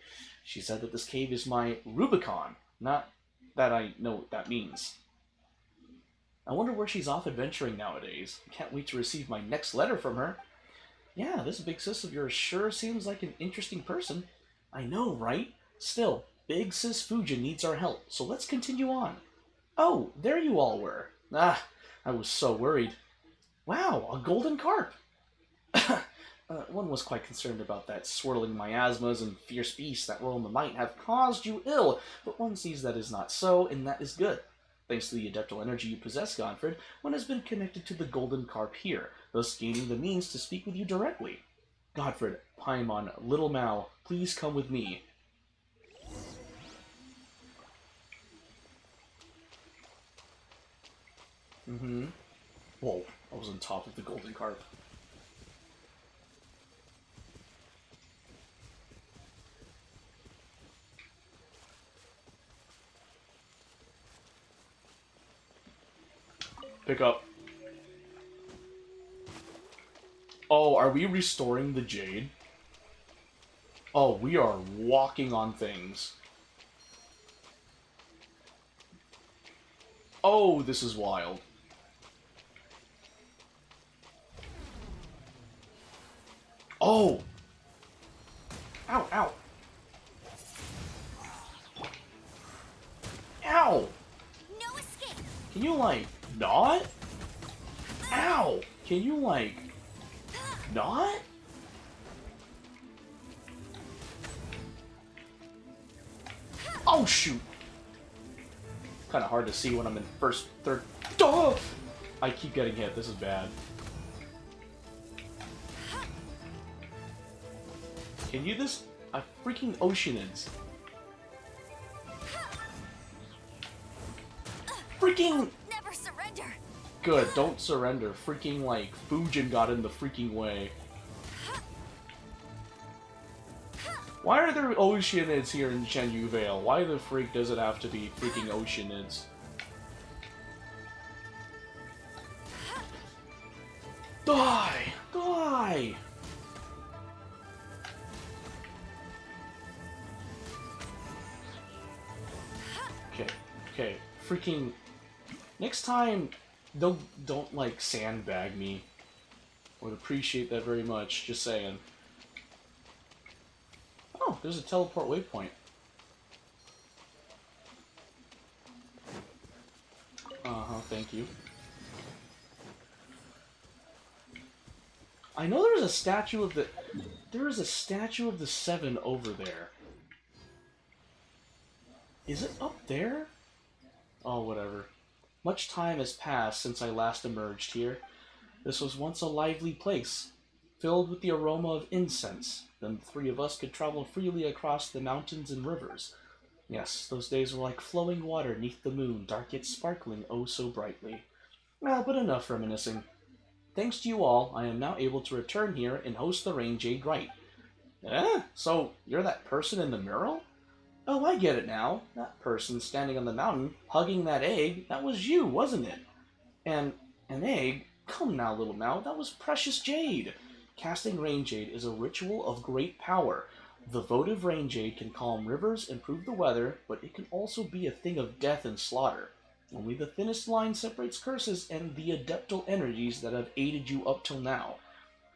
She said that this cave is my Rubicon. Not that I know what that means. I wonder where she's off adventuring nowadays. Can't wait to receive my next letter from her. Yeah, this big sis of yours sure seems like an interesting person. I know, right? Still, Big Sis Fujin needs our help, so let's continue on. Oh, there you all were. Ah, I was so worried. Wow, a golden carp. one was quite concerned about that swirling miasmas and fierce beasts that roam the might have caused you ill, but one sees that is not so, and that is good. Thanks to the adeptal energy you possess, Godfred, one has been connected to the golden carp here, thus gaining the means to speak with you directly. Godfred, Paimon, Little Mao, please come with me. Whoa, I was on top of the golden carp. Pick up. Oh, are we restoring the Jade? Oh, we are walking on things. Oh, this is wild. Oh! Ow, ow. Ow! No escape. Can you, like, not? Ow! Can you, like, not? Oh, shoot! Kind of hard to see when I'm in first, third. Duh! I keep getting hit. This is bad. Can you this? A freaking Oceanids. Freaking! Never surrender. Good, don't surrender. Freaking, like, Fujin got in the freaking way. Why are there Oceanids here in Shenyu Vale? Why the freak does it have to be freaking Oceanids? Die! Die! Okay, freaking... Next time, don't, like, sandbag me. I would appreciate that very much, just saying. Oh, there's a teleport waypoint. Thank you. I know there's a statue of the... There is a statue of the Seven over there. Is it up there? Oh, whatever. Much time has passed since I last emerged here. This was once a lively place, filled with the aroma of incense. Then the three of us could travel freely across the mountains and rivers. Yes, those days were like flowing water neath the moon, dark yet sparkling oh so brightly. Well, but enough reminiscing. Thanks to you all, I am now able to return here and host the Rain Jade Rite. Eh? So, you're that person in the mural? Oh, I get it now. That person standing on the mountain, hugging that egg, that was you, wasn't it? And an egg? Come now, little Mao, that was precious jade. Casting Rain Jade is a ritual of great power. The votive Rain Jade can calm rivers, improve the weather, but it can also be a thing of death and slaughter. Only the thinnest line separates curses and the adeptal energies that have aided you up till now.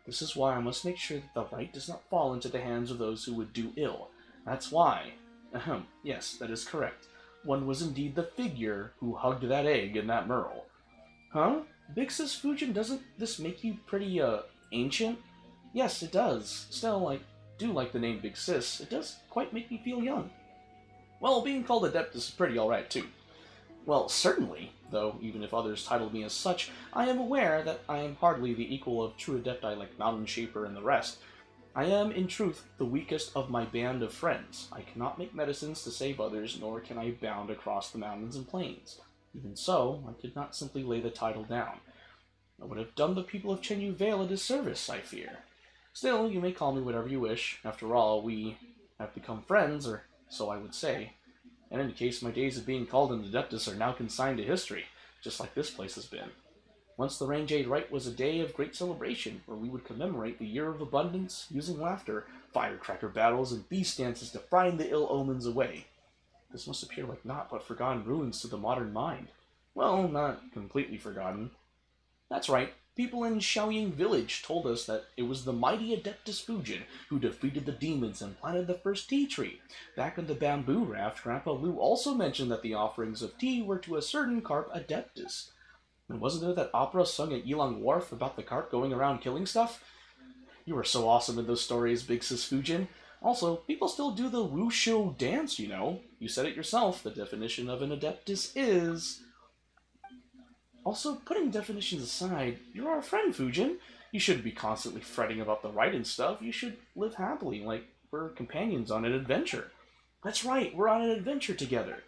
This is why I must make sure that the right does not fall into the hands of those who would do ill. That's why... Ahem, yes, that is correct. One was indeed the figure who hugged that egg in that merle. Huh? Big Sis Fujin, doesn't this make you pretty, ancient? Yes, it does. Still, I do like the name Big Sis. It does quite make me feel young. Well, being called Adeptus is pretty alright, too. Well, certainly, though, even if others titled me as such, I am aware that I am hardly the equal of true Adepti like Mountain Shaper and the rest. I am, in truth, the weakest of my band of friends. I cannot make medicines to save others, nor can I bound across the mountains and plains. Even so, I could not simply lay the title down. I would have done the people of Chenyu Vale a disservice, I fear. Still, you may call me whatever you wish. After all, we have become friends, or so I would say. In any case, my days of being called an Adeptus are now consigned to history, just like this place has been. Once the Rain Jade Rite was a day of great celebration, where we would commemorate the Year of Abundance, using laughter, firecracker battles, and beast dances to frighten the ill omens away. This must appear like naught but forgotten ruins to the modern mind. Well, not completely forgotten. That's right, people in Xiaoying Village told us that it was the mighty Adeptus Fujin who defeated the demons and planted the first tea tree. Back on the bamboo raft, Grandpa Lu also mentioned that the offerings of tea were to a certain carp Adeptus. And wasn't there that opera sung at Yilang Wharf about the carp going around killing stuff? You were so awesome in those stories, Big Sis Fujin. Also, people still do the wushu dance, you know. You said it yourself, the definition of an adeptus is... Also, putting definitions aside, you're our friend, Fujin. You shouldn't be constantly fretting about the right and stuff. You should live happily, like we're companions on an adventure. That's right, we're on an adventure together.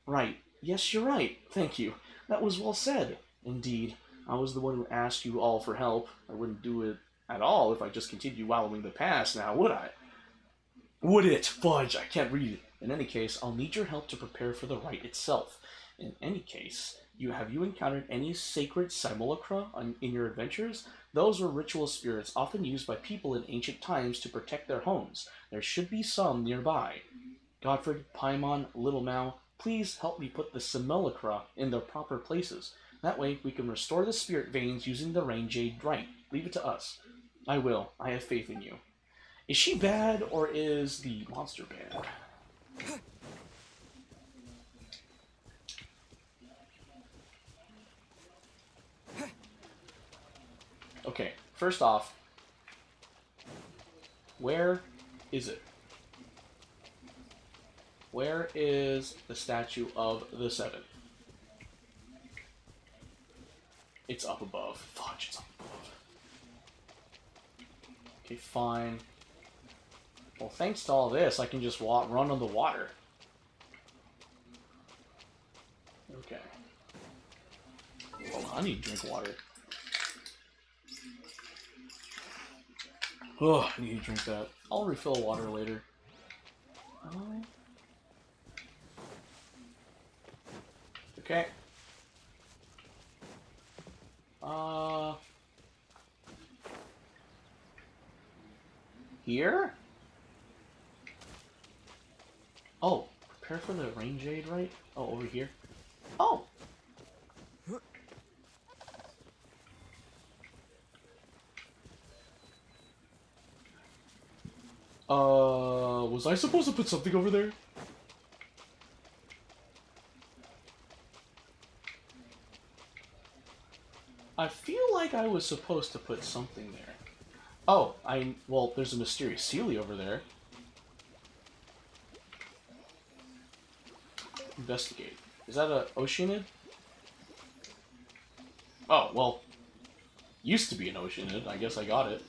Right. Yes, you're right. Thank you. That was well said. Indeed. I was the one who asked you all for help. I wouldn't do it at all if I just continued wallowing the past now, would I? Would it? Fudge, I can't read it. In any case, I'll need your help to prepare for the rite itself. In any case, have you encountered any sacred simulacra in your adventures? Those were ritual spirits often used by people in ancient times to protect their homes. There should be some nearby. Godfred, Paimon, Little Mao, please help me put the simulacra in their proper places. That way we can restore the spirit veins using the Rain Jade Rite. Leave it to us. I will. I have faith in you. Is she bad, or is the monster bad? Okay, first off, where is it? Where is the statue of the Seven? It's up above. Fudge, it's up above. Okay, fine. Well, thanks to all this, I can just run on the water. Okay. Well, I need to drink water. Oh, I need to drink that. I'll refill water later. Okay. Here? Oh, prepare for the Rain Jade, right? Oh, over here. Oh! Was I supposed to put something over there? I feel like I was supposed to put something there. Oh, well, there's a mysterious Sealy over there. Investigate. Is that a Oceanid? Oh, well, used to be an Oceanid. I guess I got it.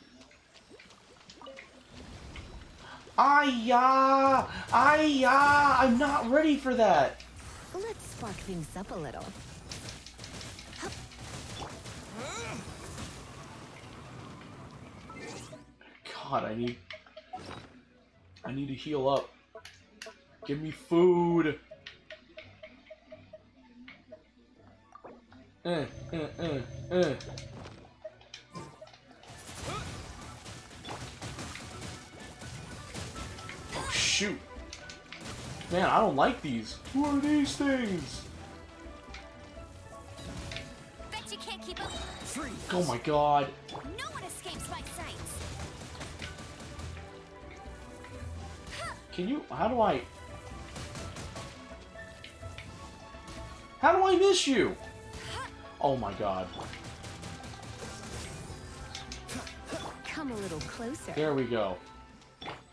Ayah! Ayah! I'm not ready for that! Let's spark things up a little. God, I need to heal up. Give me food. Oh, shoot. Man, I don't like these. Who are these things? Bet you can't keep up. Oh my god. No one escapes my sights. Can you... How do I miss you? Oh my god. Come a little closer. There we go.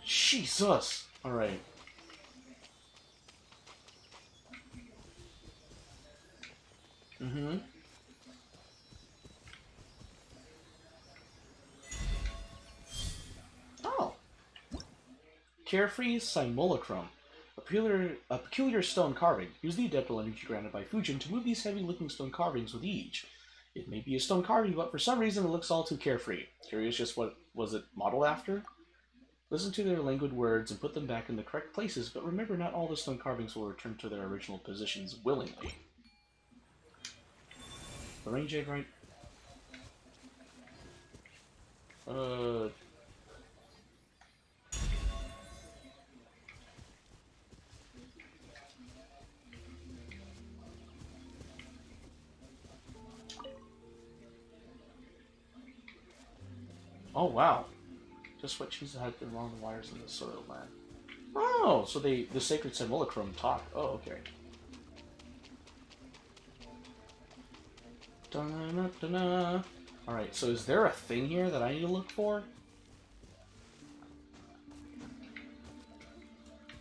Jesus. Alright. Mm-hmm. Oh. Carefree Simulacrum. A peculiar stone carving. Use the adeptal energy granted by Fujin to move these heavy-looking stone carvings with ease. It may be a stone carving, but for some reason it looks all too carefree. Curious just what was it modeled after? Listen to their languid words and put them back in the correct places, but remember not all the stone carvings will return to their original positions willingly. The Rain Jade, right? Oh, wow. Just what she's had along the wires in the soil land. Oh, so the sacred simulacrum talk. Oh, okay. Da-na-na-na-na. Alright, so is there a thing here that I need to look for?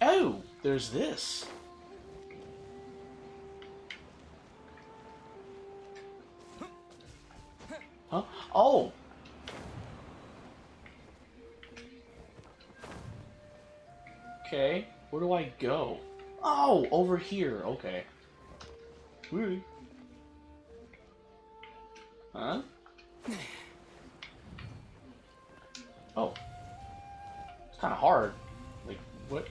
Oh, there's this. Huh? Oh! Okay, where do I go? Oh, over here, okay. Whee. Huh? Oh. It's kind of hard. Like, what?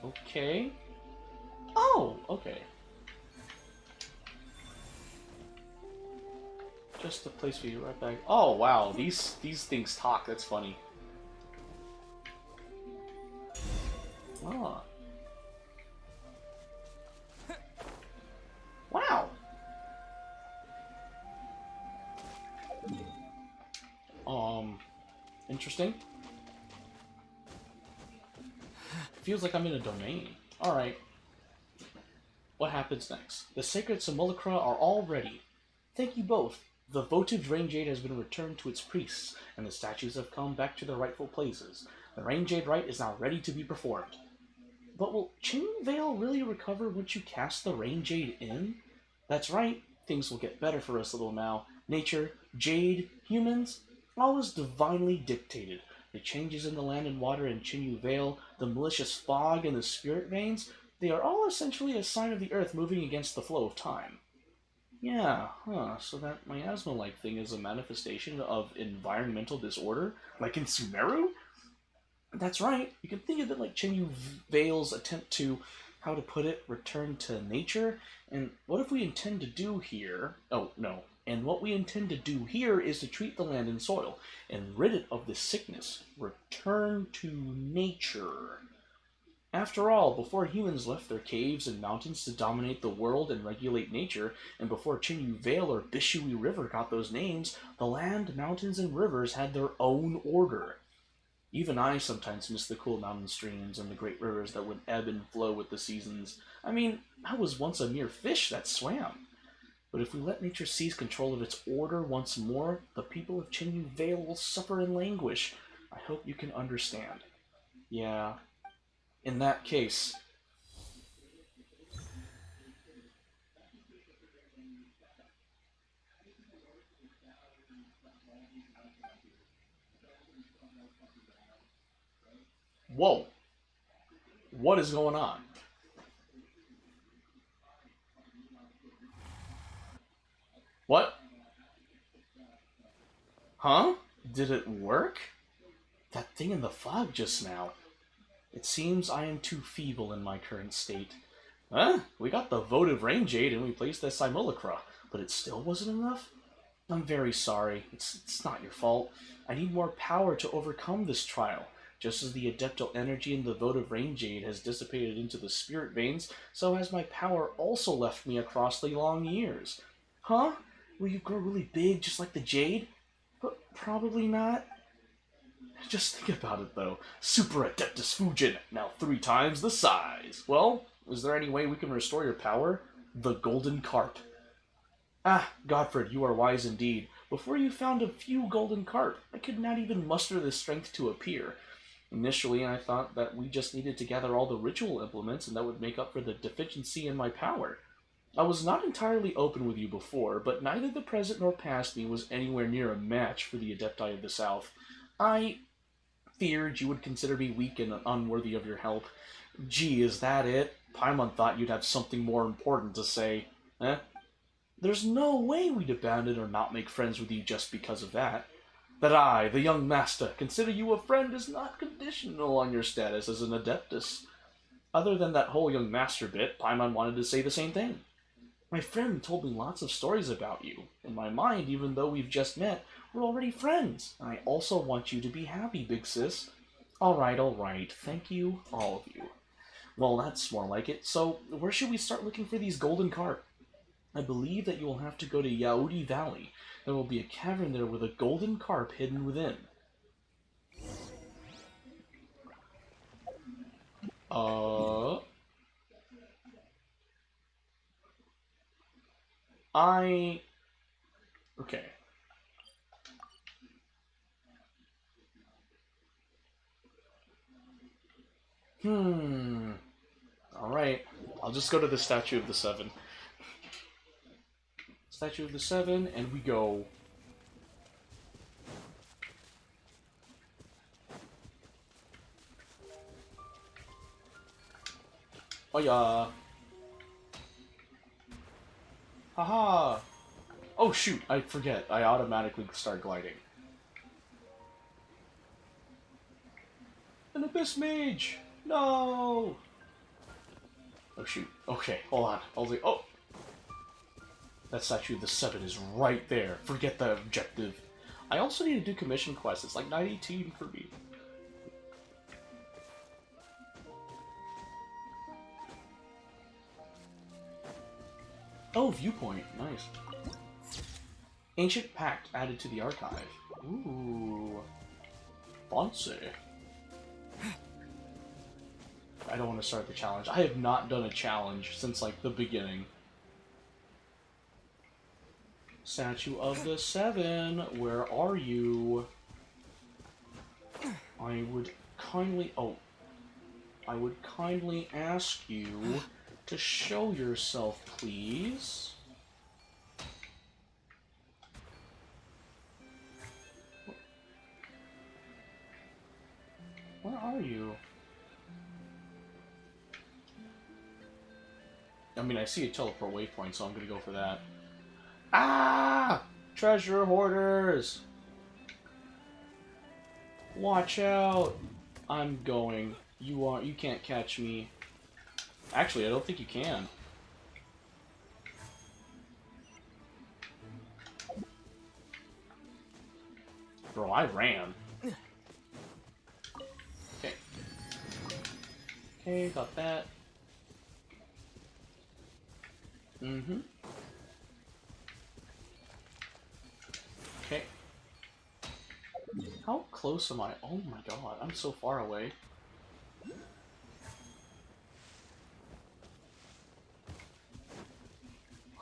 Okay. Oh, okay. Just to place me right back. Oh, wow, these things talk, that's funny. Ah. Wow. Interesting. Feels like I'm in a domain. Alright. What happens next? The sacred simulacra are all ready. Thank you both. The votive rain jade has been returned to its priests, and the statues have come back to their rightful places. The rain jade rite is now ready to be performed. But will Chinyu Vale really recover once you cast the rain jade in? That's right. Things will get better for us a little now. Nature, jade, humans, all is divinely dictated. The changes in the land and water in Chinyu Vale, the malicious fog and the spirit veins, they are all essentially a sign of the earth moving against the flow of time. Yeah, huh, so that miasma-like thing is a manifestation of environmental disorder? Like in Sumeru? That's right. You can think of it like Chinyu Vale's attempt to, how to put it, return to nature. And what if we intend to do here? Oh, no. And what we intend to do here is to treat the land and soil and rid it of this sickness. Return to nature. After all, before humans left their caves and mountains to dominate the world and regulate nature, and before Chinyu Vale or Bishui River got those names, the land, mountains, and rivers had their own order. Even I sometimes miss the cool mountain streams and the great rivers that would ebb and flow with the seasons. I mean, I was once a mere fish that swam. But if we let nature seize control of its order once more, the people of Chinyu Vale will suffer and languish. I hope you can understand. Yeah. In that case... Whoa! What is going on? What? Huh? Did it work? That thing in the fog just now. It seems I am too feeble in my current state. Huh? We got the votive rain jade and we placed the simulacra, but it still wasn't enough? I'm very sorry. It's not your fault. I need more power to overcome this trial. Just as the adeptal energy in the votive rain jade has dissipated into the spirit veins, so has my power also left me across the long years. Huh? Will you grow really big just like the jade? But probably not. Just think about it, though. Super Adeptus Fujin, now 3 times the size. Well, is there any way we can restore your power? The Golden Carp. Ah, Godfred, you are wise indeed. Before you found a few Golden Carp, I could not even muster the strength to appear. Initially, I thought that we just needed to gather all the ritual implements and that would make up for the deficiency in my power. I was not entirely open with you before, but neither the present nor past me was anywhere near a match for the Adepti of the South. I feared you would consider me weak and unworthy of your help. Gee, is that it? Paimon thought you'd have something more important to say. Eh? There's no way we'd abandon or not make friends with you just because of that. That I, the young master, consider you a friend is not conditional on your status as an adeptus. Other than that whole young master bit, Paimon wanted to say the same thing. My friend told me lots of stories about you. In my mind, even though we've just met, we're already friends. I also want you to be happy, big sis. Alright. Thank you, all of you. Well, that's more like it. So, where should we start looking for these golden carp? I believe that you will have to go to Yaudi Valley. There will be a cavern there with a golden carp hidden within. Okay. Alright. I'll just go to the Statue of the Seven. Statue of the Seven, and we go. Oh yeah. Haha. Oh shoot, I forget. I automatically start gliding. An Abyss Mage! No! Oh shoot. Okay, hold on. I was like, oh! That Statue of the Seven is right there. Forget the objective. I also need to do commission quests. It's like 918 for me. Oh, viewpoint. Nice. Ancient Pact added to the archive. Ooh. Fancy. I don't want to start the challenge. I have not done a challenge since, like, the beginning. Statue of the Seven, where are you? I would kindly... Oh. I would kindly ask you to show yourself, please. Where are you? I mean, I see a teleport waypoint, so I'm gonna go for that. Ah! Treasure hoarders! Watch out! I'm going. You can't catch me. Actually, I don't think you can. Bro, I ran. Okay. Okay, got that. Mm-hmm. Okay. How close am I? Oh my god, I'm so far away.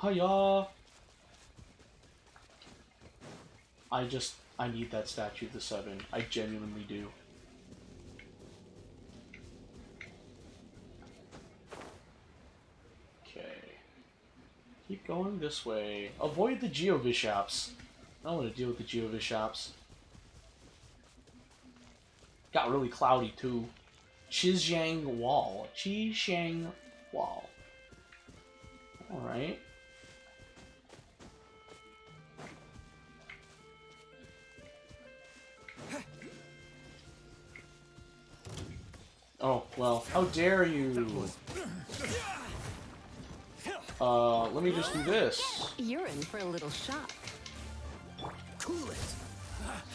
Hiya! I need that Statue of the Seven. I genuinely do. Okay. Keep going this way. Avoid the Geovishaps. I don't want to deal with the Geovishaps. Got really cloudy too. Chizhang Wall. Chizhang Wall. Alright. Oh, well, how dare you? Let me just do this. You're in for a little shock. Cool it.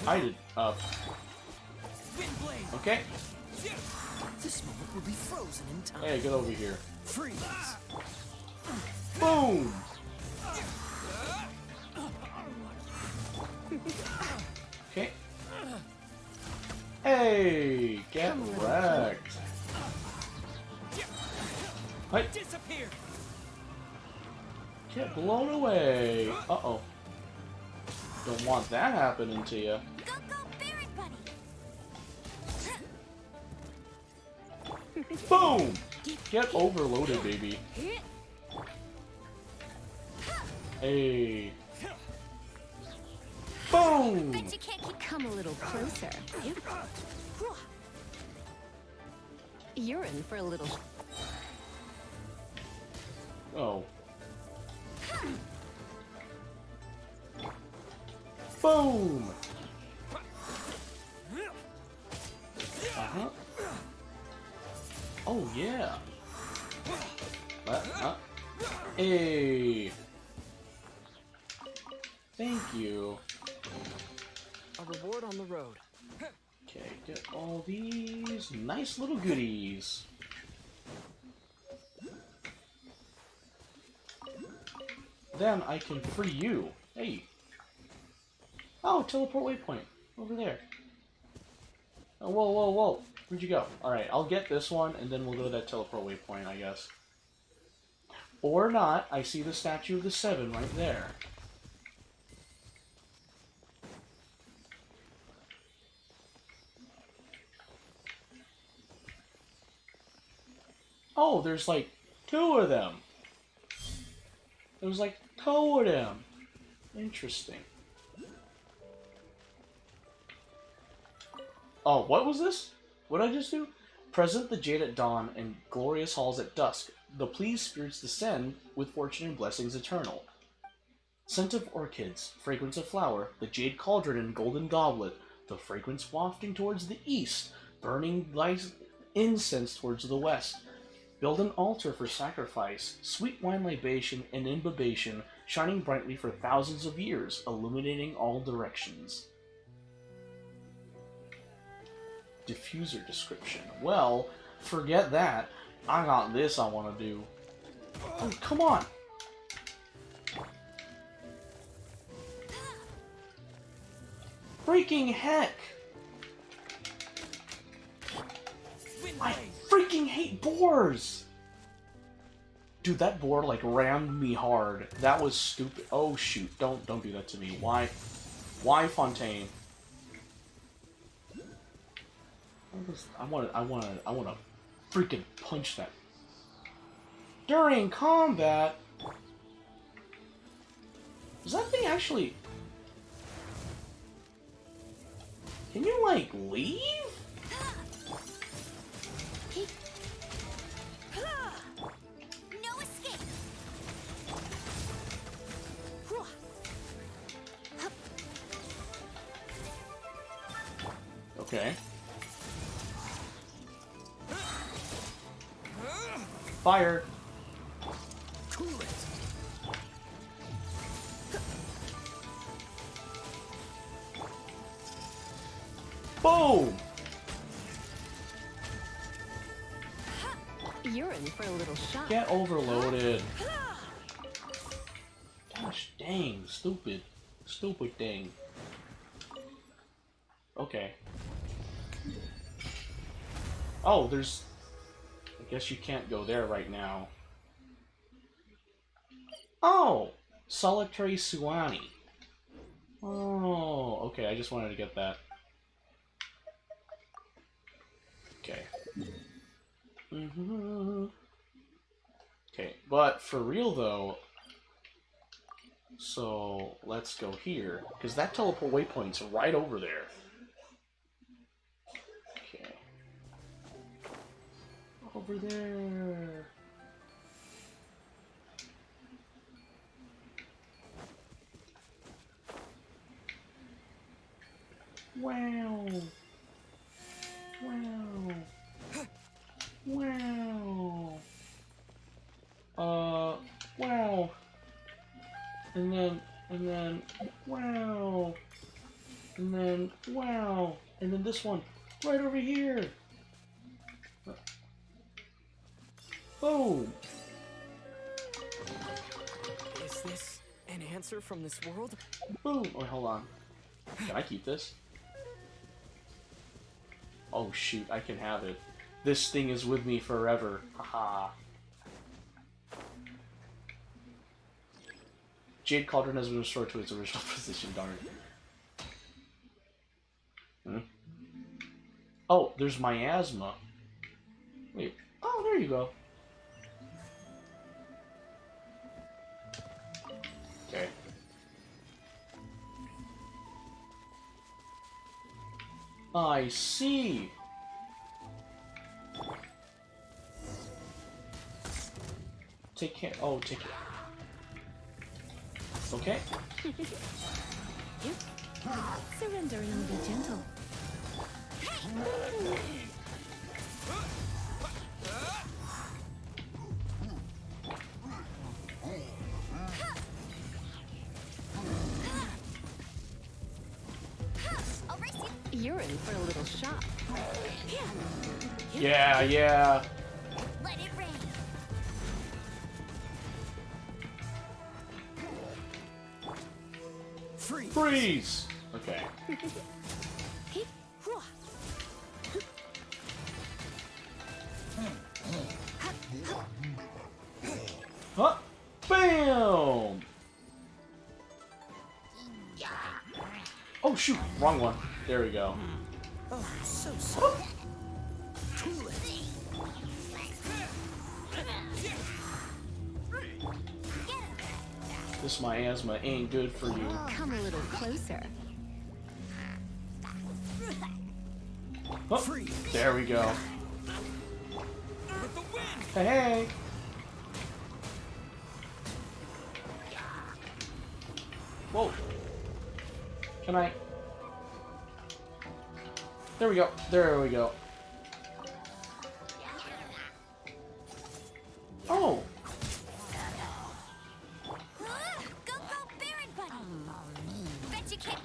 I did, Wind blade. okay. This moment will be frozen in time. Hey, get over here. Freeze. Boom! Okay. Hey, get wrecked. Hey, Disappear. get blown away. Uh-oh. Don't want that happening to you. Go, go, Barret Bunny! Boom! Get overloaded, baby. Hey. Boom! Bet you can't keep... Come a little closer. You're in for a little... Oh. Boom! Uh-huh. Oh, yeah. Hey. Thank you. A reward on the road. Okay, get all these nice little goodies. Then I can free you. Hey. Oh, teleport waypoint. Over there. Oh, whoa, whoa, whoa. Where'd you go? Alright, I'll get this one, and then we'll go to that teleport waypoint, I guess. Or not. I see the Statue of the Seven right there. Oh, there's like two of them. There's like two of them. Interesting. Oh, what was this? What did I just do? Present the jade at dawn and glorious halls at dusk. The pleased spirits descend with fortune and blessings eternal. Scent of orchids, fragrance of flower, the jade cauldron and golden goblet, the fragrance wafting towards the east, burning incense towards the west. Build an altar for sacrifice, sweet wine libation and imbibation, shining brightly for thousands of years, illuminating all directions. Diffuser description. Well, forget that. I got this I want to do. Oh, come on! Freaking heck! I freaking hate boars! Dude, that boar, like, rammed me hard. That was stupid. Oh, shoot. Don't do that to me. Why? Why, Fontaine? I want to freaking punch that. During combat? Does that thing actually... Can you, like, leave? No escape. Okay. Fire! Cool it. Boom! You're in for a little shock. Get overloaded. Gosh dang, stupid. Stupid thing. Okay. Oh, there's... I guess you can't go there right now. Oh! Solitary Suwani. Oh, okay, I just wanted to get that. Okay. Okay, but for real though, so let's go here, because that teleport waypoint's right over there. Okay. Over there. Wow. Wow. Wow. Wow. And then, wow. And then, wow. And then this one, right over here. Boom. Is this an answer from this world? Boom. Oh, hold on. Can I keep this? Oh, shoot. I can have it. This thing is with me forever. Haha. Jade Cauldron has been restored to its original position, darn it. Hmm? Oh, there's miasma. Wait. Oh, there you go. Okay. I see. Take care. Oh, take care. Okay. Yep. Surrender and be gentle. I'll race you. You're in for a little shock. Yeah, yeah. Let it rain. Freeze! Okay. Huh? Bam! Oh shoot, wrong one. There we go. Oh, so sorry. Cool it. This miasma ain't good for you. Come a little closer. Oh, there we go. Hey, hey. Whoa. Can I? There we go. There we go. Oh. Go, Baron Bunny! Bet you can.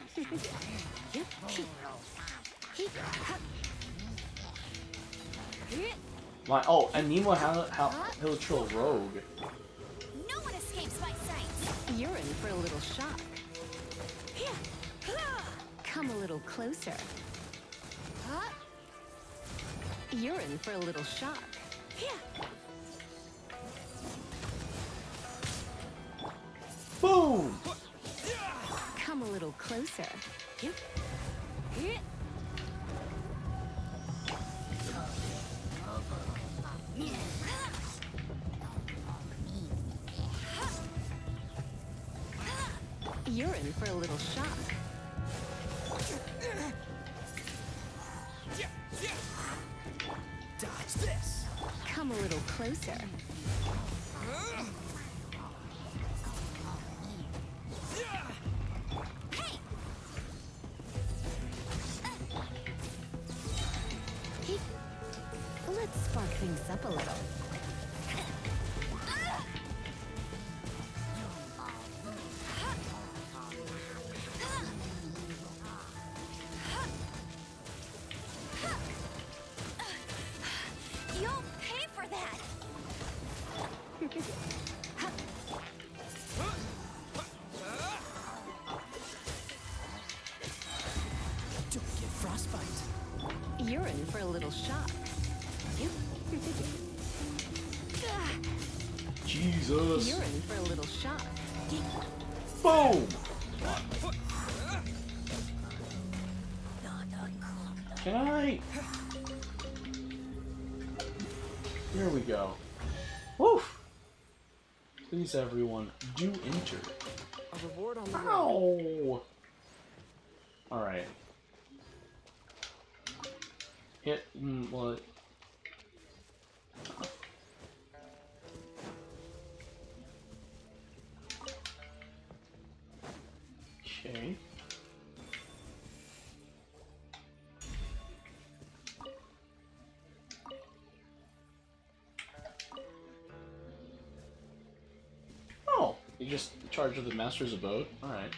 Oh, and Nemo he'll chill rogue. No one escapes my sight. You're in for a little shock. Come a little closer. You're in for a little shock. Boom. Come a little closer. You're in for a little shock. Dodge this. Come a little closer. Let's spark things up a little. You'll pay for that. Don't get frostbite. You're in for a little shock. Jesus. You're in for a little shock. Boom. Can I? Here we go. Woof. Please, everyone, do enter. A reward on the way. Ow. All right. Hit. What? Okay. Oh, you just charge of the Master's Abode? Alright.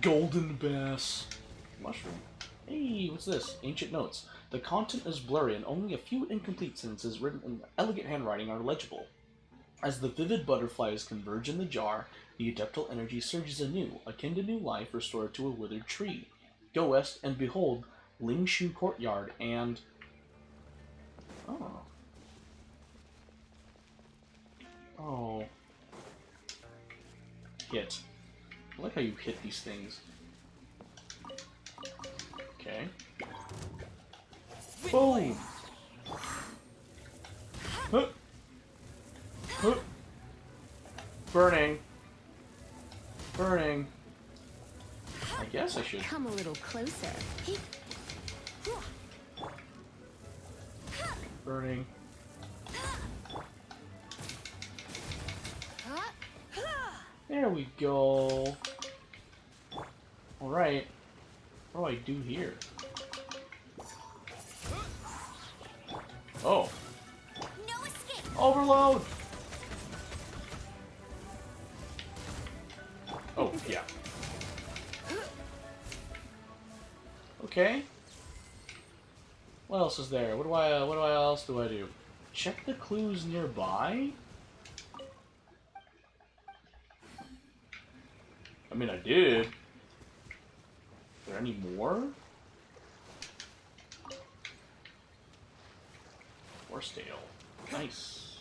Golden Bass. Mushroom. Hey, what's this? Ancient notes. The content is blurry and only a few incomplete sentences written in elegant handwriting are legible. As the vivid butterflies converge in the jar, the adeptal energy surges anew, akin to new life restored to a withered tree. Go west and behold Lingshu Courtyard and... Oh. Oh. Hit. I like how you hit these things. Okay. Boom! Huh. Huh. Burning. Burning. I guess I should. Come a little closer. Burning. There we go. Alright. What do I do here? Oh. No escape. Overload! Oh, yeah. Okay. What else is there? What else do I do? Check the clues nearby? I mean, I did. Is there any more? Horsedale. Nice.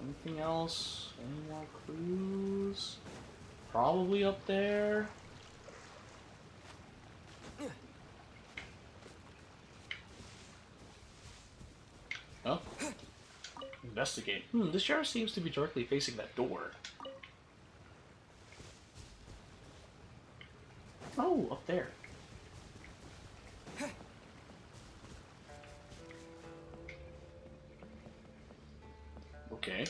Anything else? Any more clues? Probably up there. Oh. investigate. This jar seems to be directly facing that door. Oh, up there. Okay.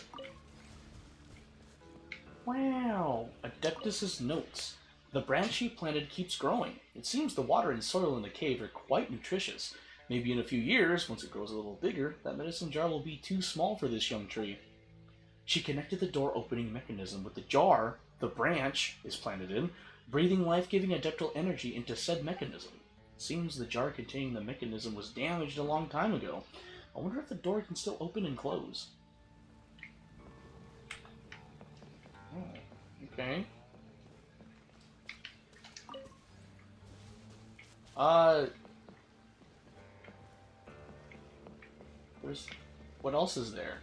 Wow! Adeptus's notes. The branch she planted keeps growing. It seems the water and soil in the cave are quite nutritious. Maybe in a few years, once it grows a little bigger, that medicine jar will be too small for this young tree. She connected the door opening mechanism with the jar the branch is planted in, breathing life-giving adeptal energy into said mechanism. It seems the jar containing the mechanism was damaged a long time ago. I wonder if the door can still open and close. Oh, okay. There's... What else is there?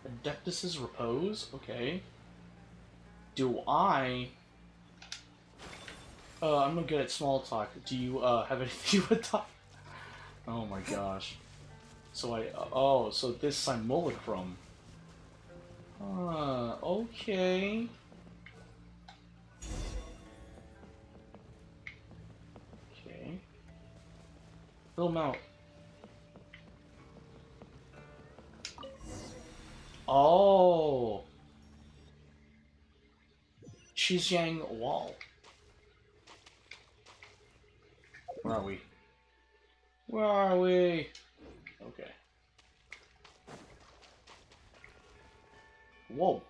Adeptus's Repose? Okay. Do I... I'm not good at small talk. Do you, have anything you would talk? Oh my gosh. So oh, so this simulacrum. Okay. Okay. Film out. Oh. Xizang Wall. Where are we? Where are we? Okay. Whoa.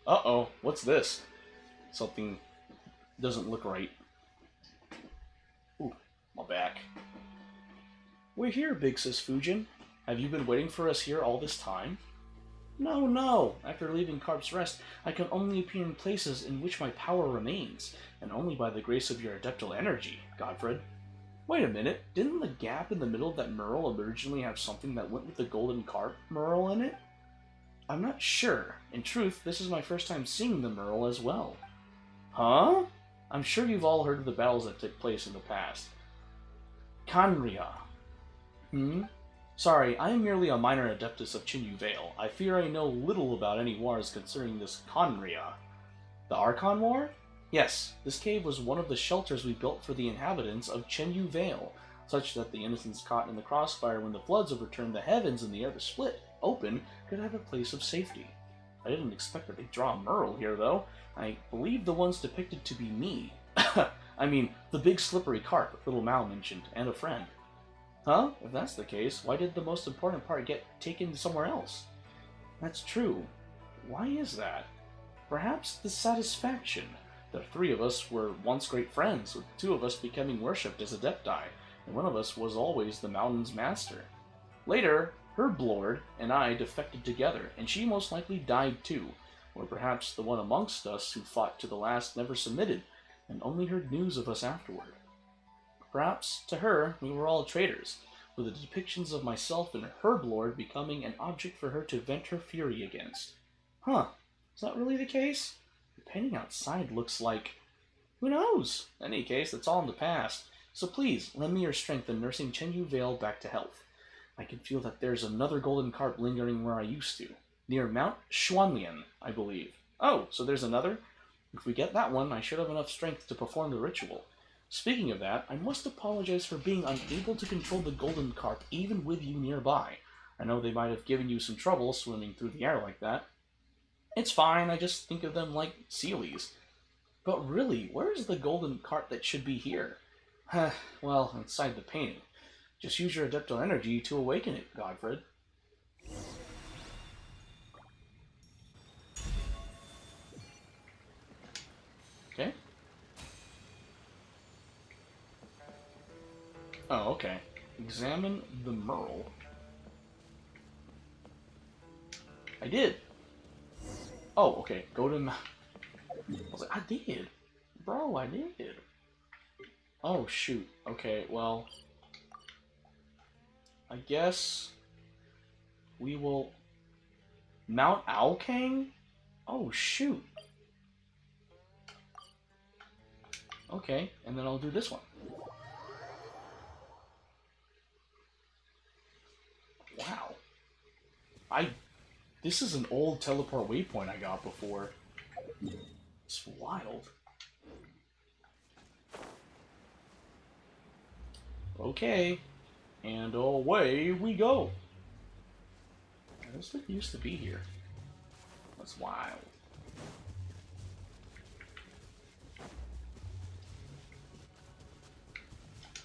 Uh-oh. What's this? Something doesn't look right. Ooh, my back. We're here, Big Sis Fujin. Have you been waiting for us here all this time? No, no. After leaving Carp's Rest, I can only appear in places in which my power remains, and only by the grace of your adeptal energy, Godfred. Wait a minute, didn't the gap in the middle of that Merle originally have something that went with the golden carp Merle in it? I'm not sure. In truth, this is my first time seeing the Merle as well. Huh? I'm sure you've all heard of the battles that took place in the past. Kanria. Sorry, I am merely a minor adeptus of Chinyu Vale. I fear I know little about any wars concerning this Kanria. The Archon War? Yes, this cave was one of the shelters we built for the inhabitants of Chenyu Vale, such that the innocents caught in the crossfire when the floods overturned the heavens and the earth split open could have a place of safety. I didn't expect that they'd draw a Merle here, though. I believe the ones depicted to be me. I mean, the big slippery carp little Mal mentioned, and a friend. Huh? If that's the case, why did the most important part get taken somewhere else? That's true. Why is that? Perhaps the satisfaction. The three of us were once great friends, with two of us becoming worshipped as adepti, and one of us was always the mountain's master. Later, Herblord and I defected together, and she most likely died too, or perhaps the one amongst us who fought to the last never submitted, and only heard news of us afterward. Perhaps, to her, we were all traitors, with the depictions of myself and Herblord becoming an object for her to vent her fury against. Huh, is that really the case? The painting outside looks like... Who knows? In any case, that's all in the past, so please, lend me your strength in nursing Chenyu Vale back to health. I can feel that there's another golden carp lingering where I used to, near Mount Xuanlian, I believe. Oh, so there's another? If we get that one, I should have enough strength to perform the ritual. Speaking of that, I must apologize for being unable to control the golden carp even with you nearby. I know they might have given you some trouble swimming through the air like that. It's fine, I just think of them like sealies. But really, where's the golden carp that should be here? Well, inside the painting. Just use your adeptal energy to awaken it, Godfred. Okay. Oh, okay. Examine the Merle. I did. Oh, okay. Go to... I was like, I did. Bro, I did. Oh, shoot. Okay, well... I guess... we will... Mount Alkang? Oh, shoot. Okay, and then I'll do this one. This is an old teleport waypoint I got before. It's wild. Okay. And away we go. This thing used to be here. That's wild.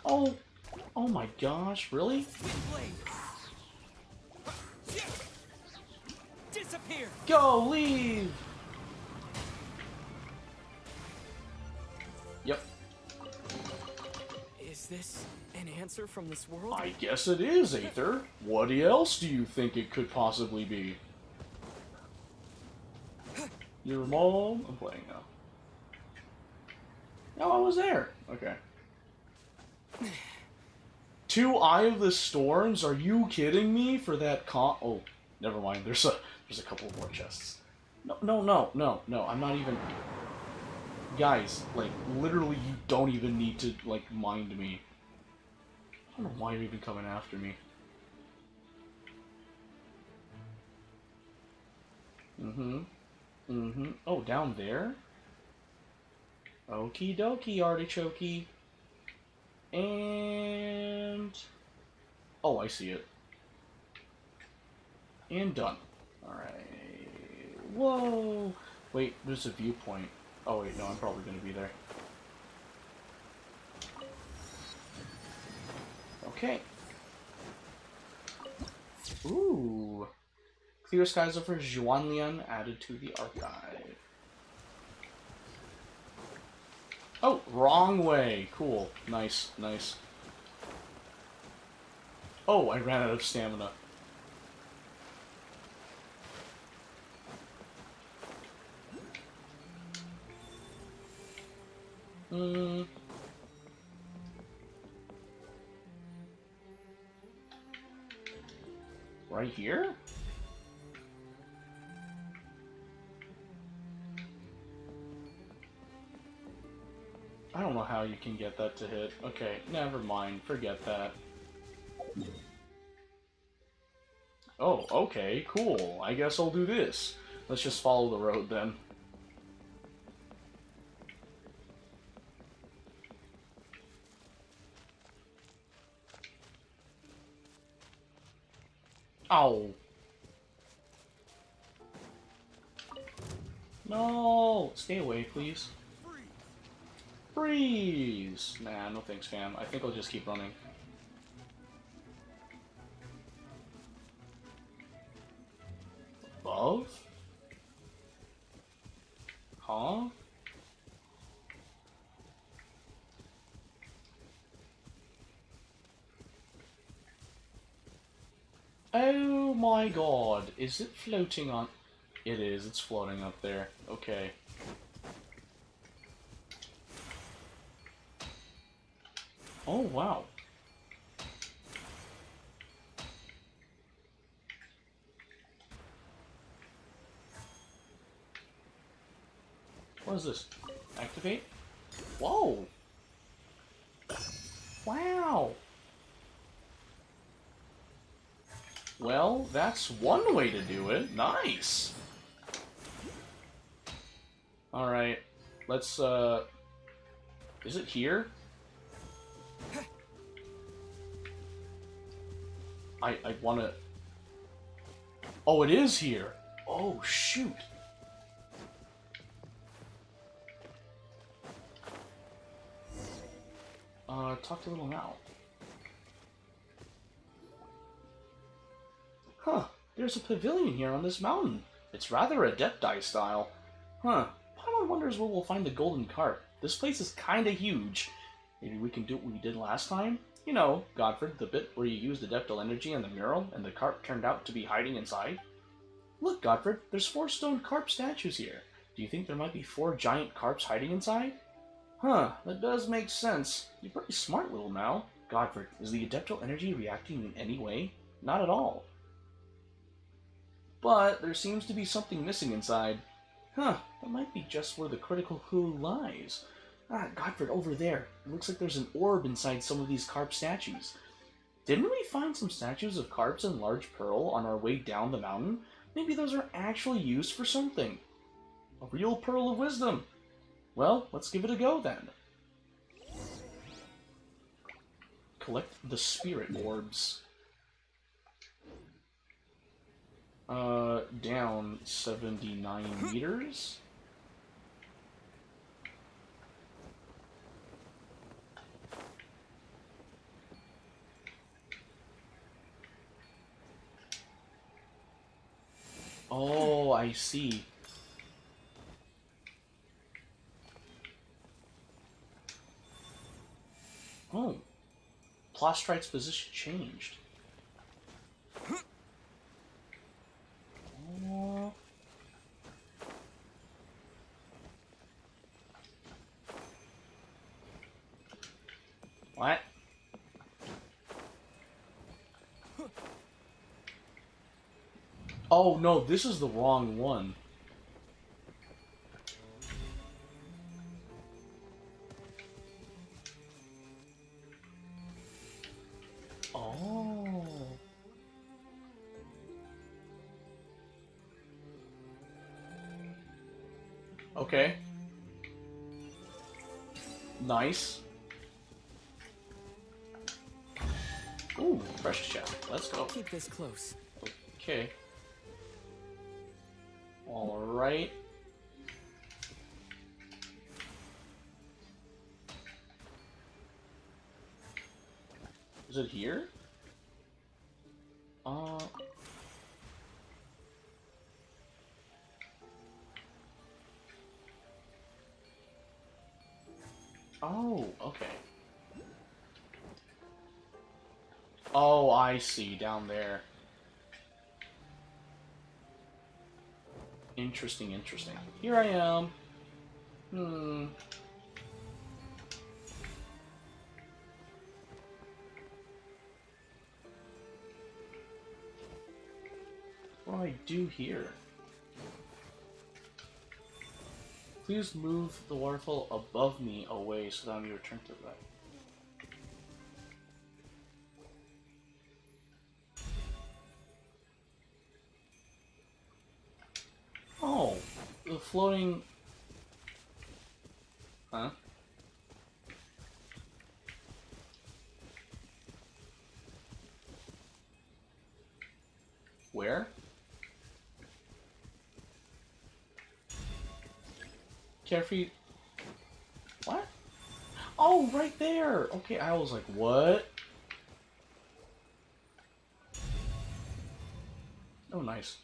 Oh, oh my gosh, really? Disappear! Go, leave! Yep, Is this an answer from this world? I guess it is, Aether. What else do you think it could possibly be? Your mom? I'm playing now. No, I was there. Okay. 2 Eye of the Storms? Are you kidding me? For that oh, never mind. There's a couple more chests. No. I'm not even. Guys, like literally, you don't even need to like mind me. I don't know why you're even coming after me. Oh, down there? Okie dokie, artichokey. And... oh, I see it. And done. Alright. Whoa! Wait, there's a viewpoint. Oh wait, no, I'm probably gonna be there. Okay. Ooh. Clear skies over Zhuanlian added to the archive. Oh, wrong way. Cool. Nice, nice. Oh, I ran out of stamina. Right here? I don't know how you can get that to hit. Okay, never mind. Forget that. Oh, okay, cool. I guess I'll do this. Let's just follow the road then. Ow. No! Stay away, please. Freeze! Nah, no thanks, fam. I think I'll just keep running. Above? Huh? Oh my god, is it floating on... It is, it's floating up there. Okay. Oh, wow. What is this? Activate? Whoa! Wow! Well, that's one way to do it. Nice! Alright. Let's, is it here? I wanna... Oh, it is here! Oh, shoot! Talk to Little Mal. Huh, there's a pavilion here on this mountain. It's rather Adepti style. Huh, Paimon wonders where we'll find the golden carp. This place is kinda huge. Maybe we can do what we did last time? You know, Godfred, the bit where you used Adeptal energy on the mural and the carp turned out to be hiding inside? Look, Godfred, there's 4 stone carp statues here. Do you think there might be 4 giant carps hiding inside? Huh, that does make sense. You're pretty smart, Little Mal. Godfred, is the Adeptal energy reacting in any way? Not at all. But there seems to be something missing inside. Huh, that might be just where the critical clue lies. Ah, Godfred, over there. It looks like there's an orb inside some of these carp statues. Didn't we find some statues of carps and large pearl on our way down the mountain? Maybe those are actually used for something. A real pearl of wisdom. Well, let's give it a go then. Collect the spirit orbs. Down 79 meters. Oh, I see. Oh. Plastrite's position changed. Oh. What? Oh no, this is the wrong one. Oh. Okay. Nice. Ooh, precious chest. Let's go. Keep this close. Okay. Alright. Is it here? Oh, okay. Oh, I see, down there. Interesting, interesting. Here I am. What do I do here? Please move the waterfall above me away so that I may return to that. Oh, the floating... Huh? Where? Carefree... What? Oh, right there! Okay, I was like, what? Oh, nice.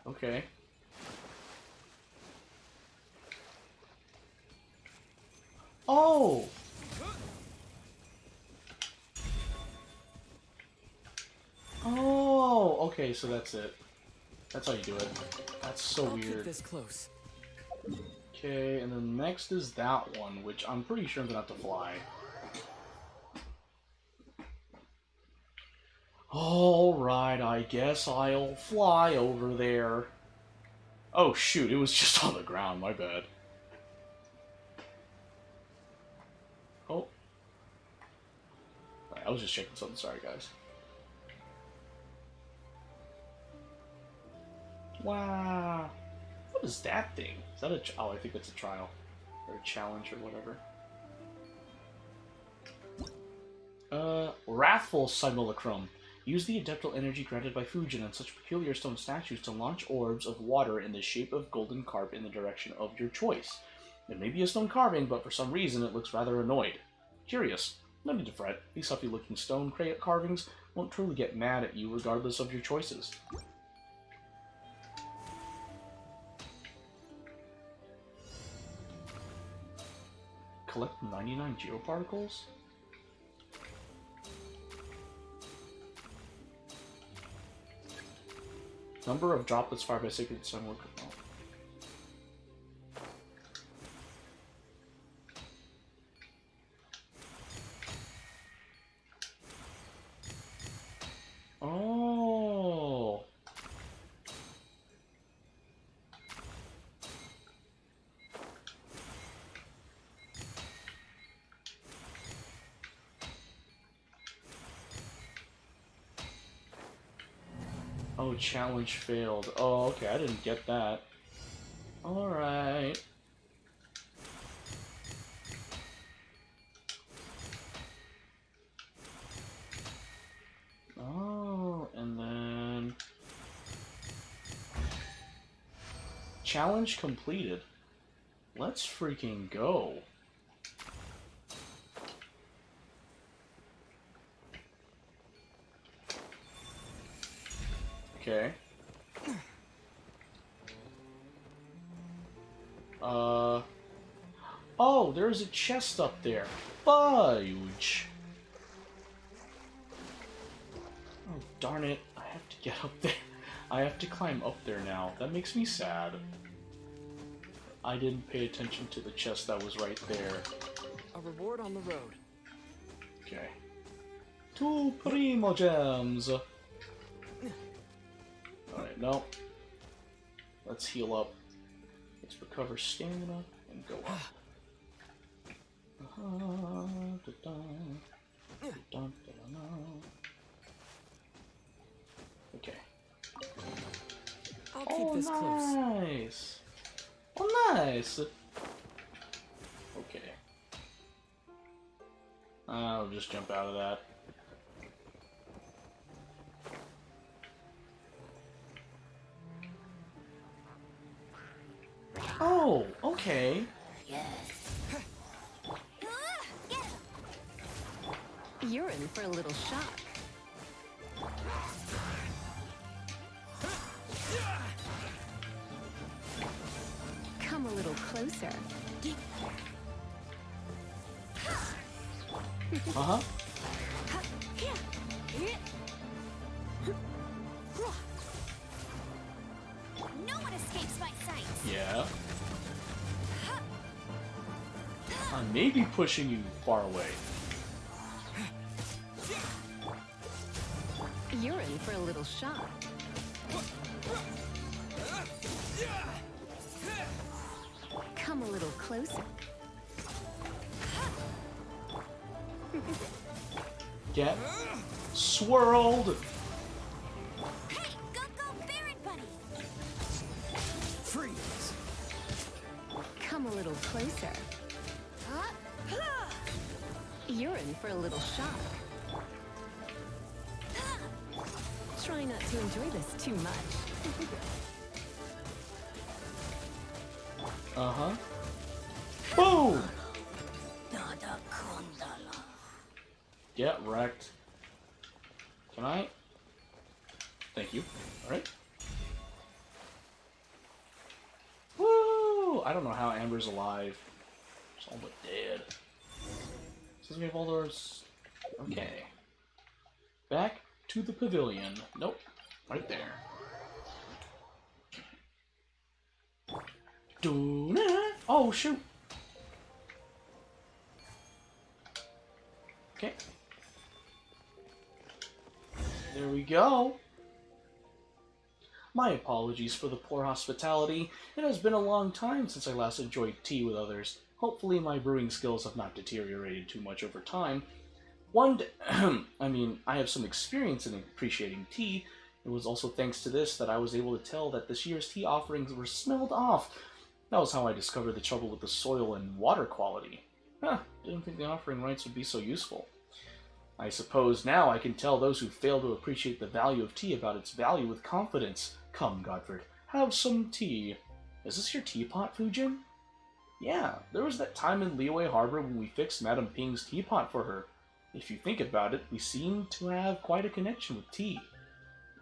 Okay. Oh! Oh! Okay, so that's it. That's how you do it. That's so Keep weird. this close. Okay, and then next is that one, which I'm pretty sure I'm gonna have to fly. Alright, I guess I'll fly over there. Oh shoot, it was just on the ground, my bad. Oh. I was just checking something, sorry guys. Wow. What is that thing? Is that a... oh, I think that's a trial. Or a challenge or whatever. Wrathful Simulacrum. Use the adeptal energy granted by Fujin and such peculiar stone statues to launch orbs of water in the shape of golden carp in the direction of your choice. It may be a stone carving, but for some reason it looks rather annoyed. Curious. No need to fret. These huffy-looking stone carvings won't truly get mad at you regardless of your choices. Collect 99 geoparticles? Number of droplets fired by sacred sun will come out. Oh. Oh, challenge failed. Oh, okay, I didn't get that. Alright. Oh, and then... Challenge completed. Let's freaking go. Okay. Oh, there's a chest up there. Fudge. Oh, darn it. I have to get up there. I have to climb up there now. That makes me sad. I didn't pay attention to the chest that was right there. A reward on the road. Okay. 2 primo gems. Alright, no. Let's heal up. Let's recover stamina and go up. Okay. I'll keep this close. Nice. Oh, nice. Okay. I'll just jump out of that. Oh, okay. You're in for a little shock. Come a little closer. Uh-huh. No one escapes my sight. Yeah. I may be pushing you far away. You're in for a little shock. Come a little closer. Get swirled. Hey, go, Baron Bunny. Freeze! Come a little closer. You're in for a little shock. Try not to enjoy this too much. Uh-huh. Boom! Get wrecked. Can I? Thank you. Alright. Woo! I don't know how Amber's alive. She's all but dead. Says we have all those... Okay. Back to the pavilion. Nope. Right there. Oh, shoot! Okay. There we go. My apologies for the poor hospitality. It has been a long time since I last enjoyed tea with others. Hopefully my brewing skills have not deteriorated too much over time. I have some experience in appreciating tea. It was also thanks to this that I was able to tell that this year's tea offerings were smelled off. That was how I discovered the trouble with the soil and water quality. Didn't think the offering rights would be so useful. I suppose now I can tell those who fail to appreciate the value of tea about its value with confidence. Come, Godfrey, have some tea. Is this your teapot, Fujin? Yeah, there was that time in Liyue Harbor when we fixed Madame Ping's teapot for her. If you think about it, we seem to have quite a connection with tea.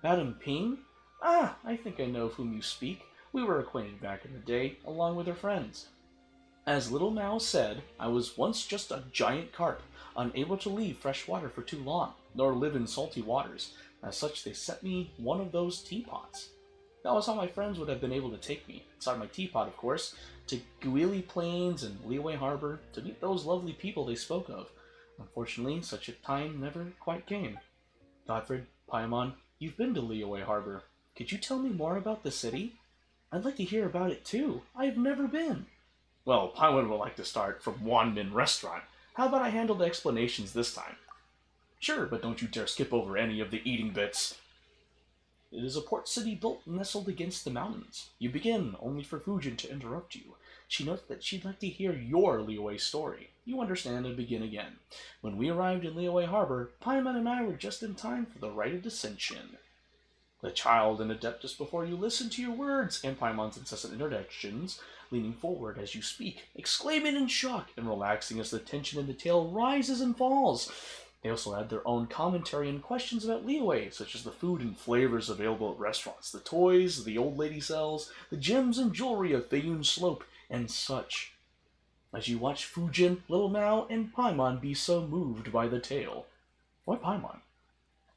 Madame Ping? Ah, I think I know of whom you speak. We were acquainted back in the day, along with her friends. As Little Mao said, I was once just a giant carp, unable to leave fresh water for too long, nor live in salty waters. As such, they sent me one of those teapots. That was how my friends would have been able to take me, inside my teapot, of course, to Guili Plains and Liyue Harbor, to meet those lovely people they spoke of. Unfortunately, such a time never quite came. Godfrey, Paimon, you've been to Liyue Harbor. Could you tell me more about the city? I'd like to hear about it too. I've never been. Well, Paimon would like to start from Wanmin Restaurant. How about I handle the explanations this time? Sure, but don't you dare skip over any of the eating bits. It is a port city built nestled against the mountains. You begin, only for Fujin to interrupt you. She notes that she'd like to hear your Liyue story. You understand and begin again. When we arrived in Liyue Harbor, Paimon and I were just in time for the rite of descension. The child and Adeptus before you listen to your words, and Paimon's incessant interjections, leaning forward as you speak, exclaiming in shock and relaxing as the tension in the tale rises and falls. They also add their own commentary and questions about Liyue, such as the food and flavors available at restaurants, the toys the old lady sells, the gems and jewelry of Fayoun Slope, and such. As you watch Fujin, Little Mao, and Paimon be so moved by the tale. Why Paimon?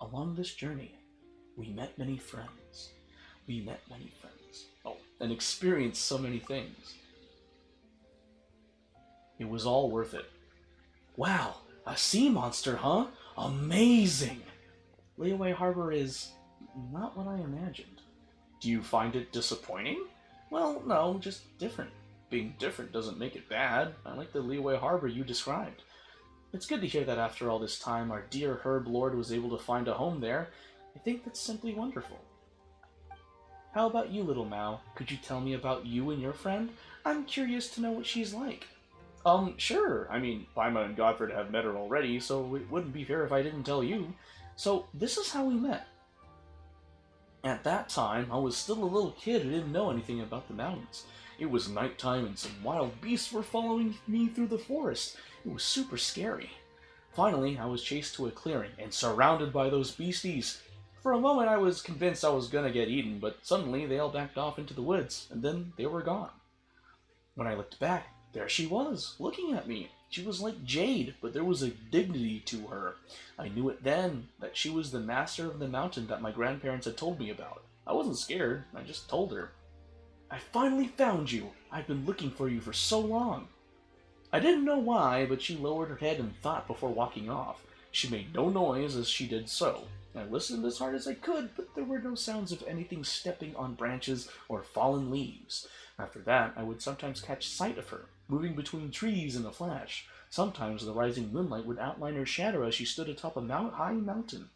Along this journey, we met many friends. Oh, and experienced so many things. It was all worth it. Wow, a sea monster, huh? Amazing! Liyue Harbor is not what I imagined. Do you find it disappointing? Well, no, just different. Being different doesn't make it bad. I like the Liyue Harbor you described. It's good to hear that after all this time, our dear Herb Lord was able to find a home there. I think that's simply wonderful. How about you, Little Mao? Could you tell me about you and your friend? I'm curious to know what she's like. Sure. I mean, Paimon and Godfred have met her already, so it wouldn't be fair if I didn't tell you. So, this is how we met. At that time, I was still a little kid who didn't know anything about the mountains. It was nighttime and some wild beasts were following me through the forest. It was super scary. Finally, I was chased to a clearing and surrounded by those beasties. For a moment, I was convinced I was gonna get eaten, but suddenly they all backed off into the woods, and then they were gone. When I looked back, there she was, looking at me. She was like jade, but there was a dignity to her. I knew it then, that she was the master of the mountain that my grandparents had told me about. I wasn't scared, I just told her. I finally found you. I've been looking for you for so long. I didn't know why, but she lowered her head and thought before walking off. She made no noise as she did so. I listened as hard as I could, but there were no sounds of anything stepping on branches or fallen leaves. After that, I would sometimes catch sight of her, moving between trees in a flash. Sometimes the rising moonlight would outline her shadow as she stood atop a high mountain.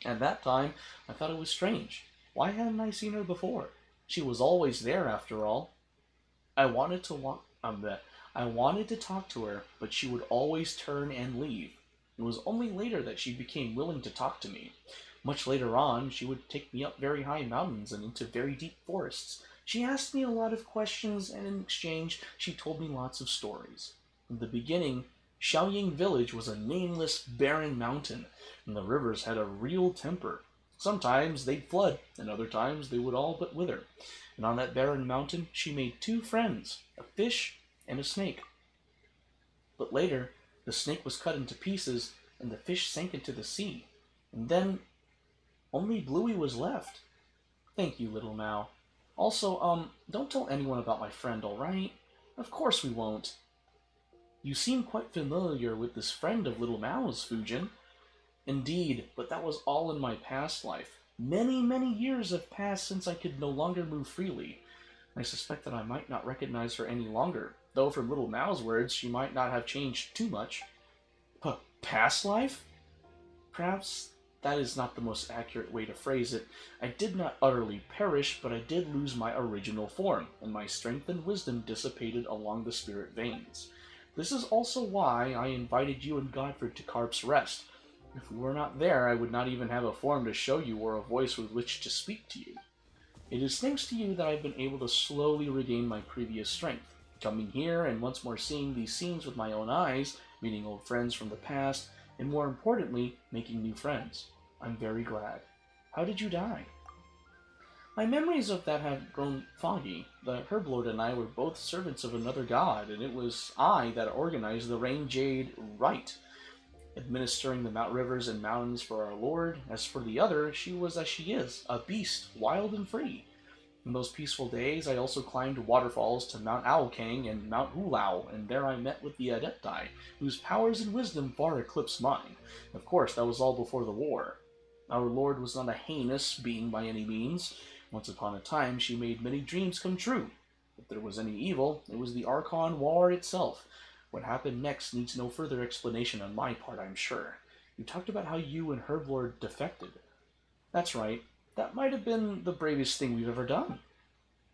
At that time, I thought it was strange. Why hadn't I seen her before? She was always there, after all. I wanted to talk to her, but she would always turn and leave. It was only later that she became willing to talk to me. Much later on, she would take me up very high mountains and into very deep forests. She asked me a lot of questions, and in exchange, she told me lots of stories. In the beginning, Xiaoying Village was a nameless, barren mountain, and the rivers had a real temper. Sometimes they'd flood, and other times they would all but wither. And on that barren mountain, she made 2 friends, a fish and a snake. But later, the snake was cut into pieces, and the fish sank into the sea. And then, only Bluey was left. Thank you, Little Mao. Also, don't tell anyone about my friend, alright? Of course we won't. You seem quite familiar with this friend of Little Mao's, Fujin. Indeed, but that was all in my past life. Many, many years have passed since I could no longer move freely. I suspect that I might not recognize her any longer, though from Little Mao's words, she might not have changed too much. Past life? Perhaps that is not the most accurate way to phrase it. I did not utterly perish, but I did lose my original form, and my strength and wisdom dissipated along the spirit veins. This is also why I invited you and Godfred to Carp's Rest. If we were not there, I would not even have a form to show you or a voice with which to speak to you. It is thanks to you that I've been able to slowly regain my previous strength. Coming here and once more seeing these scenes with my own eyes, meeting old friends from the past, and more importantly, making new friends. I'm very glad. How did you die? My memories of that have grown foggy. The Herblord and I were both servants of another god, and it was I that organized the Rain Jade Rite, administering the Mount Rivers and mountains for our lord. As for the other, she was as she is, a beast, wild and free. In those peaceful days, I also climbed waterfalls to Mount Owlkang and Mount Hulao, and there I met with the Adepti, whose powers and wisdom far eclipsed mine. Of course, that was all before the war. Our lord was not a heinous being by any means. Once upon a time, she made many dreams come true. If there was any evil, it was the Archon War itself. What happened next needs no further explanation on my part, I'm sure. You talked about how you and Herblord defected. That's right. That might have been the bravest thing we've ever done.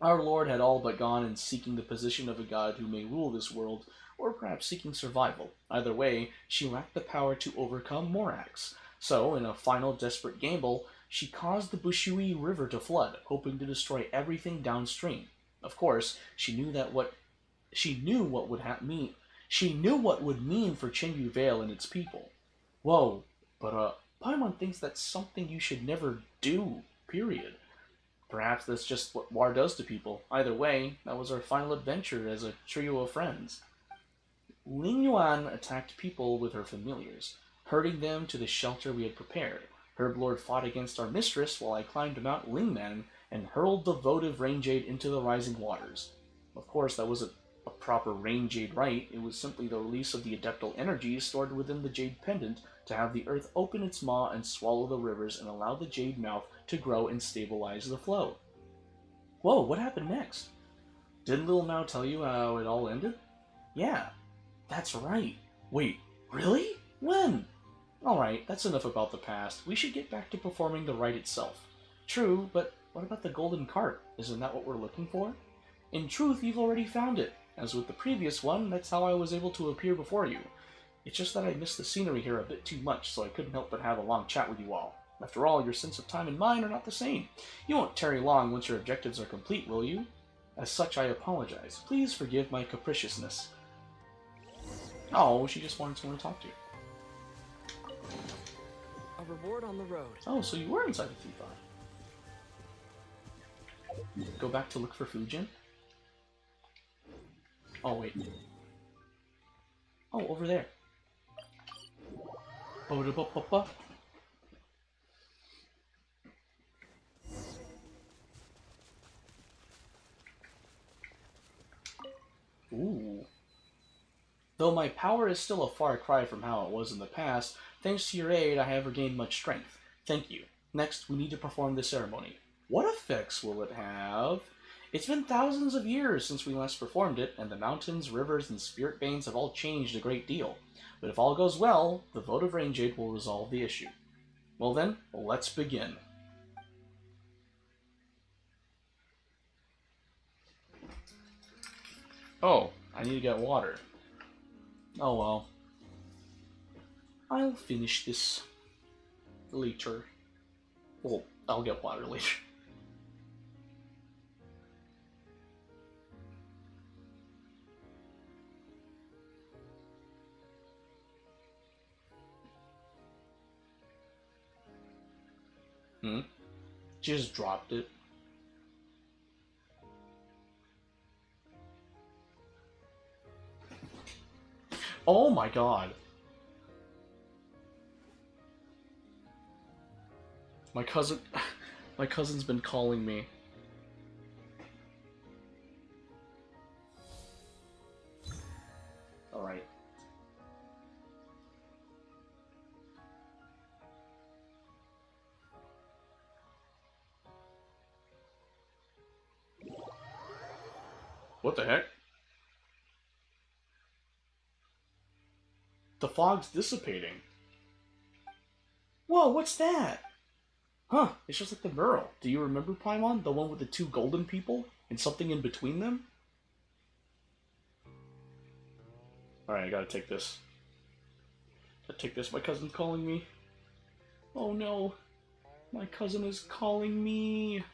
Our Lord had all but gone in seeking the position of a god who may rule this world, or perhaps seeking survival. Either way, she lacked the power to overcome Morax. So, in a final desperate gamble, she caused the Bushui River to flood, hoping to destroy everything downstream. Of course, she knew what would mean. She knew what would mean for Chenyu Vale and its people. Whoa, but Paimon thinks that's something you should never do. Period. Perhaps that's just what war does to people. Either way, that was our final adventure as a trio of friends. Ling Yuan attacked people with her familiars, herding them to the shelter we had prepared. Herblord fought against our mistress while I climbed Mount Lingman and hurled the votive rain jade into the rising waters. Of course, that wasn't a proper rain jade rite. It was simply the release of the adeptal energies stored within the jade pendant to have the earth open its maw and swallow the rivers and allow the jade mouth to grow and stabilize the flow. Whoa, what happened next? Didn't Lil Mao tell you how it all ended? Yeah, that's right. Wait, really? When? Alright, that's enough about the past. We should get back to performing the rite itself. True, but what about the golden cart? Isn't that what we're looking for? In truth, you've already found it. As with the previous one, that's how I was able to appear before you. It's just that I missed the scenery here a bit too much, so I couldn't help but have a long chat with you all. After all, your sense of time and mine are not the same. You won't tarry long once your objectives are complete, will you? As such, I apologize. Please forgive my capriciousness. Oh, she just wanted someone to talk to. A reward on the road. Oh, so you were inside the Thief Eye. Go back to look for Fujin? Oh, wait. Oh, over there. Ba-da-ba-ba-ba. Ooh. Though my power is still a far cry from how it was in the past, thanks to your aid I have regained much strength. Thank you. Next, we need to perform the ceremony. What effects will it have? It's been thousands of years since we last performed it, and the mountains, rivers, and spirit veins have all changed a great deal. But if all goes well, the votive rain jade will resolve the issue. Well then, let's begin. Oh, I need to get water. Oh well. I'll finish this later. Well, I'll get water later. Hmm? Just dropped it. Oh my god. My cousin... My cousin's been calling me. Alright. What the heck? The fog's dissipating. Whoa, what's that? Huh, it's just like the mural. Do you remember Paimon? The one with the two golden people? And something in between them? Alright, I gotta take this. Gotta take this, my cousin's calling me. Oh no. My cousin is calling me.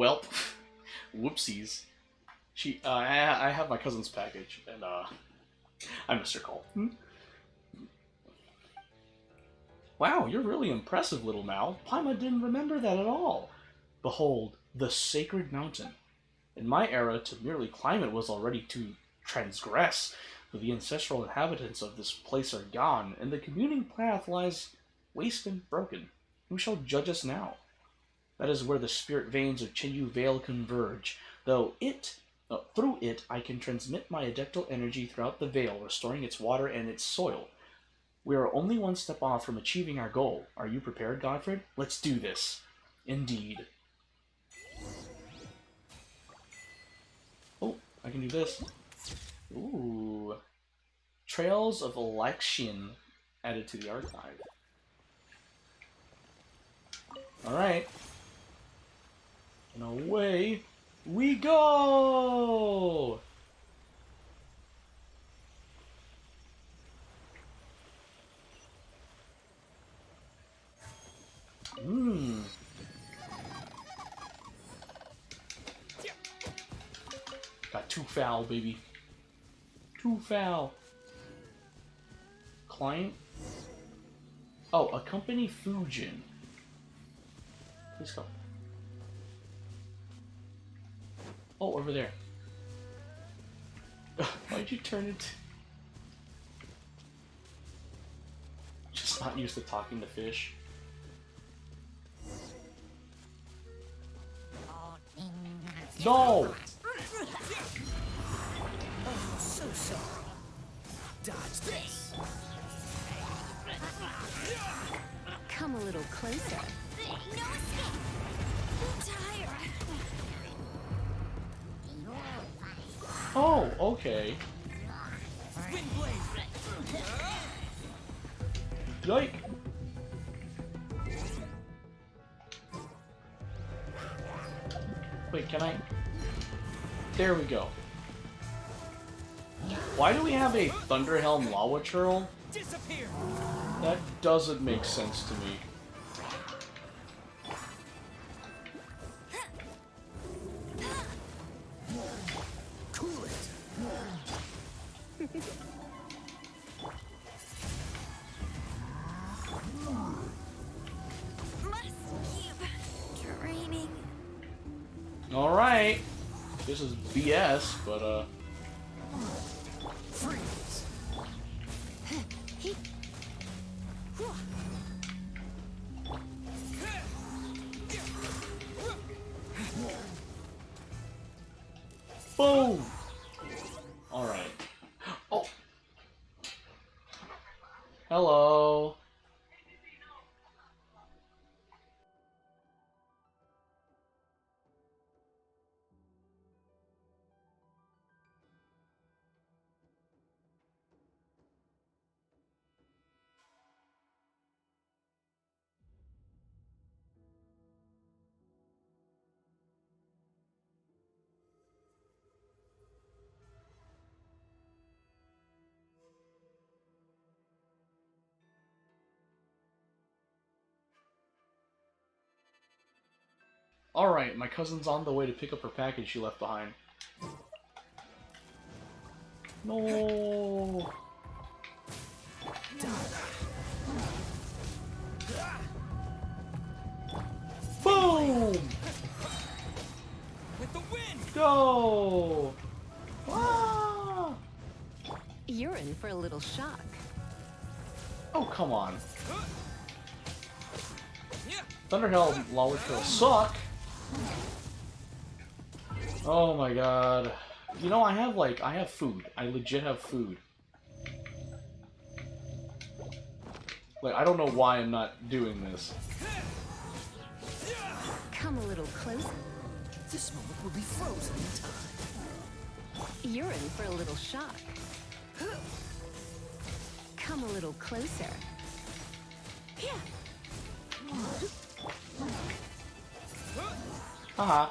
Welp. Whoopsies. I have my cousin's package, and I missed her call. Wow, you're really impressive, little Mal. Paimon didn't remember that at all. Behold, the sacred mountain. In my era, to merely climb it was already to transgress. For the ancestral inhabitants of this place are gone, and the communing path lies waste and broken. Who shall judge us now? That is where the spirit veins of Chinyu Vale converge, through it I can transmit my adectal energy throughout the Vale, restoring its water and its soil. We are only one step off from achieving our goal. Are you prepared, Godfred? Let's do this. Indeed. Oh, I can do this. Ooh. Trails of Election added to the archive. Alright. And away we go! Got too foul, baby. Too foul. Client? Oh, accompany Fujin. Please come. Oh, over there. Why'd you turn it? Just not used to talking to fish. No! Oh, so sorry. Dodge this. Come a little closer. No escape. I'm tired. Oh, okay. Wind blade. Yike! Wait, can I? There we go. Why do we have a Thunderhelm Lawa Churl? Disappear. That doesn't make sense to me. Cool it. Must keep draining. Alright. This is BS, but Freeze. boom! Alright. Oh! Hello. Alright, my cousin's on the way to pick up her package she left behind. No. Boom! With the wind. Go! Ah! You're in for a little shock. Oh, come on. Yeah. Thunderhelm Lawa Churl suck. Oh my god. You know, I have food. I legit have food. Like, I don't know why I'm not doing this. Come a little closer. This moment will be frozen in time. You're in for a little shock. Come a little closer. Haha.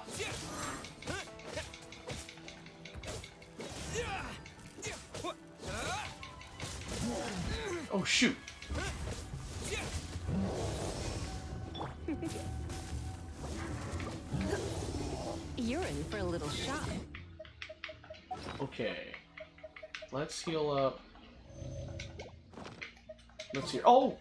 Oh shoot. You're in for a little shock. Okay. Let's heal up. Let's heal. Oh!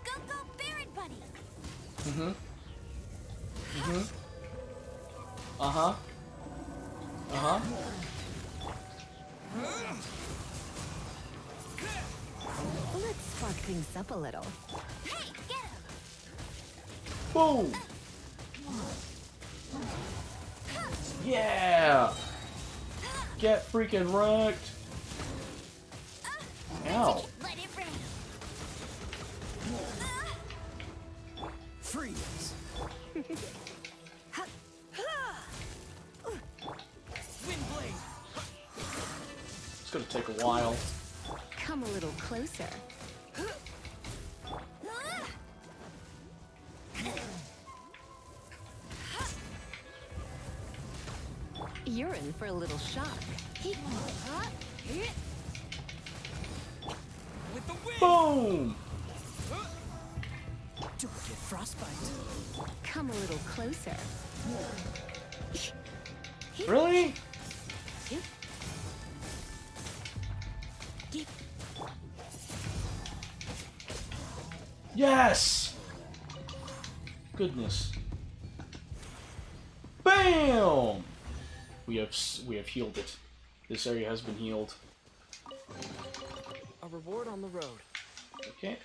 Go, go, Barret Buddy! Mm-hmm. Mm-hmm. Uh-huh. Uh-huh. Let's spark things up a little. Hey, get him! Boom! Yeah! Get freaking wrecked! Ow. Let it rain! Freeze! Wind blade! It's gonna take a while. Come a little closer. You're in for a little shock. With the wind! Boom! Don't get frostbite. Come a little closer. Really? Yes! Goodness. Bam! We have healed it. This area has been healed. A reward on the road. Okay.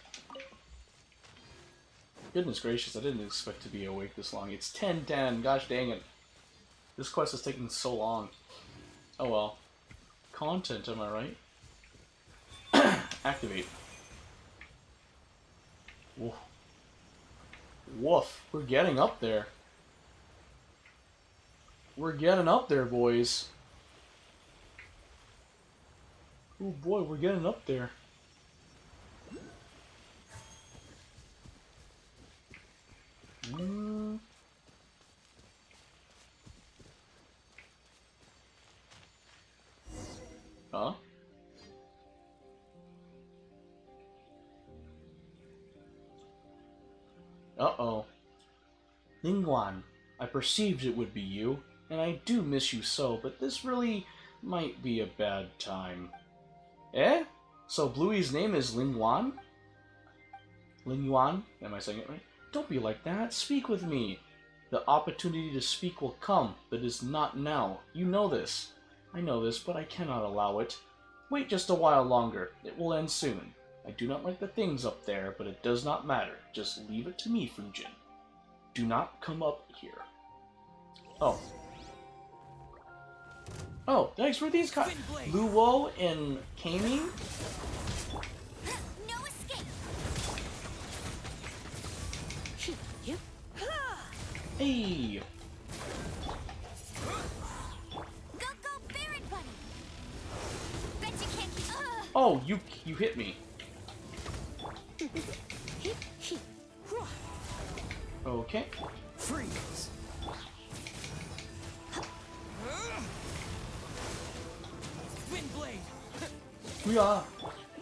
Goodness gracious, I didn't expect to be awake this long. It's 10:10. Gosh dang it. This quest is taking so long. Oh well. Content, am I right? Activate. Woof. Woof. We're getting up there. We're getting up there, boys. Oh boy, we're getting up there. Huh? Uh-oh. Lingwan, I perceived it would be you, and I do miss you so, but this really might be a bad time. Eh? So Bluey's name is Lingwan? Lingwan? Am I saying it right? Don't be like that. Speak with me. The opportunity to speak will come, but it is not now. You know this. I know this, but I cannot allow it. Wait just a while longer. It will end soon. I do not like the things up there, but it does not matter. Just leave it to me, Fujin. Do not come up here. Oh. Oh, thanks for these cards. Luo and Kami? No escape! Hey! Go, go, Barret Buddy! Bet you can't keep... Oh, you hit me. Okay. Freeze! Wind blade! Yeah.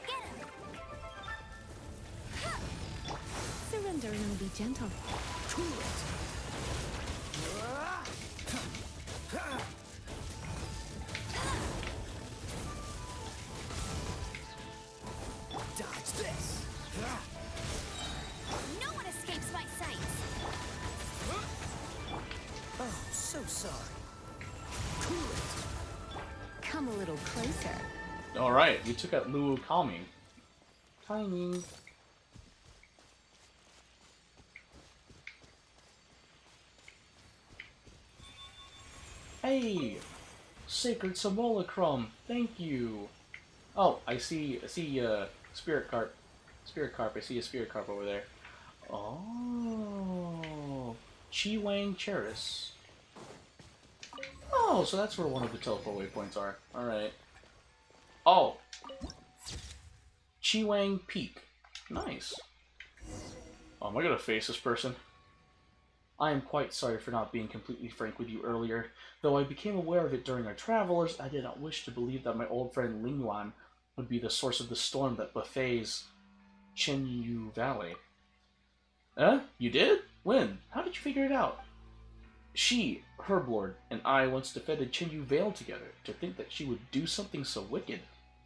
Get him! Surrender and I'll be gentle. Cool it! Dodge this! No one escapes my sight! Oh, so sorry. Cool it! Come a little closer. Alright, we took out Luo Kami. Timing. Hey! Sacred Simulacrum, thank you! Oh, I see, Spirit Carp. Spirit Carp, I see a Spirit Carp over there. Oh, Chi Wang Cheris. Oh, so that's where one of the teleport waypoints are. Alright. Oh! Chi Wang Peak. Nice. Oh, am I gonna face this person? I am quite sorry for not being completely frank with you earlier. Though I became aware of it during our travels, I did not wish to believe that my old friend Ling Yuan would be the source of the storm that buffets Chenyu Valley. You did? When? How did you figure it out? She, Herblord, and I once defended Chenyu Vale together. To think that she would do something so wicked.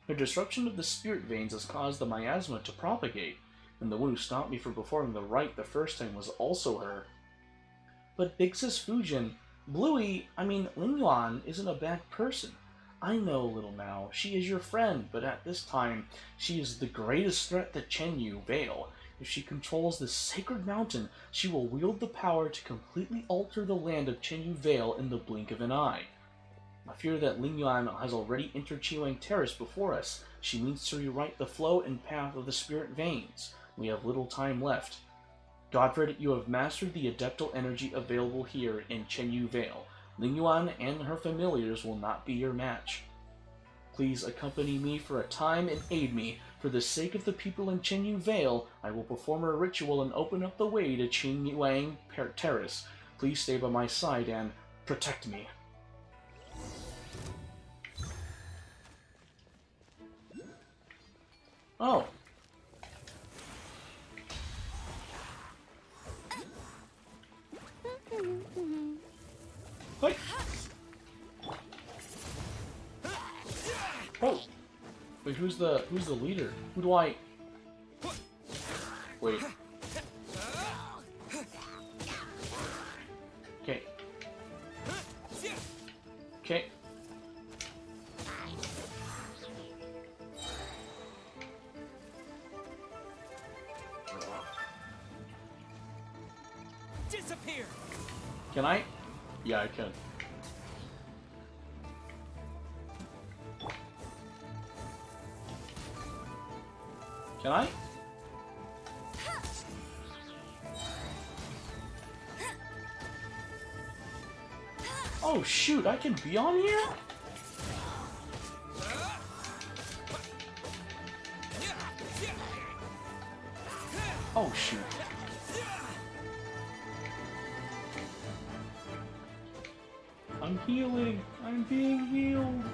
Her disruption of the spirit veins has caused the miasma to propagate, and the one who stopped me from performing the rite the first time was also her. But Big Sis Fujin, Ling Yuan isn't a bad person. I know, little Mao, she is your friend, but at this time, she is the greatest threat to Chenyu Vale. If she controls this sacred mountain, she will wield the power to completely alter the land of Chenyu Vale in the blink of an eye. I fear that Ling Yuan has already entered Chiwang Terrace before us. She means to rewrite the flow and path of the spirit veins. We have little time left. Godfred, you have mastered the adeptal energy available here in Chenyu Vale. Ling Yuan and her familiars will not be your match. Please accompany me for a time and aid me. For the sake of the people in Chenyu Vale, I will perform a ritual and open up the way to Chiwang Terrace. Please stay by my side and protect me. Oh. Wait. Oh. Wait, who's the leader? Who do I... Wait. Okay. Okay. Disappear. Can I? Yeah, I can. Can I? Oh shoot, I can be on here? Oh shoot. I'm healing. I'm being healed.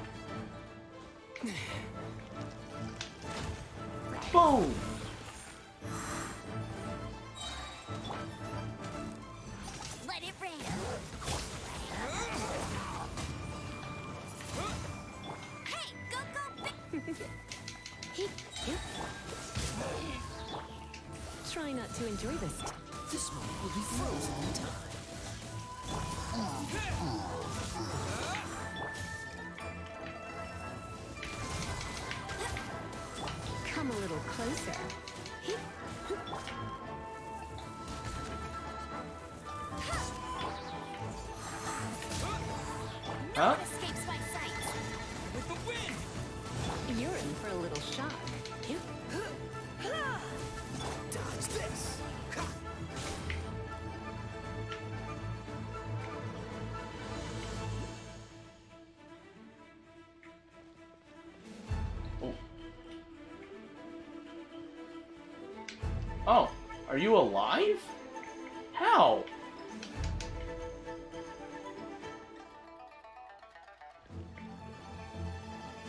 Boom! Let it rain. Hey, go! Try not to enjoy this. This moment will be frozen in time. Come a little closer. Huh? Escapes my sight. With the wind. You're in for a little shock. Dodge this. Oh. Oh, are you alive? How?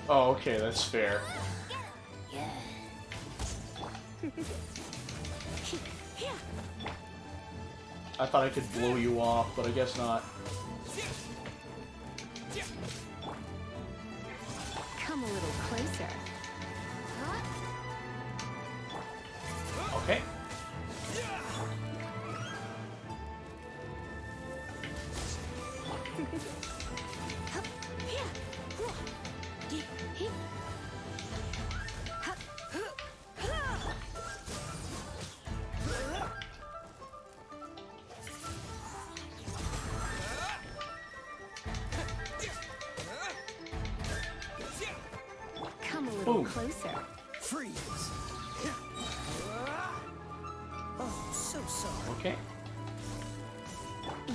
Oh, okay, that's fair. I thought I could blow you off, but I guess not. Come a little closer. Okay. Come a little Boom. closer. Freeze. Oh, so sorry. Okay.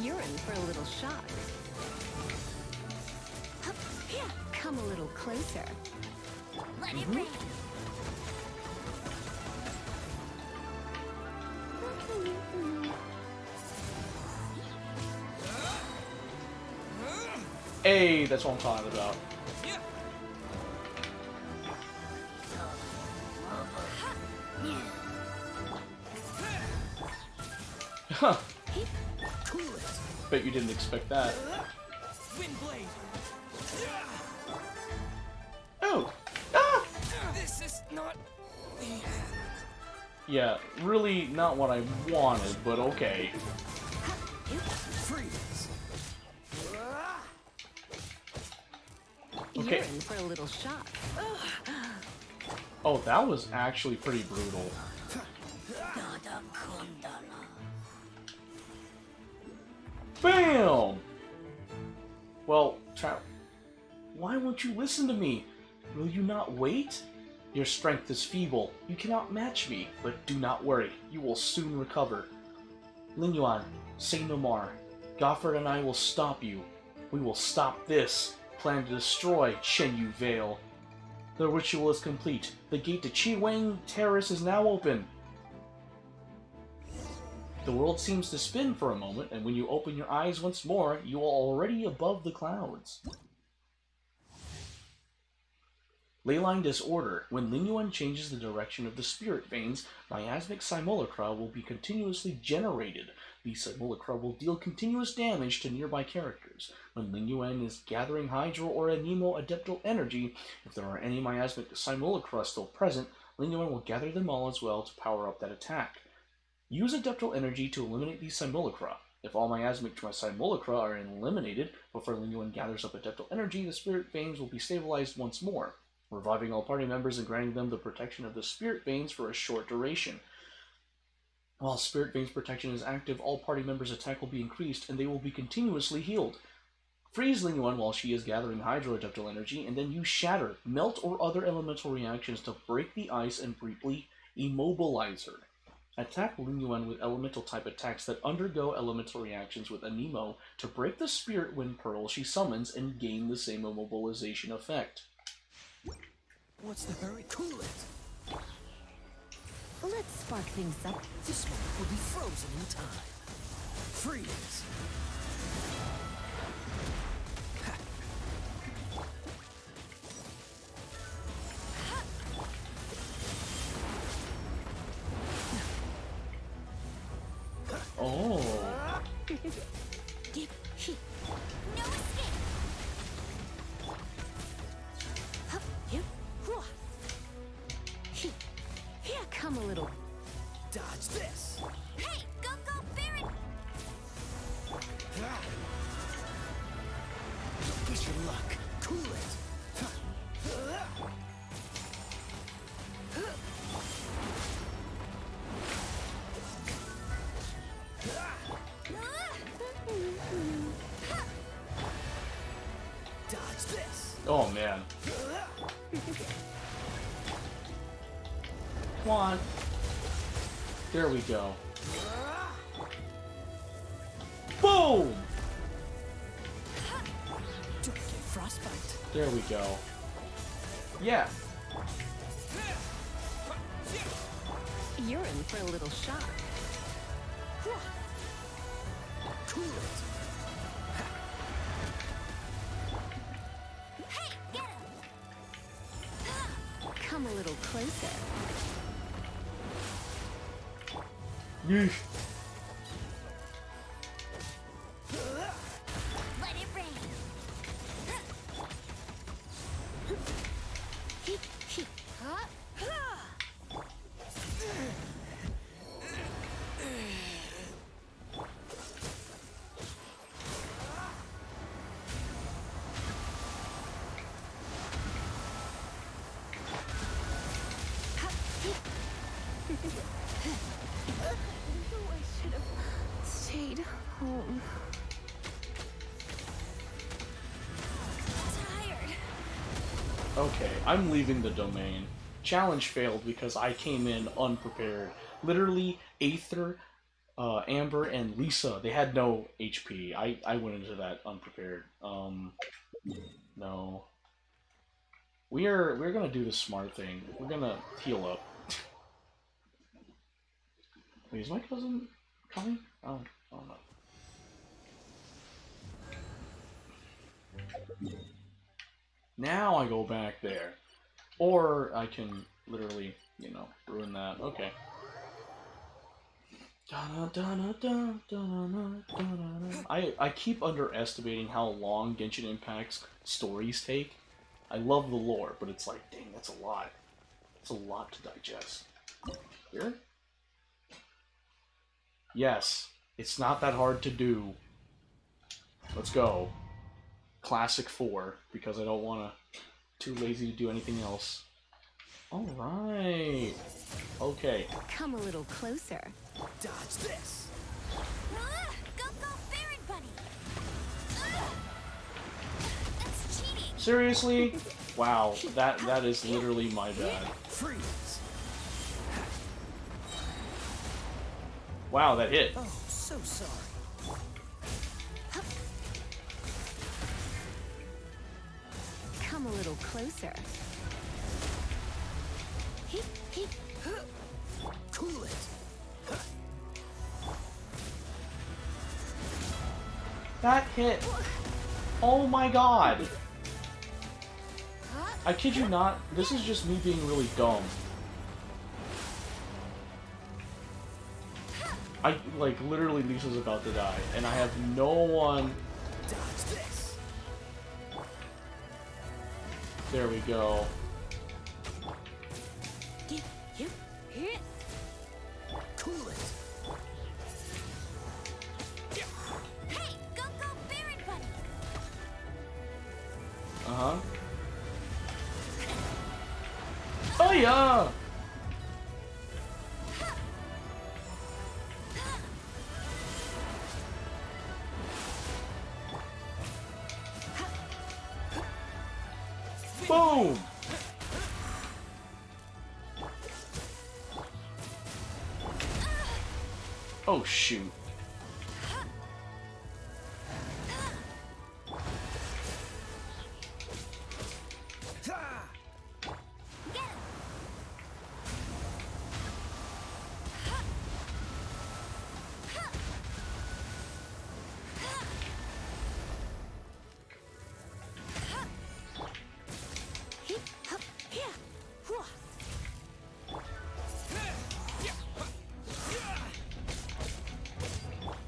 You're in for a little shock. Come a little closer. Let it rain. Hey, that's what I'm talking about. Huh. Cool it. Bet you didn't expect that. Wind blade. Oh! Ah! This is not the end. Yeah, really not what I wanted, but okay. Freeze. Okay. You're in for a little shock. Oh, that was actually pretty brutal. Bam! Well, why won't you listen to me? Will you not wait? Your strength is feeble. You cannot match me, but do not worry. You will soon recover. Lin Yuan, say no more. Gofford and I will stop you. We will stop this. Plan to destroy Shenyu Vale. The ritual is complete. The gate to Chiwang Terrace is now open. The world seems to spin for a moment, and when you open your eyes once more, you are already above the clouds. Leyline disorder. When Lin Yuan changes the direction of the spirit veins, miasmic simulacra will be continuously generated. These simulacra will deal continuous damage to nearby characters. When Lin Yuan is gathering Hydro or Anemo Adeptal energy, if there are any miasmic simulacra still present, Lin Yuan will gather them all as well to power up that attack. Use Adeptal energy to eliminate these simulacra. If all miasmic simulacra are eliminated before Lin Yuan gathers up Adeptal energy, the spirit veins will be stabilized once more, reviving all party members and granting them the protection of the spirit veins for a short duration. While spirit veins protection is active, all party members' attack will be increased and they will be continuously healed. Freeze Lin Yuan while she is gathering hydroadeptal energy, and then use Shatter, Melt, or other elemental reactions to break the ice and briefly immobilize her. Attack Lin Yuan with elemental type attacks that undergo elemental reactions with Anemo to break the spirit wind pearl she summons and gain the same immobilization effect. What's the hurry? Cool it. Let's spark things up. This one will be frozen in time. Freeze. Oh. No escape. Here, come a little. Dodge this. Hey, go, Baron. Guess your luck. Cool it. Dodge this. Oh man. Come on. There we go. Boom! Don't get frostbite. There we go. Yeah. You're in for a little shock. Cool it. Hey, get him. Come a little closer. Yeesh. Let it rain. I should have stayed home. Tired. Okay, I'm leaving the domain. Challenge failed because I came in unprepared. Literally, Aether, Amber, and Lisa, they had no HP. I went into that unprepared. No. We're gonna do the smart thing. We're gonna heal up. Wait, is my cousin coming? Oh, I don't know. Now I go back there. Or I can literally, ruin that. Okay. I keep underestimating how long Genshin Impact's stories take. I love the lore, but it's like, dang, that's a lot. It's a lot to digest. Here? Yes, it's not that hard to do. Let's go. Classic 4, because I don't want to... Too lazy to do anything else. Alright. Okay. Come a little closer. Dodge this. Go, go, Baron Bunny! That's cheating! Seriously? Wow, that is literally my bad. Freeze. Wow, that hit. Oh, so sorry. Come a little closer. Cool it. That hit. Oh my god. I kid you not, this is just me being really dumb. I, like, literally Lisa's about to die, and I have no one... Dodge this. There we go. Cool it. Hey, go, go, Baron Bunny! Uh-huh. Oh yeah! Boom! Oh shoot. Ha! Get him!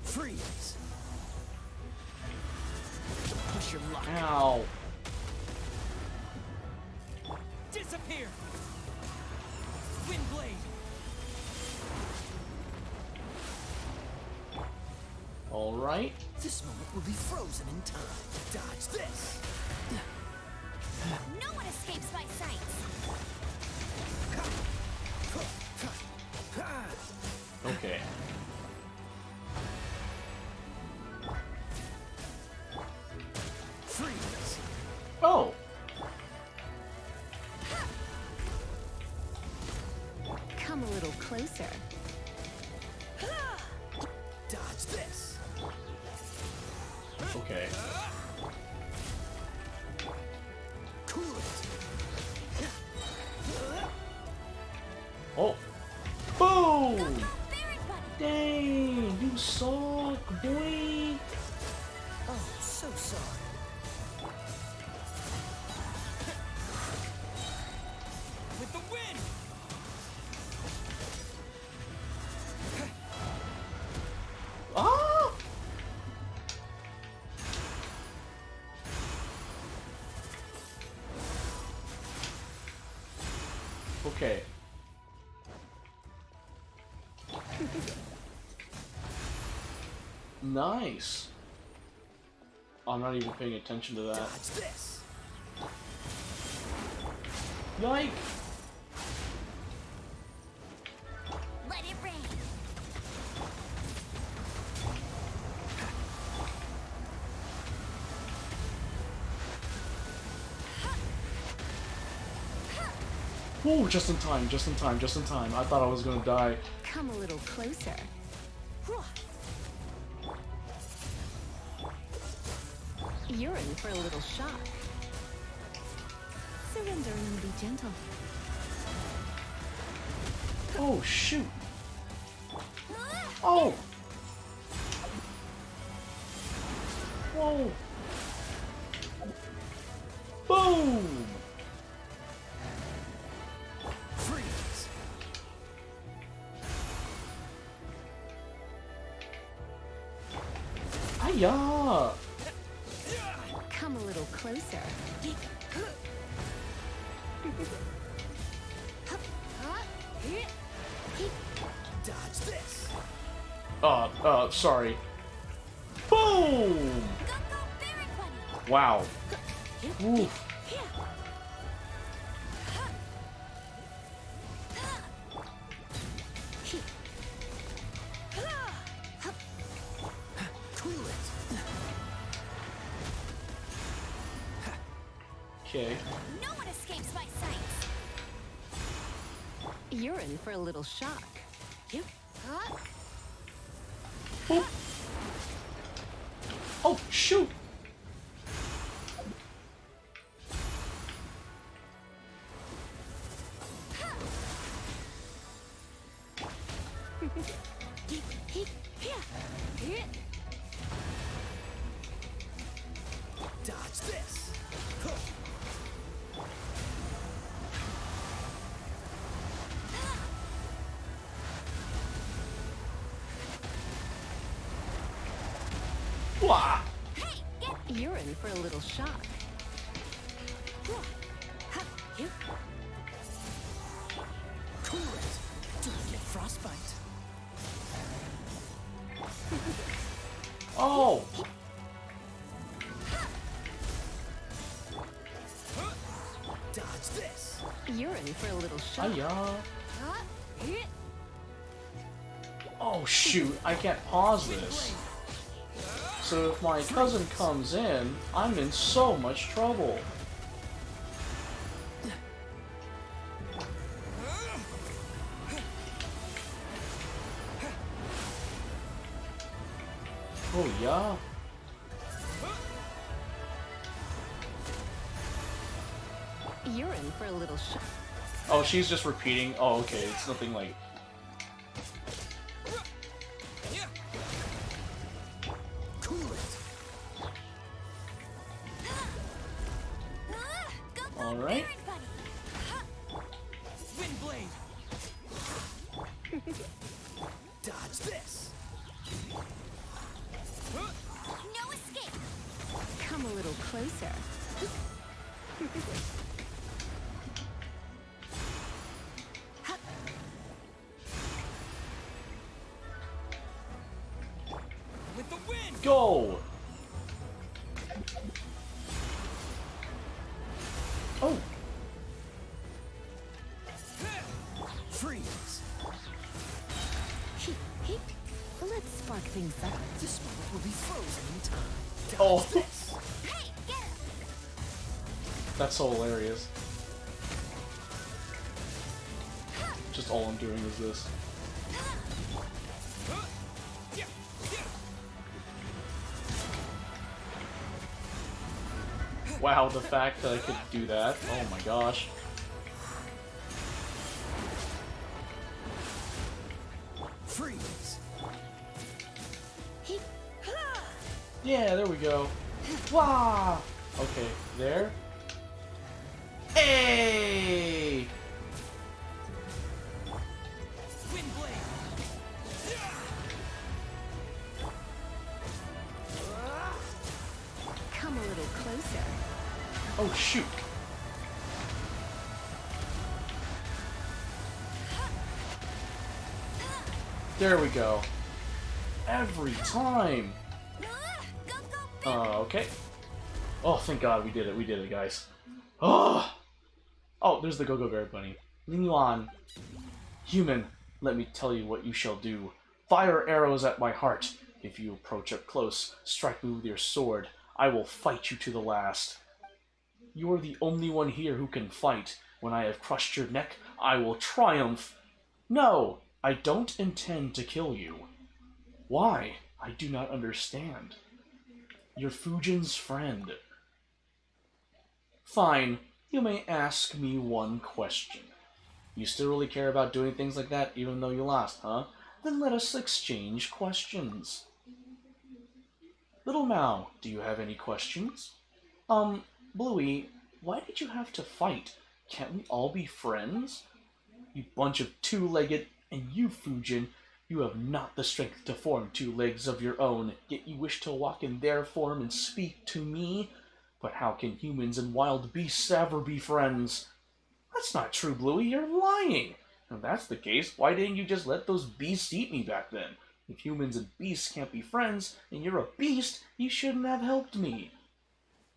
Freeze. Push your luck. Ow. Disappear. Wind blade. Alright. This moment will be frozen in time. Dodge this. No one escapes my sights! Okay. Freeze. Oh! Come a little closer. Dodge this. Okay. Cool it. Oh! Boom! Baron Bunny! Dang! You suck, boy! Oh, so sorry. With the wind. Ah! Okay. Nice. I'm not even paying attention to that. Dodge this. Yike! Let it rain! Whoa, just in time, just in time, just in time. I thought I was gonna die. Come a little closer. You're in for a little shock. Surrender and be gentle. Oh, shoot! Oh! Whoa! Boom! Freeze. closer. Dodge this. Sorry. Boom! Go, go, Barret Bunny! Wow. Oof. Cool it. Okay. No one escapes my sights! You're in for a little shock. Boop. Oh, shoot! Dodge this. Wah! Hey, get You're in for a little shock. Cool it. Don't get frostbite. Oh! Dodge this. You're in for a little shock. Hiya! Oh shoot, I can't pause this. So if my cousin comes in, I'm in so much trouble. Oh yeah? You're in for a little shock. Oh, she's just repeating. Oh, okay, it's nothing like... Cool it. Go, go, Alright. Barret Bunny! Wind blade. Dodge this. No escape! Come a little closer. With the wind. Go! Oh! Freeze. Let's spark things up. This moment will be frozen in time. Dodge Oh. this. Hey, get him! That's so hilarious. Just all I'm doing is this. Wow, the fact that I could do that. Oh my gosh. Freeze. Yeah, there we go. Wow! Okay, there. Hey! Wind blade. Come a little closer. Oh shoot! There we go. Every time. Go, go, Barret! Okay. Oh, thank God we did it. We did it, guys. Oh! Oh, there's the Go-Go Bear Bunny. Ling Yuan. Human, let me tell you what you shall do. Fire arrows at my heart. If you approach up close, strike me with your sword. I will fight you to the last. You are the only one here who can fight. When I have crushed your neck, I will triumph. No, I don't intend to kill you. Why? I do not understand. You're Fujin's friend. Fine, you may ask me one question. You still really care about doing things like that even though you lost, huh? Then let us exchange questions. Little Mao, do you have any questions? Bluey, why did you have to fight? Can't we all be friends? You bunch of two-legged, and you, Fujin, you have not the strength to form two legs of your own, yet you wish to walk in their form and speak to me? But how can humans and wild beasts ever be friends? That's not true, Bluey. You're lying. If that's the case, why didn't you just let those beasts eat me back then? If humans and beasts can't be friends, and you're a beast, you shouldn't have helped me.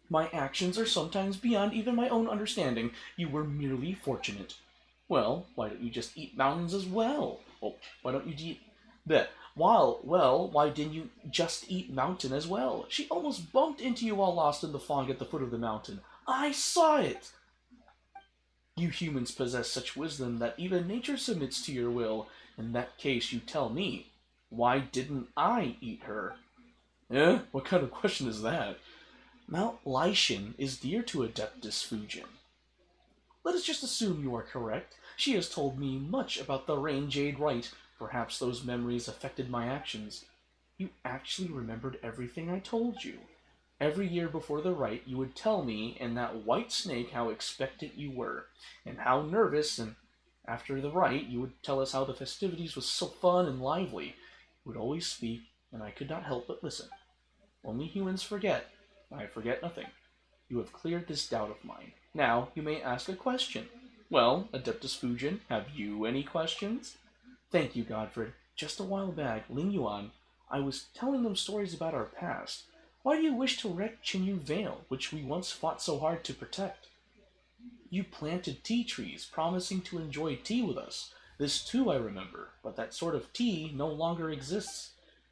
My actions are sometimes beyond even my own understanding. You were merely fortunate. Well, why don't you just eat mountains as well? Oh, why don't you eat that? Why didn't you just eat mountain as well? She almost bumped into you while lost in the fog at the foot of the mountain. I saw it! You humans possess such wisdom that even nature submits to your will. In that case, you tell me, why didn't I eat her? Eh? What kind of question is that? Mount Lyshin is dear to Adeptus Fujin. Let us just assume you are correct. She has told me much about the Rain Jade Rite. Perhaps those memories affected my actions. You actually remembered everything I told you. Every year before the rite, you would tell me and that white snake how expectant you were, and how nervous, and after the rite, you would tell us how the festivities was so fun and lively. You would always speak, and I could not help but listen. Only humans forget. I forget nothing. You have cleared this doubt of mine. Now, you may ask a question. Well, Adeptus Fujin, have you any questions? Thank you, Godfred. Just a while back, Ling Yuan, I was telling them stories about our past. Why do you wish to wreck Chinyu Vale, which we once fought so hard to protect? You planted tea trees, promising to enjoy tea with us. This too I remember, but that sort of tea no longer exists.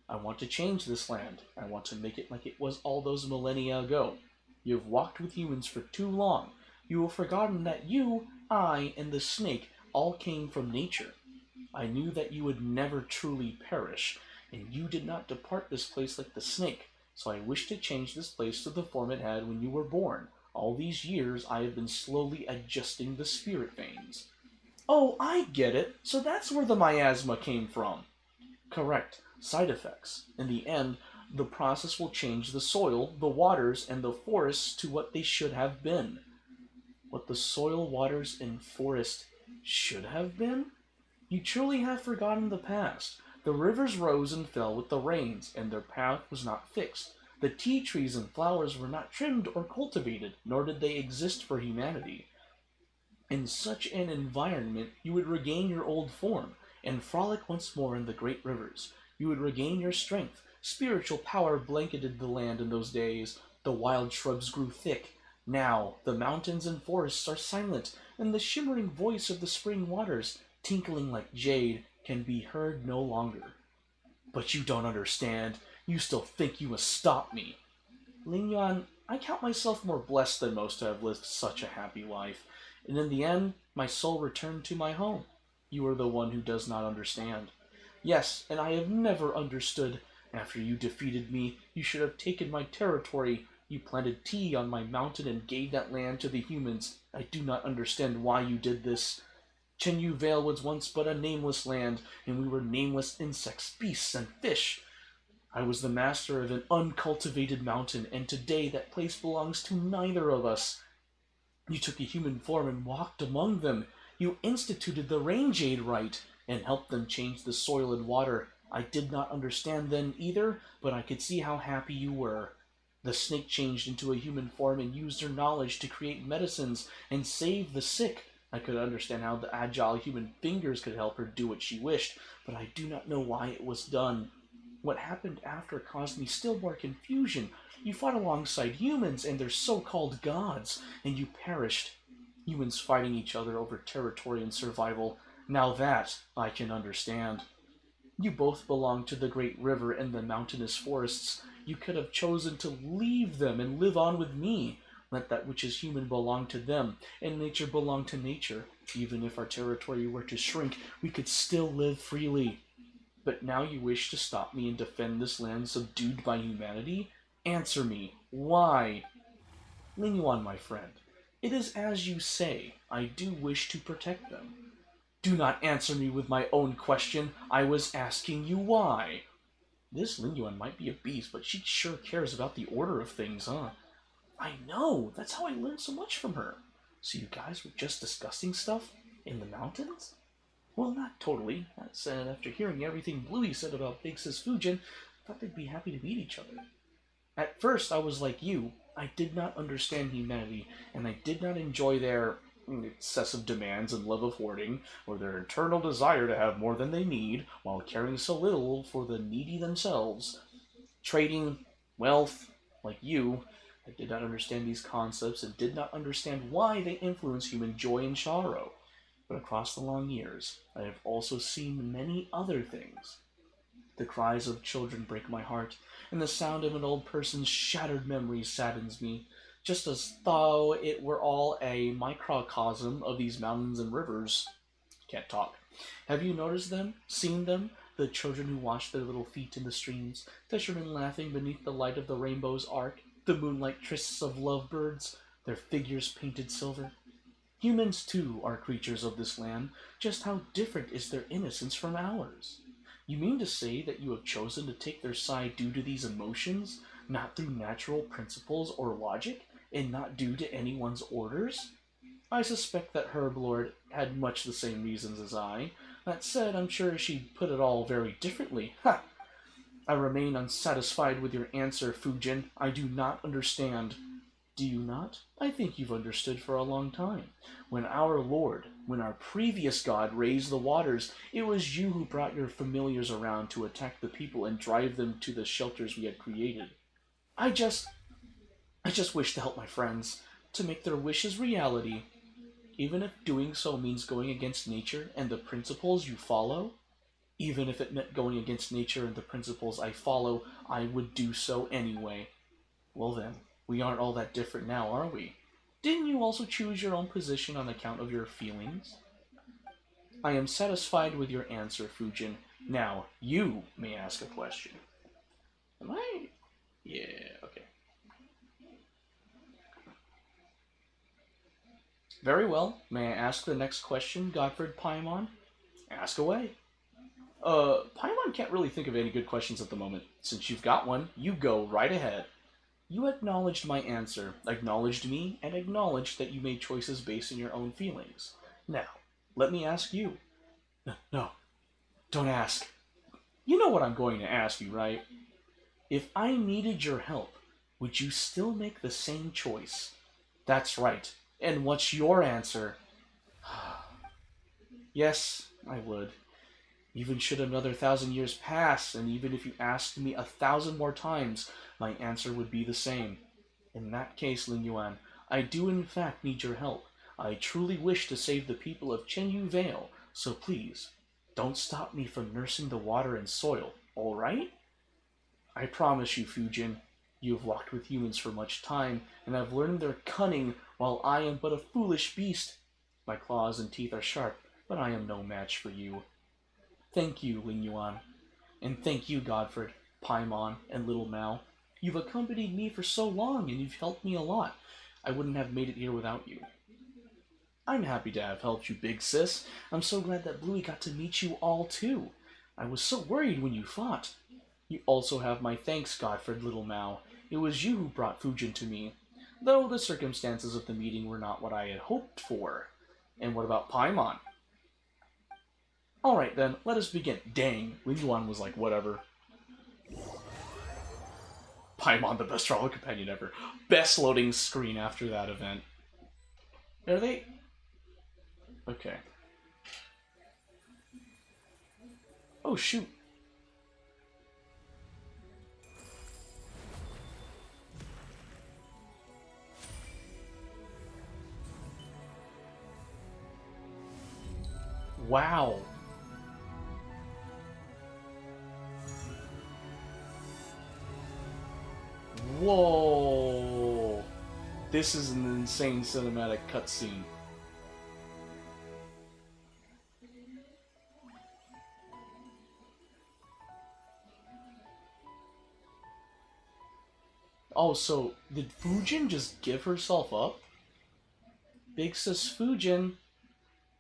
I want to change this land. I want to make it like it was all those millennia ago. You have walked with humans for too long. You have forgotten that you, I, and the snake all came from nature. I knew that you would never truly perish, and you did not depart this place like the snake. So I wish to change this place to the form it had when you were born. All these years I have been slowly adjusting the spirit veins. Oh, I get it. So that's where the miasma came from. Correct. Side effects. In the end, the process will change the soil, the waters, and the forests to what they should have been. What the soil, waters, and forest should have been? You truly have forgotten the past. The rivers rose and fell with the rains, and their path was not fixed. The tea trees and flowers were not trimmed or cultivated, nor did they exist for humanity. In such an environment, you would regain your old form, and frolic once more in the great rivers. You would regain your strength. Spiritual power blanketed the land in those days. The wild shrubs grew thick. Now, the mountains and forests are silent, and the shimmering voice of the spring waters, tinkling like jade, can be heard no longer. But you don't understand. You still think you must stop me. Ling Yuan, I count myself more blessed than most to have lived such a happy life, and in the end, my soul returned to my home. You are the one who does not understand. Yes, and I have never understood. After you defeated me, you should have taken my territory. You planted tea on my mountain and gave that land to the humans. I do not understand why you did this. Chenyu Vale was once but a nameless land, and we were nameless insects, beasts, and fish. I was the master of an uncultivated mountain, and today that place belongs to neither of us. You took a human form and walked among them. You instituted the Rain Jade Rite, and helped them change the soil and water. I did not understand then either, but I could see how happy you were. The snake changed into a human form and used her knowledge to create medicines and save the sick. I could understand how the agile human fingers could help her do what she wished, but I do not know why it was done. What happened after caused me still more confusion. You fought alongside humans and their so-called gods, and you perished. Humans fighting each other over territory and survival. Now that I can understand. You both belong to the great river and the mountainous forests. You could have chosen to leave them and live on with me. Let that which is human belong to them, and nature belong to nature. Even if our territory were to shrink, we could still live freely. But now you wish to stop me and defend this land subdued by humanity? Answer me, why? Ling Yuan, my friend, it is as you say. I do wish to protect them. Do not answer me with my own question. I was asking you why. This Ling Yuan might be a beast, but she sure cares about the order of things, huh? I know. That's how I learned so much from her. So you guys were just discussing stuff in the mountains? Well, not totally. I said after hearing everything Bluey said about Big Sis Fujin, I thought they'd be happy to meet each other. At first, I was like you. I did not understand humanity, and I did not enjoy their excessive demands and love of hoarding, or their eternal desire to have more than they need, while caring so little for the needy themselves. Trading wealth, like you, I did not understand these concepts and did not understand why they influence human joy and sorrow. But across the long years, I have also seen many other things. The cries of children break my heart, and the sound of an old person's shattered memory saddens me, just as though it were all a microcosm of these mountains and rivers. Can't talk. Have you noticed them? Seen them? The children who wash their little feet in the streams, fishermen laughing beneath the light of the rainbow's arc, the moonlight trysts of lovebirds, their figures painted silver. Humans, too, are creatures of this land. Just how different is their innocence from ours? You mean to say that you have chosen to take their side due to these emotions, not through natural principles or logic, and not due to anyone's orders? I suspect that Herblord had much the same reasons as I. That said, I'm sure she'd put it all very differently. Ha! I remain unsatisfied with your answer, Fujin. I do not understand. Do you not? I think you've understood for a long time. When our Lord, when our previous God raised the waters, it was you who brought your familiars around to attack the people and drive them to the shelters we had created. I just wish to help my friends, to make their wishes reality. Even if doing so means going against nature and the principles you follow, even if it meant going against nature and the principles I follow, I would do so anyway. Well then, we aren't all that different now, are we? Didn't you also choose your own position on account of your feelings? I am satisfied with your answer, Fujin. Now, you may ask a question. Am I? Yeah, okay. Very well. May I ask the next question, Godfred Paimon? Ask away. Paimon can't really think of any good questions at the moment. Since you've got one, you go right ahead. You acknowledged my answer, acknowledged me, and acknowledged that you made choices based on your own feelings. Now, let me ask you. No, don't ask. You know what I'm going to ask you, right? If I needed your help, would you still make the same choice? That's right. And what's your answer? Yes, I would. Even should another 1,000 years pass, and even if you asked me 1,000 more times, my answer would be the same. In that case, Ling Yuan, I do in fact need your help. I truly wish to save the people of Chenyu Vale, so please, don't stop me from nursing the water and soil, alright? I promise you, Fujin, you have walked with humans for much time, and have learned their cunning, while I am but a foolish beast. My claws and teeth are sharp, but I am no match for you. Thank you, Ling Yuan. And thank you, Godfred, Paimon, and Little Mao. You've accompanied me for so long, and you've helped me a lot. I wouldn't have made it here without you. I'm happy to have helped you, big sis. I'm so glad that Bluey got to meet you all, too. I was so worried when you fought. You also have my thanks, Godfred, Little Mao. It was you who brought Fujin to me, though the circumstances of the meeting were not what I had hoped for. And what about Paimon? Alright then, let us begin. Dang, Ling Yuan was like, whatever. Paimon, the best travel companion ever. Best loading screen after that event. Are they? Okay. Oh, shoot. Wow. Whoa. This is an insane cinematic cutscene. Oh, so did Fujin just give herself up? Big sis Fujin.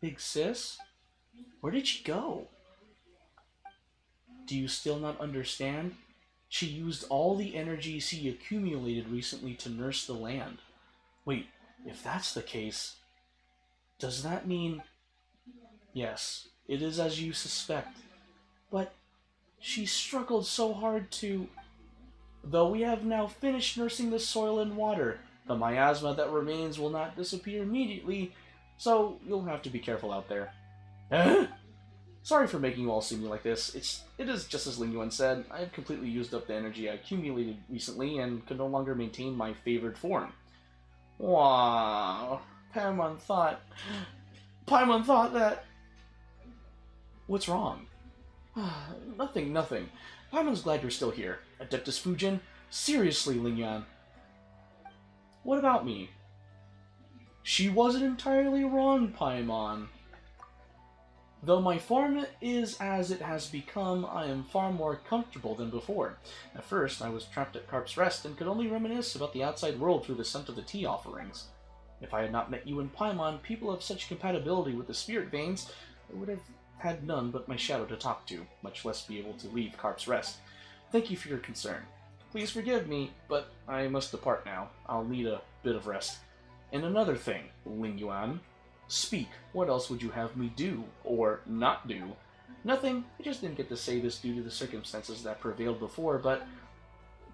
Big sis? Where did she go? Do you still not understand? She used all the energy she accumulated recently to nurse the land. Wait, if that's the case, does that mean... Yes, it is as you suspect. But she struggled so hard to... Though we have now finished nursing the soil and water, the miasma that remains will not disappear immediately, so you'll have to be careful out there. Eh? Sorry for making you all see me like this. It is just as Lingyuan said, I have completely used up the energy I accumulated recently and can no longer maintain my favored form. Wow. Paimon thought that... What's wrong? Nothing. Paimon's glad you're still here. Adeptus Fujin? Seriously, Lingyuan. What about me? She wasn't entirely wrong, Paimon. Though my form is as it has become, I am far more comfortable than before. At first, I was trapped at Carp's Rest and could only reminisce about the outside world through the scent of the tea offerings. If I had not met you and Paimon, people of such compatibility with the spirit veins, I would have had none but my shadow to talk to, much less be able to leave Carp's Rest. Thank you for your concern. Please forgive me, but I must depart now. I'll need a bit of rest. And another thing, Lingyuan. Speak. What else would you have me do, or not do? Nothing. I just didn't get to say this due to the circumstances that prevailed before, but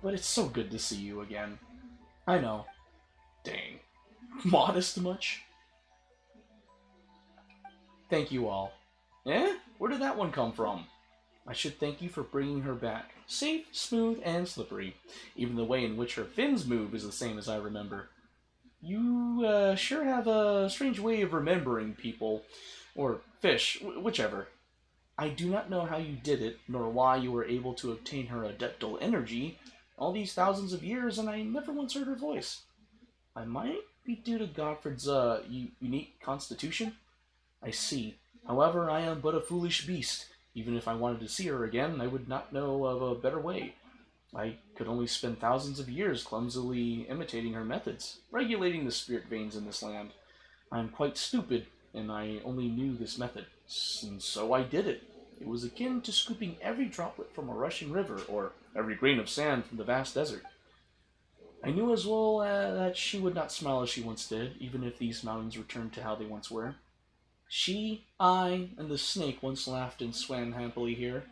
it's so good to see you again. I know. Dang. Modest much? Thank you all. Eh? Where did that one come from? I should thank you for bringing her back. Safe, smooth, and slippery. Even the way in which her fins move is the same as I remember. You sure have a strange way of remembering people, or fish, whichever. I do not know how you did it, nor why you were able to obtain her adeptal energy all these thousands of years, and I never once heard her voice. I might be due to Godfred's unique constitution. I see. However, I am but a foolish beast. Even if I wanted to see her again, I would not know of a better way. I could only spend thousands of years clumsily imitating her methods, regulating the spirit veins in this land. I am quite stupid, and I only knew this method, and so I did it. It was akin to scooping every droplet from a rushing river, or every grain of sand from the vast desert. I knew as well that she would not smile as she once did, even if these mountains returned to how they once were. She, I, and the snake once laughed and swam happily here.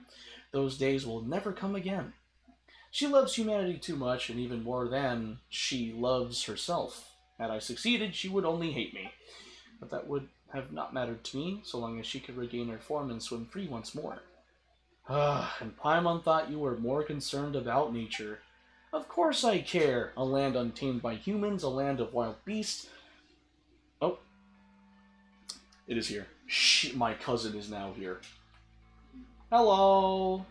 Those days will never come again. She loves humanity too much, and even more than she loves herself. Had I succeeded, she would only hate me. But that would have not mattered to me, so long as she could regain her form and swim free once more. And Paimon thought you were more concerned about nature. Of course I care. A land untamed by humans, a land of wild beasts. Oh. It is here. Shh, my cousin is now here. Hello!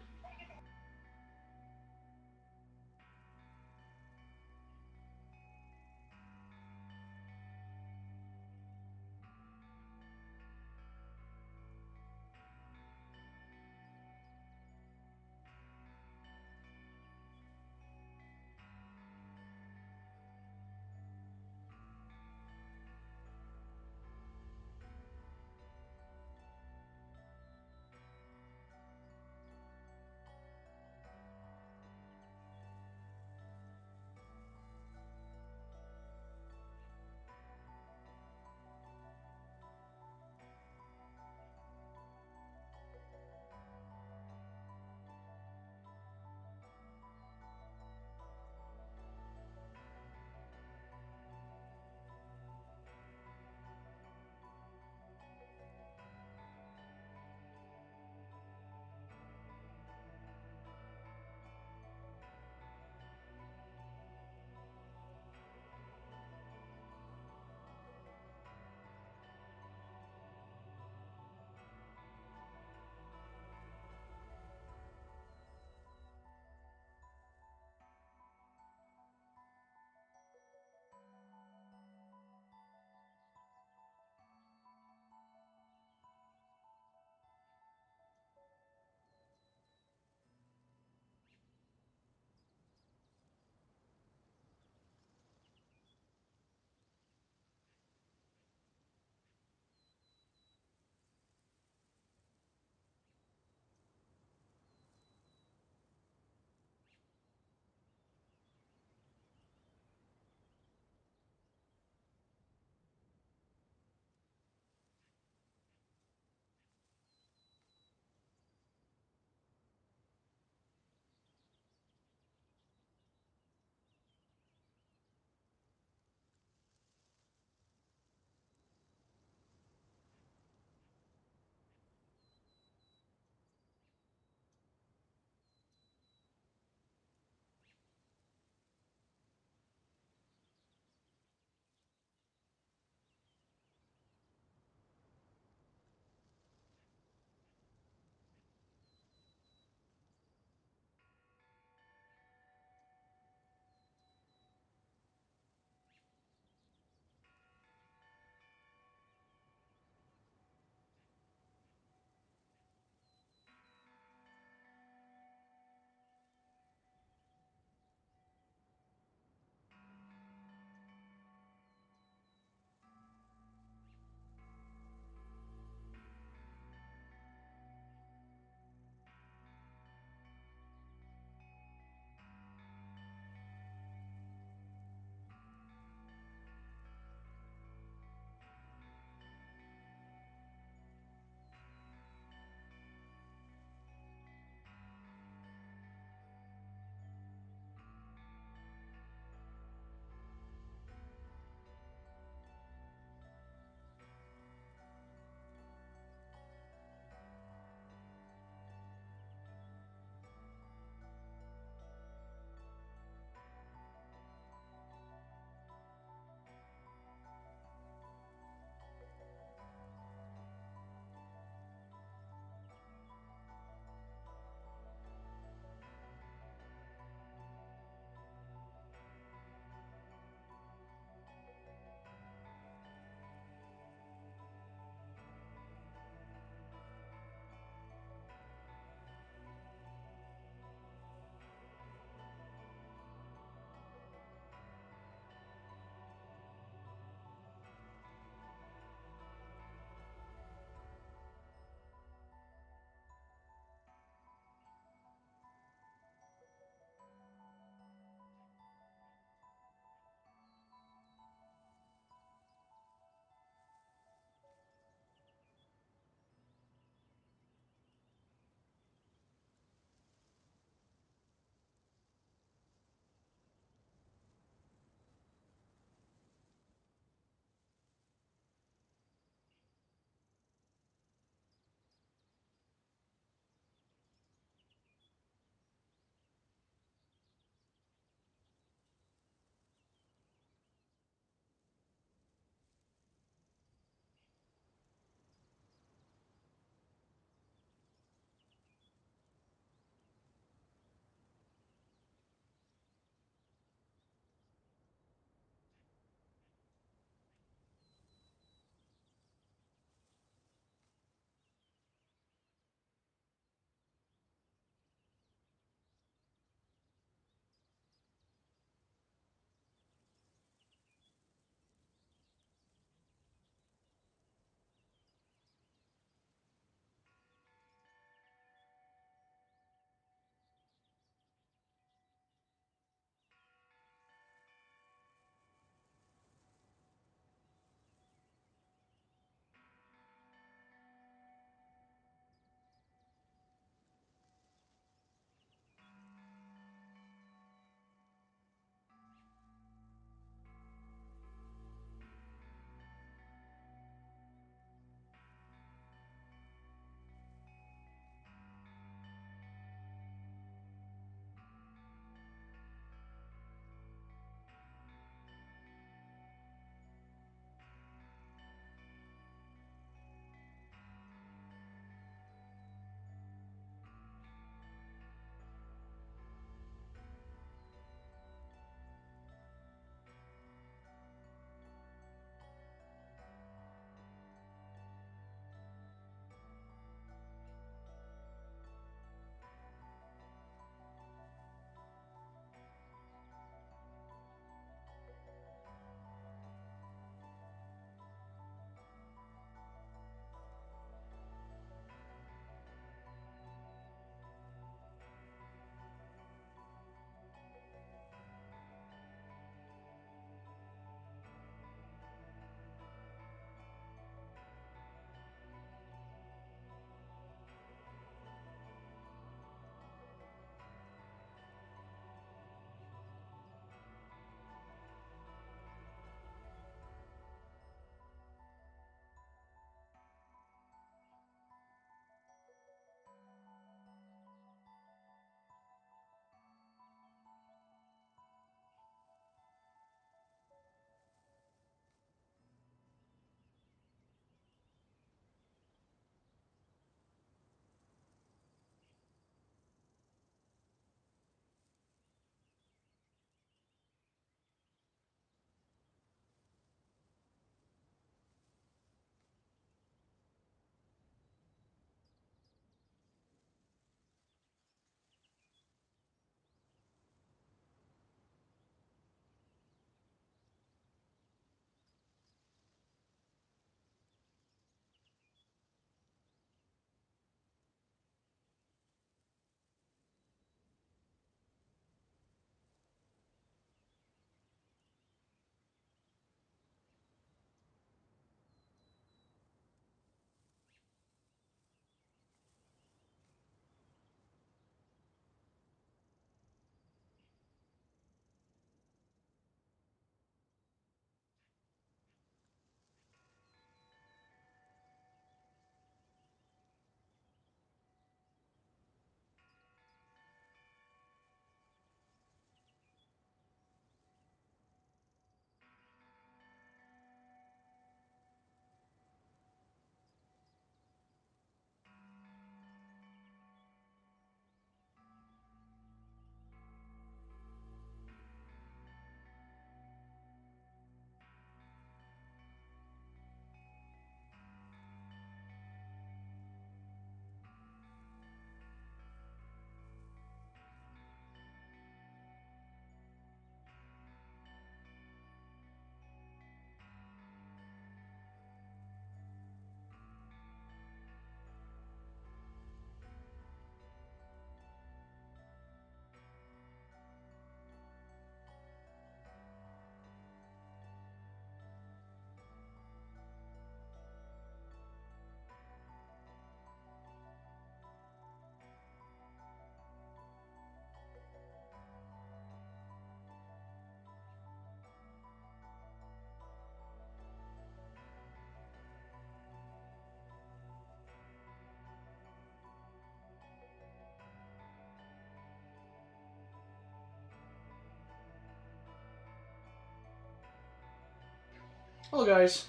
Hello guys.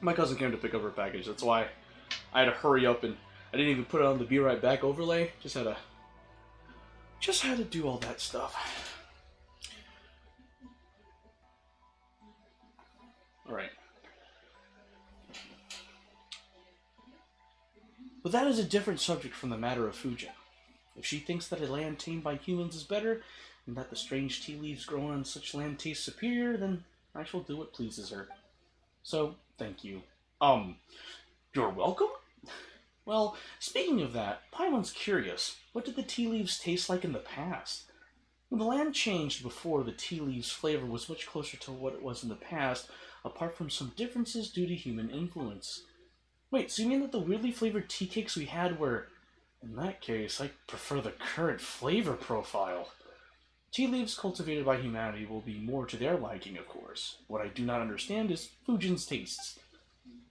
My cousin came to pick up her package. That's why I had to hurry up, and I didn't even put it on the Be Right Back overlay. Just had to do all that stuff. All right. But that is a different subject from the matter of Fujin. If she thinks that a land tamed by humans is better, and that the strange tea leaves grown on such land taste superior, then I shall do what pleases her. So, thank you. You're welcome? Well, speaking of that, Paimon's curious. What did the tea leaves taste like in the past? When the land changed before, the tea leaves' flavor was much closer to what it was in the past, apart from some differences due to human influence. Wait, so you mean that the weirdly flavored tea cakes we had were... In that case, I prefer the current flavor profile. Tea leaves cultivated by humanity will be more to their liking, of course. What I do not understand is Fujin's tastes.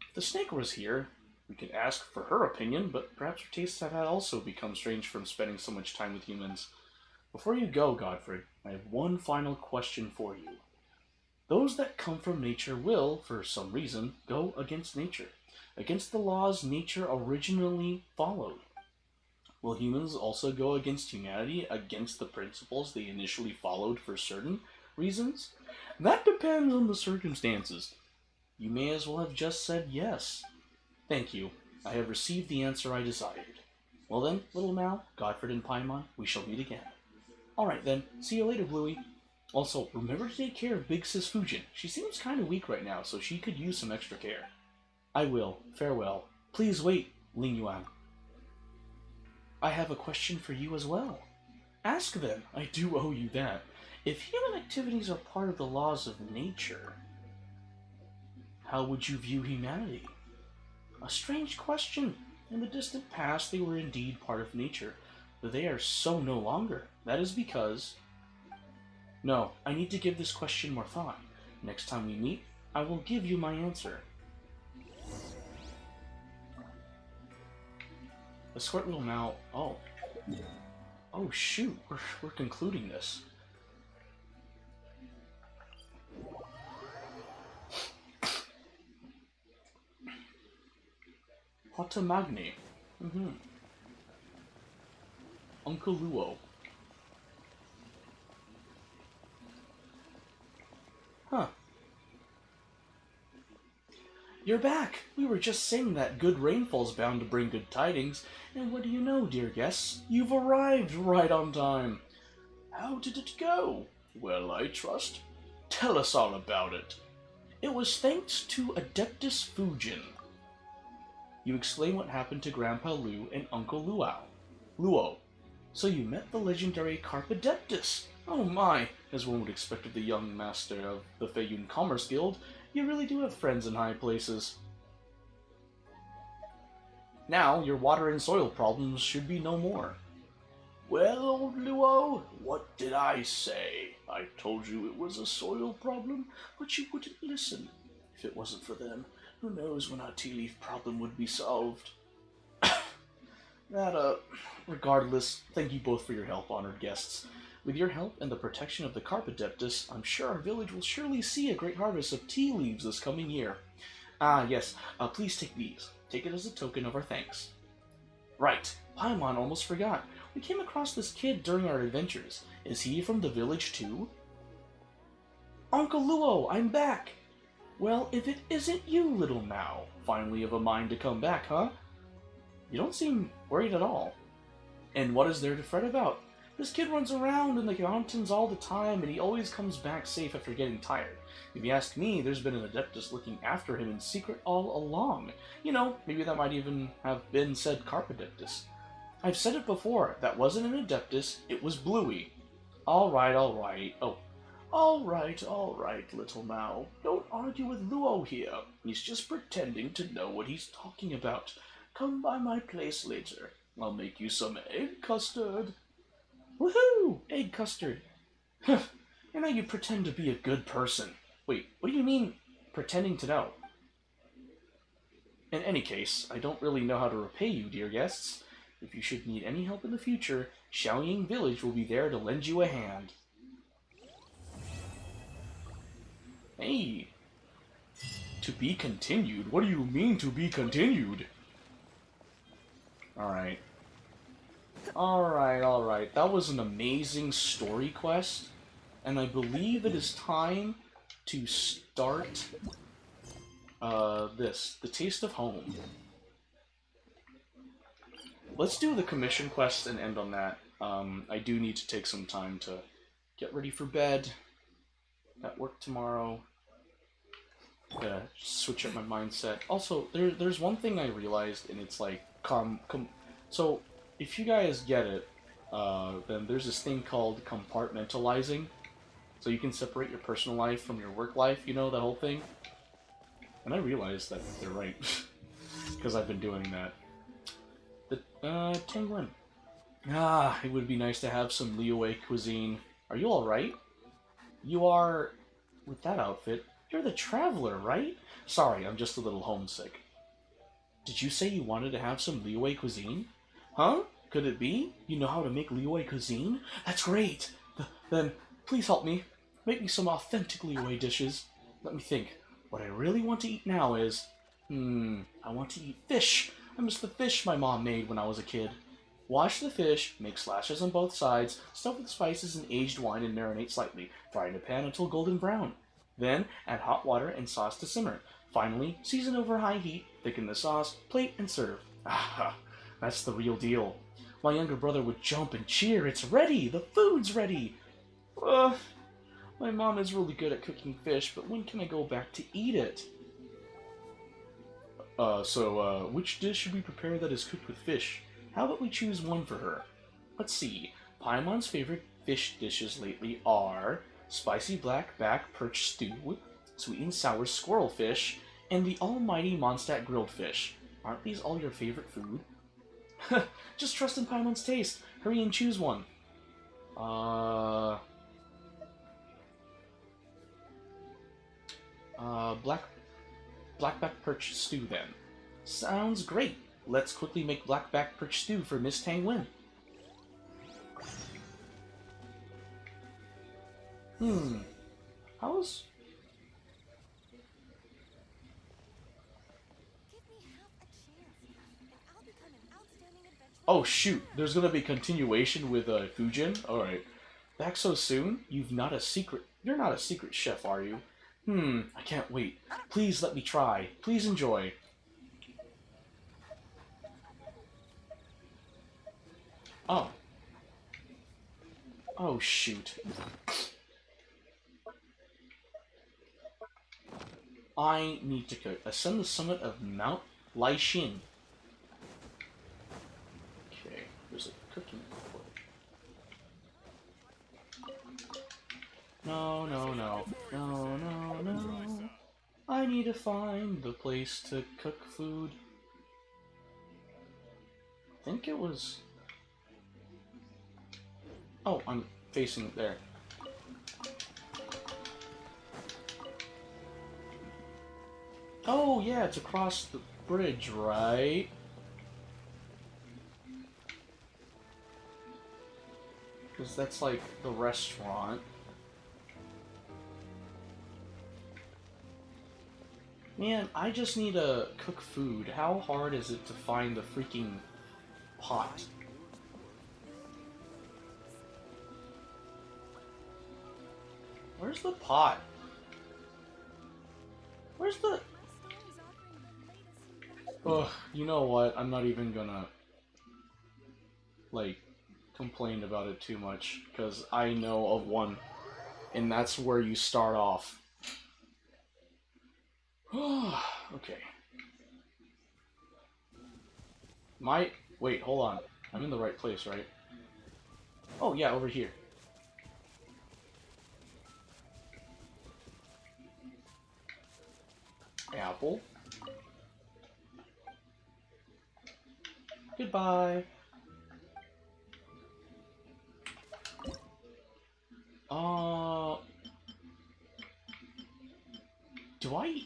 If the snake was here, we could ask for her opinion, but perhaps her tastes have had also become strange from spending so much time with humans. Before you go, Godfrey, I have one final question for you. Those that come from nature will, for some reason, go against nature, against the laws nature originally followed. Will humans also go against humanity, against the principles they initially followed for certain reasons? That depends on the circumstances. You may as well have just said yes. Thank you. I have received the answer I desired. Well then, little Mal, Godfrey and Paimon, we shall meet again. Alright then, see you later, Bluey. Also, remember to take care of Big Sis Fujin. She seems kind of weak right now, so she could use some extra care. I will. Farewell. Please wait, Ling Yuan. I have a question for you as well. Ask then, I do owe you that. If human activities are part of the laws of nature, how would you view humanity? A strange question. In the distant past, they were indeed part of nature, but they are so no longer. That is because... No, I need to give this question more thought. Next time we meet, I will give you my answer. Escort little Mal. Oh. Oh shoot, we're concluding this. Hotamagni. Uncle Luo. Huh. You're back! We were just saying that good rainfall's bound to bring good tidings, and what do you know, dear guests? You've arrived right on time. How did it go? Well, I trust. Tell us all about it. It was thanks to Adeptus Fujin. You explain what happened to Grandpa Lu and Uncle Luo. So you met the legendary Carpadeptus. Oh my, as one would expect of the young master of the Feiyun Commerce Guild, you really do have friends in high places. Now, your water and soil problems should be no more. Well, old Luo, what did I say? I told you it was a soil problem, but you wouldn't listen. If it wasn't for them, who knows when our tea leaf problem would be solved. Regardless, thank you both for your help, honored guests. With your help and the protection of the Carpadeptus, I'm sure our village will surely see a great harvest of tea leaves this coming year. Ah, yes, please take these. Take it as a token of our thanks. Right, Paimon almost forgot. We came across this kid during our adventures. Is he from the village too? Uncle Luo, I'm back! Well, if it isn't you, little Mao, finally of a mind to come back, huh? You don't seem worried at all. And what is there to fret about? This kid runs around in the mountains all the time, and he always comes back safe after getting tired. If you ask me, there's been an Adeptus looking after him in secret all along. You know, maybe that might even have been said Carpadeptus. I've said it before, that wasn't an Adeptus, it was Bluey. Alright. Oh, alright, little Mao. Don't argue with Luo here. He's just pretending to know what he's talking about. Come by my place later. I'll make you some egg custard. Woohoo! Egg custard. And now you pretend to be a good person. Wait, what do you mean, pretending to know? In any case, I don't really know how to repay you, dear guests. If you should need any help in the future, Xiaoying Village will be there to lend you a hand. Hey, to be continued? What do you mean to be continued? Alright. Alright, alright. That was an amazing story quest. And I believe it is time to start the Taste of Home. Let's do the commission quest and end on that. I do need to take some time to get ready for bed. At work tomorrow. Gotta switch up my mindset. Also, there's one thing I realized, and it's like, so, if you guys get it, then there's this thing called compartmentalizing. So you can separate your personal life from your work life, you know, that whole thing? And I realized that they're right. Because I've been doing that. Penguin. Ah, it would be nice to have some Liyue cuisine. Are you alright? You are... with that outfit, you're the traveler, right? Sorry, I'm just a little homesick. Did you say you wanted to have some Liyue cuisine? Huh? Could it be? You know how to make Liyue cuisine? That's great! Then, please help me. Make me some authentic Liyue dishes. Let me think. What I really want to eat now is... I want to eat fish! I miss the fish my mom made when I was a kid. Wash the fish, make slashes on both sides, stuff with spices and aged wine and marinate slightly. Fry in a pan until golden brown. Then, add hot water and sauce to simmer. Finally, season over high heat, thicken the sauce, plate, and serve. Ah, that's the real deal. My younger brother would jump and cheer. It's ready! The food's ready! My mom is really good at cooking fish, but when can I go back to eat it? Which dish should we prepare that is cooked with fish? How about we choose one for her? Let's see. Paimon's favorite fish dishes lately are spicy black back perch stew, sweet and sour squirrel fish, and the almighty Mondstadt grilled fish. Aren't these all your favorite food? Just trust in Paimon's taste. Hurry and choose one. Blackback perch stew then. Sounds great. Let's quickly make blackback perch stew for Miss Tang Wen. How's... Give me half a chance, and I'll become an outstanding adventurer. Oh shoot, there's gonna be continuation with Fujin? Alright. Back so soon? You're not a secret chef, are you? I can't wait. Please let me try. Please enjoy. Oh. Oh shoot. I need to cook. Ascend the summit of Mount Laishin. Okay, there's a cooking report. No, no, no. No, no, no. I need to find the place to cook food. I think it was... Oh, I'm facing it there. Oh, yeah, it's across the bridge, right? Because that's like the restaurant. Man, I just need to cook food. How hard is it to find the freaking pot? Where's the pot? Where's the... Ugh, you know what? I'm not even gonna, like, complain about it too much, because I know of one, and that's where you start off. Okay. Wait, hold on. I'm in the right place, right? Oh, yeah, over here. Apple. Goodbye. Do I...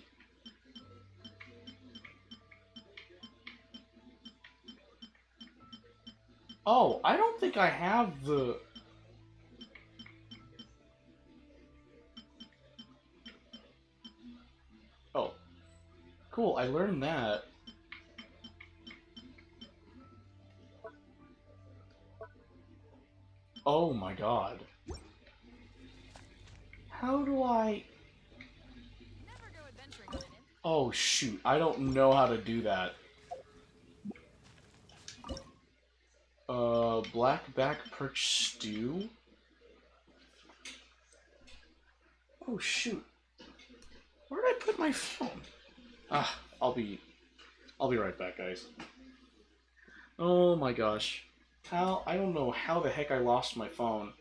Oh, I don't think I have the... Cool, I learned that. Oh my god. How do I... Never go adventuring on an imp. Oh shoot, I don't know how to do that. Blackback perch stew? Oh shoot. Where did I put my phone? Ah, I'll be right back, guys. Oh my gosh. How, I don't know how the heck I lost my phone.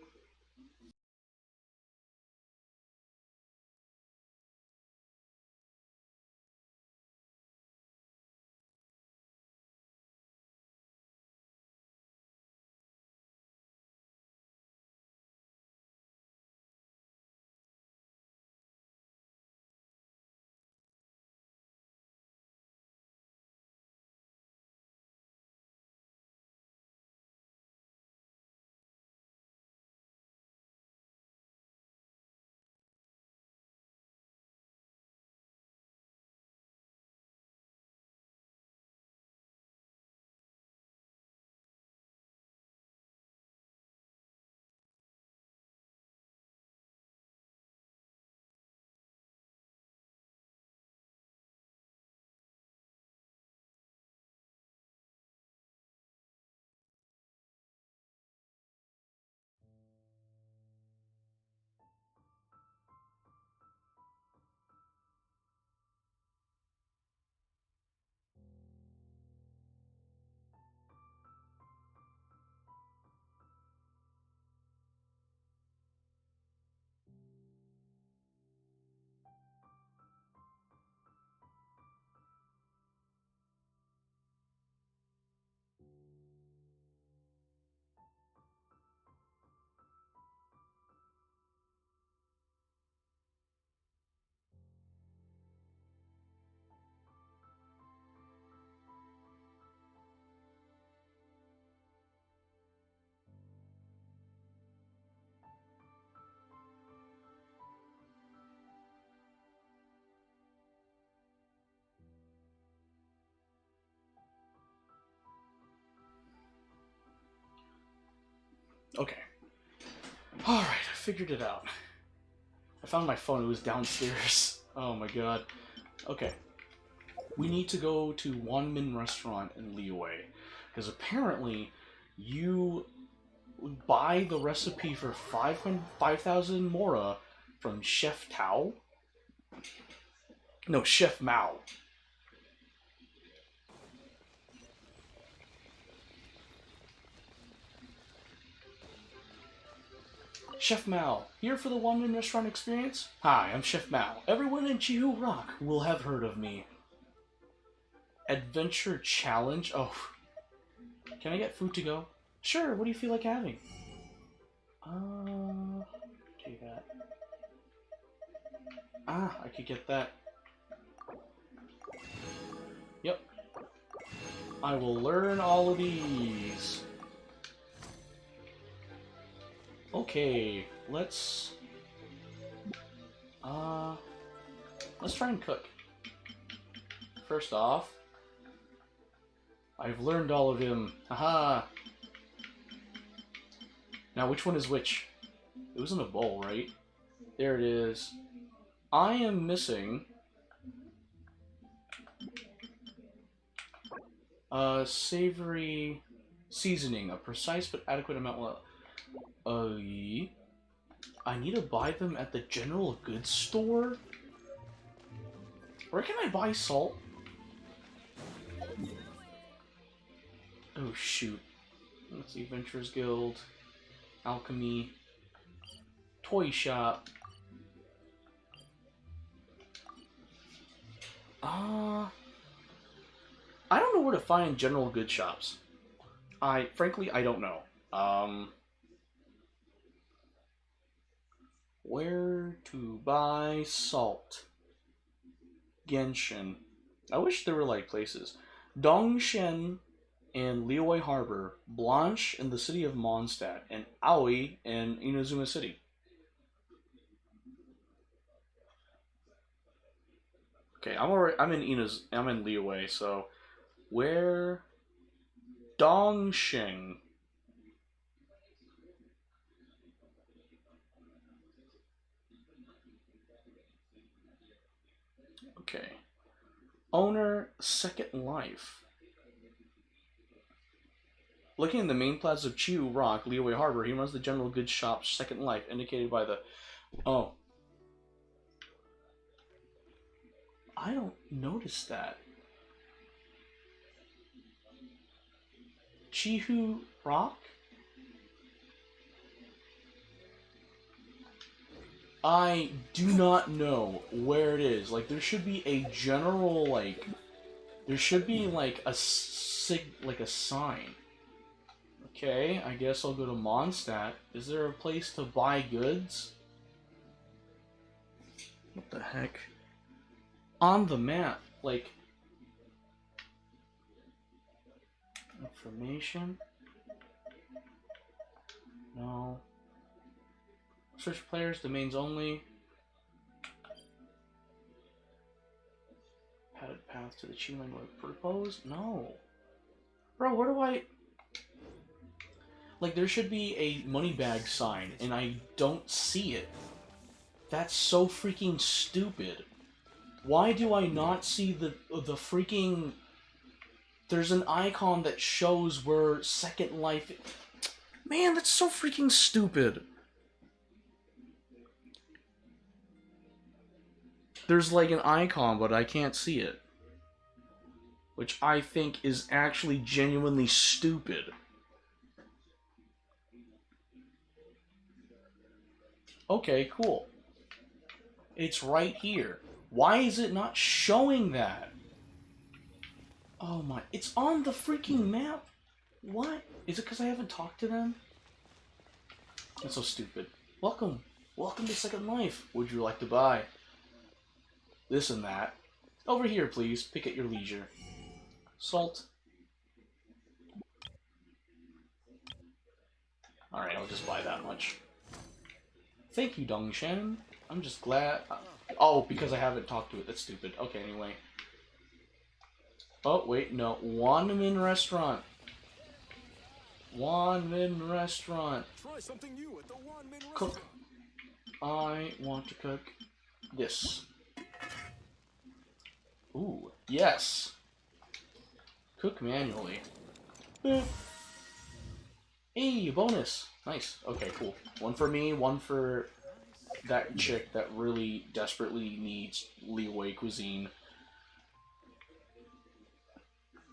Okay. Alright, I figured it out. I found my phone, it was downstairs. Oh my god. Okay. We need to go to Wanmin Restaurant in Liyue. Because apparently, you buy the recipe for 5,000 Mora from Chef Tao? No, Chef Mao. Chef Mao, here for the Wanmin Restaurant experience? Hi, I'm Chef Mao. Everyone in Chihu Rock will have heard of me. Adventure Challenge? Oh. Can I get food to go? Sure, what do you feel like having? Take that. Ah, I could get that. Yep. I will learn all of these. Okay, let's try and cook. First off, I've learned all of him. Haha. Now, which one is which? It was in a bowl, right? There it is. I am missing savory seasoning, a precise but adequate amount. I need to buy them at the general goods store? Where can I buy salt? Oh shoot. Let's see, Adventurers Guild, Alchemy, Toy Shop. I don't know where to find general goods shops. Frankly, I don't know. Where to buy salt? Genshin. I wish there were like places. Dongshen in Liyue Harbor, Blanche in the city of Mondstadt, and Aoi in Inazuma City. Okay, I'm already. I'm in Ina's. I'm in Liyue. So where? Dongxing. Okay. Owner, Second Life. Looking in the main plaza of Chiu Rock, Liyue Harbor, he runs the general goods shop Second Life, indicated by the... Oh. I don't notice that. Chihu Rock? I do not know where it is. Like, there should be a general, like... There should be, like, a sign. Okay, I guess I'll go to Mondstadt. Is there a place to buy goods? What the heck? On the map, like... Information? No. Search players, domains only. Padded path to the achievement proposed? No. Bro, where do I... Like, there should be a money bag sign, and I don't see it. That's so freaking stupid. Why do I not see the freaking... There's an icon that shows where Second Life... Man, that's so freaking stupid. There's like an icon, but I can't see it. Which I think is actually genuinely stupid. Okay, cool. It's right here. Why is it not showing that? Oh my... It's on the freaking map! What? Is it because I haven't talked to them? That's so stupid. Welcome. Welcome to Second Life. Would you like to buy? This and that. Over here, please. Pick at your leisure. Salt. Alright, I'll just buy that much. Thank you, Dongshan. I'm just glad... Oh, because I haven't talked to it. That's stupid. Okay, anyway. Oh, wait, no. Wanmin Restaurant. Wanmin Restaurant. Try something new at the Wanmin Cook. I want to cook this. Ooh, yes. Cook manually. Hey, bonus. Nice. Okay, cool. One for me, one for that chick that really desperately needs Liyue cuisine.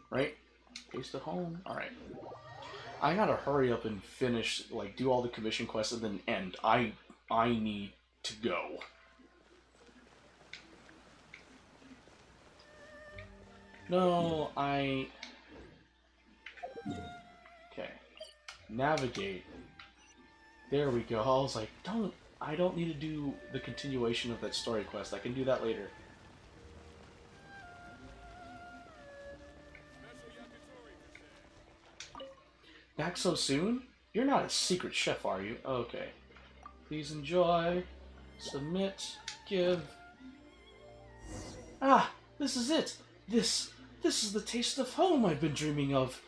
Right? Taste at home. Alright. I gotta hurry up and finish, like, do all the commission quests and then end. I need to go. No, Okay. Navigate. There we go. I was like, I don't need to do the continuation of that story quest. I can do that later. Back so soon? You're not a secret chef, are you? Okay. Please enjoy. Submit. Give. Ah! This is it! This is the taste of home I've been dreaming of.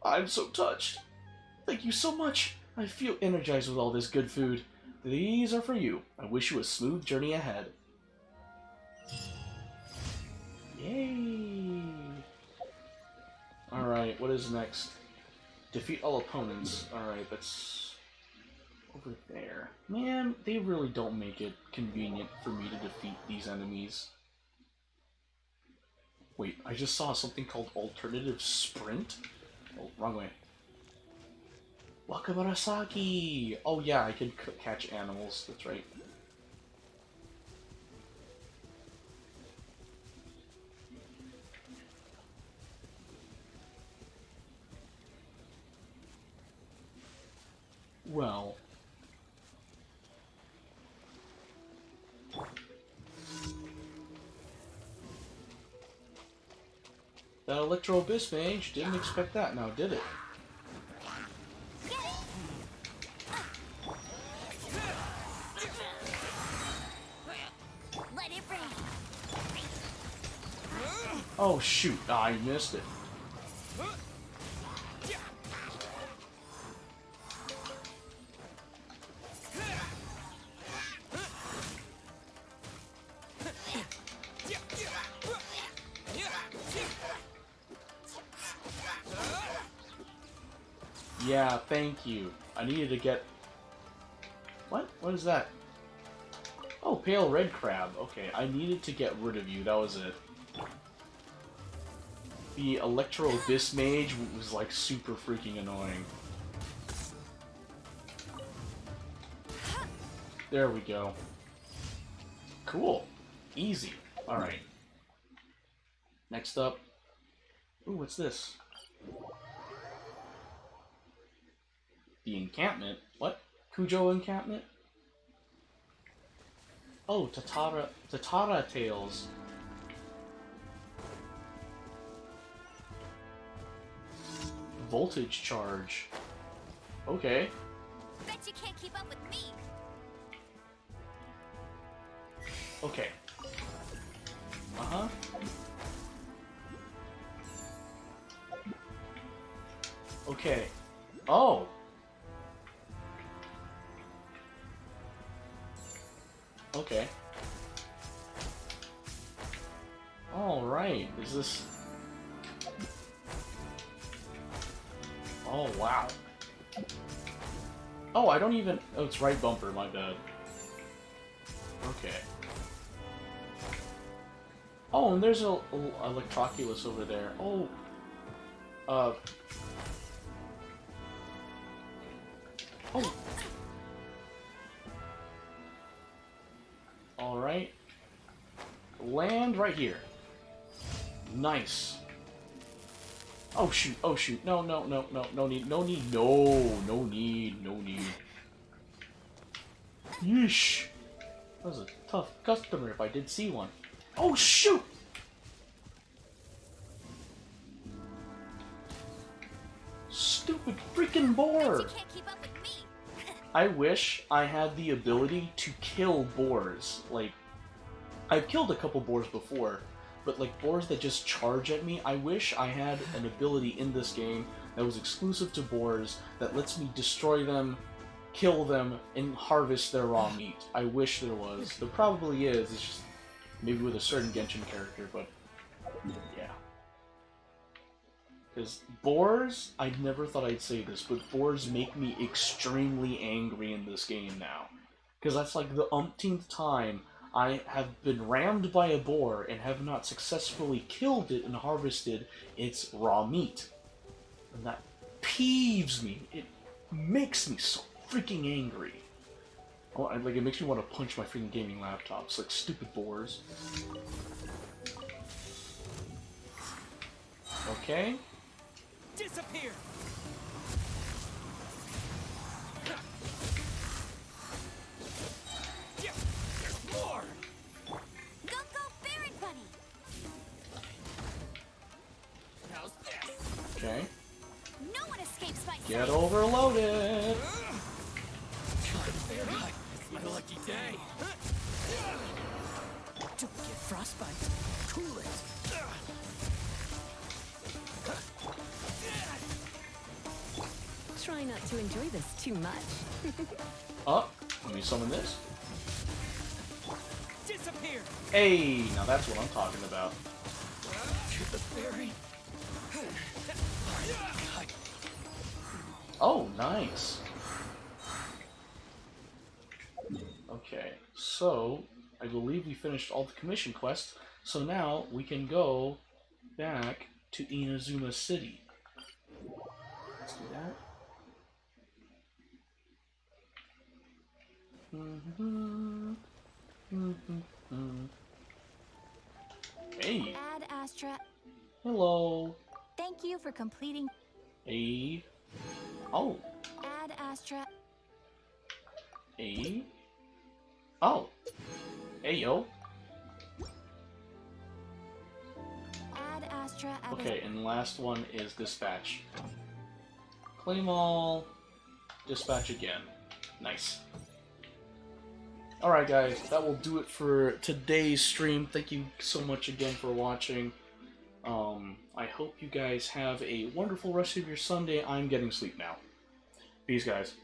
I'm so touched. Thank you so much. I feel energized with all this good food. These are for you. I wish you a smooth journey ahead. Yay! Alright, what is next? Defeat all opponents. Alright, that's over there. Man, they really don't make it convenient for me to defeat these enemies. Wait, I just saw something called Alternative Sprint? Oh, wrong way. Wakabarasaki! Oh yeah, I can catch animals, that's right. Well... That Electro Abyss Mage didn't expect that now, did it? Let it rain. Oh shoot, I missed it. Yeah, thank you. I needed to get... What? What is that? Oh, pale red crab. Okay, I needed to get rid of you. That was it. The Electro Abyss Mage was like super freaking annoying. There we go. Cool. Easy. Alright. Next up. Ooh, what's this? The encampment? What? Kujo encampment? Oh, Tatara Tales. Voltage charge. Okay. Bet you can't keep up with me. Okay. Uh-huh. Okay. Oh! Okay. Alright, is this... Oh, wow. Oh, I don't even... Oh, it's right bumper, my bad. Okay. Oh, and there's a Electroculus over there. Oh. Oh. Alright. Land right here. Nice. Oh shoot, oh shoot. No, no, no, no, no need, no need, no, no need, no need. Yeesh. That was a tough customer if I did see one. Oh shoot! Stupid freaking boar! You can't keep up with me. I wish I had the ability to kill boars. Like, I've killed a couple boars before, but like boars that just charge at me, I wish I had an ability in this game that was exclusive to boars that lets me destroy them, kill them, and harvest their raw meat. I wish there was. There probably is, it's just maybe with a certain Genshin character, but yeah. Because boars, I never thought I'd say this, but boars make me extremely angry in this game now. Because that's like the umpteenth time I have been rammed by a boar and have not successfully killed it and harvested its raw meat. And that peeves me. It makes me so freaking angry. Oh, like, it makes me want to punch my freaking gaming laptops, like stupid boars. Okay. Disappear! Yeah, there's more! Go, Baron Bunny. How's this? Okay. No one escapes my sight. Get overloaded! It's my lucky day! Don't get frostbite. Cool it. Try not to enjoy this too much. Oh, let me summon this. Disappear! Hey, now that's what I'm talking about. To the berry. Oh, nice. Okay, so I believe we finished all the commission quests, so now we can go back to Inazuma City. Let's do that. Hey, Ad Astra, hello. thank you for completing. Hey. Oh, Ad Astra, hey. Oh. Hey, yo. Ad Astra. Okay, and the last one is dispatch. Claim all. Dispatch again. Nice. Alright guys, that will do it for today's stream. Thank you so much again for watching. I hope you guys have a wonderful rest of your Sunday. I'm getting sleep now. Peace, guys.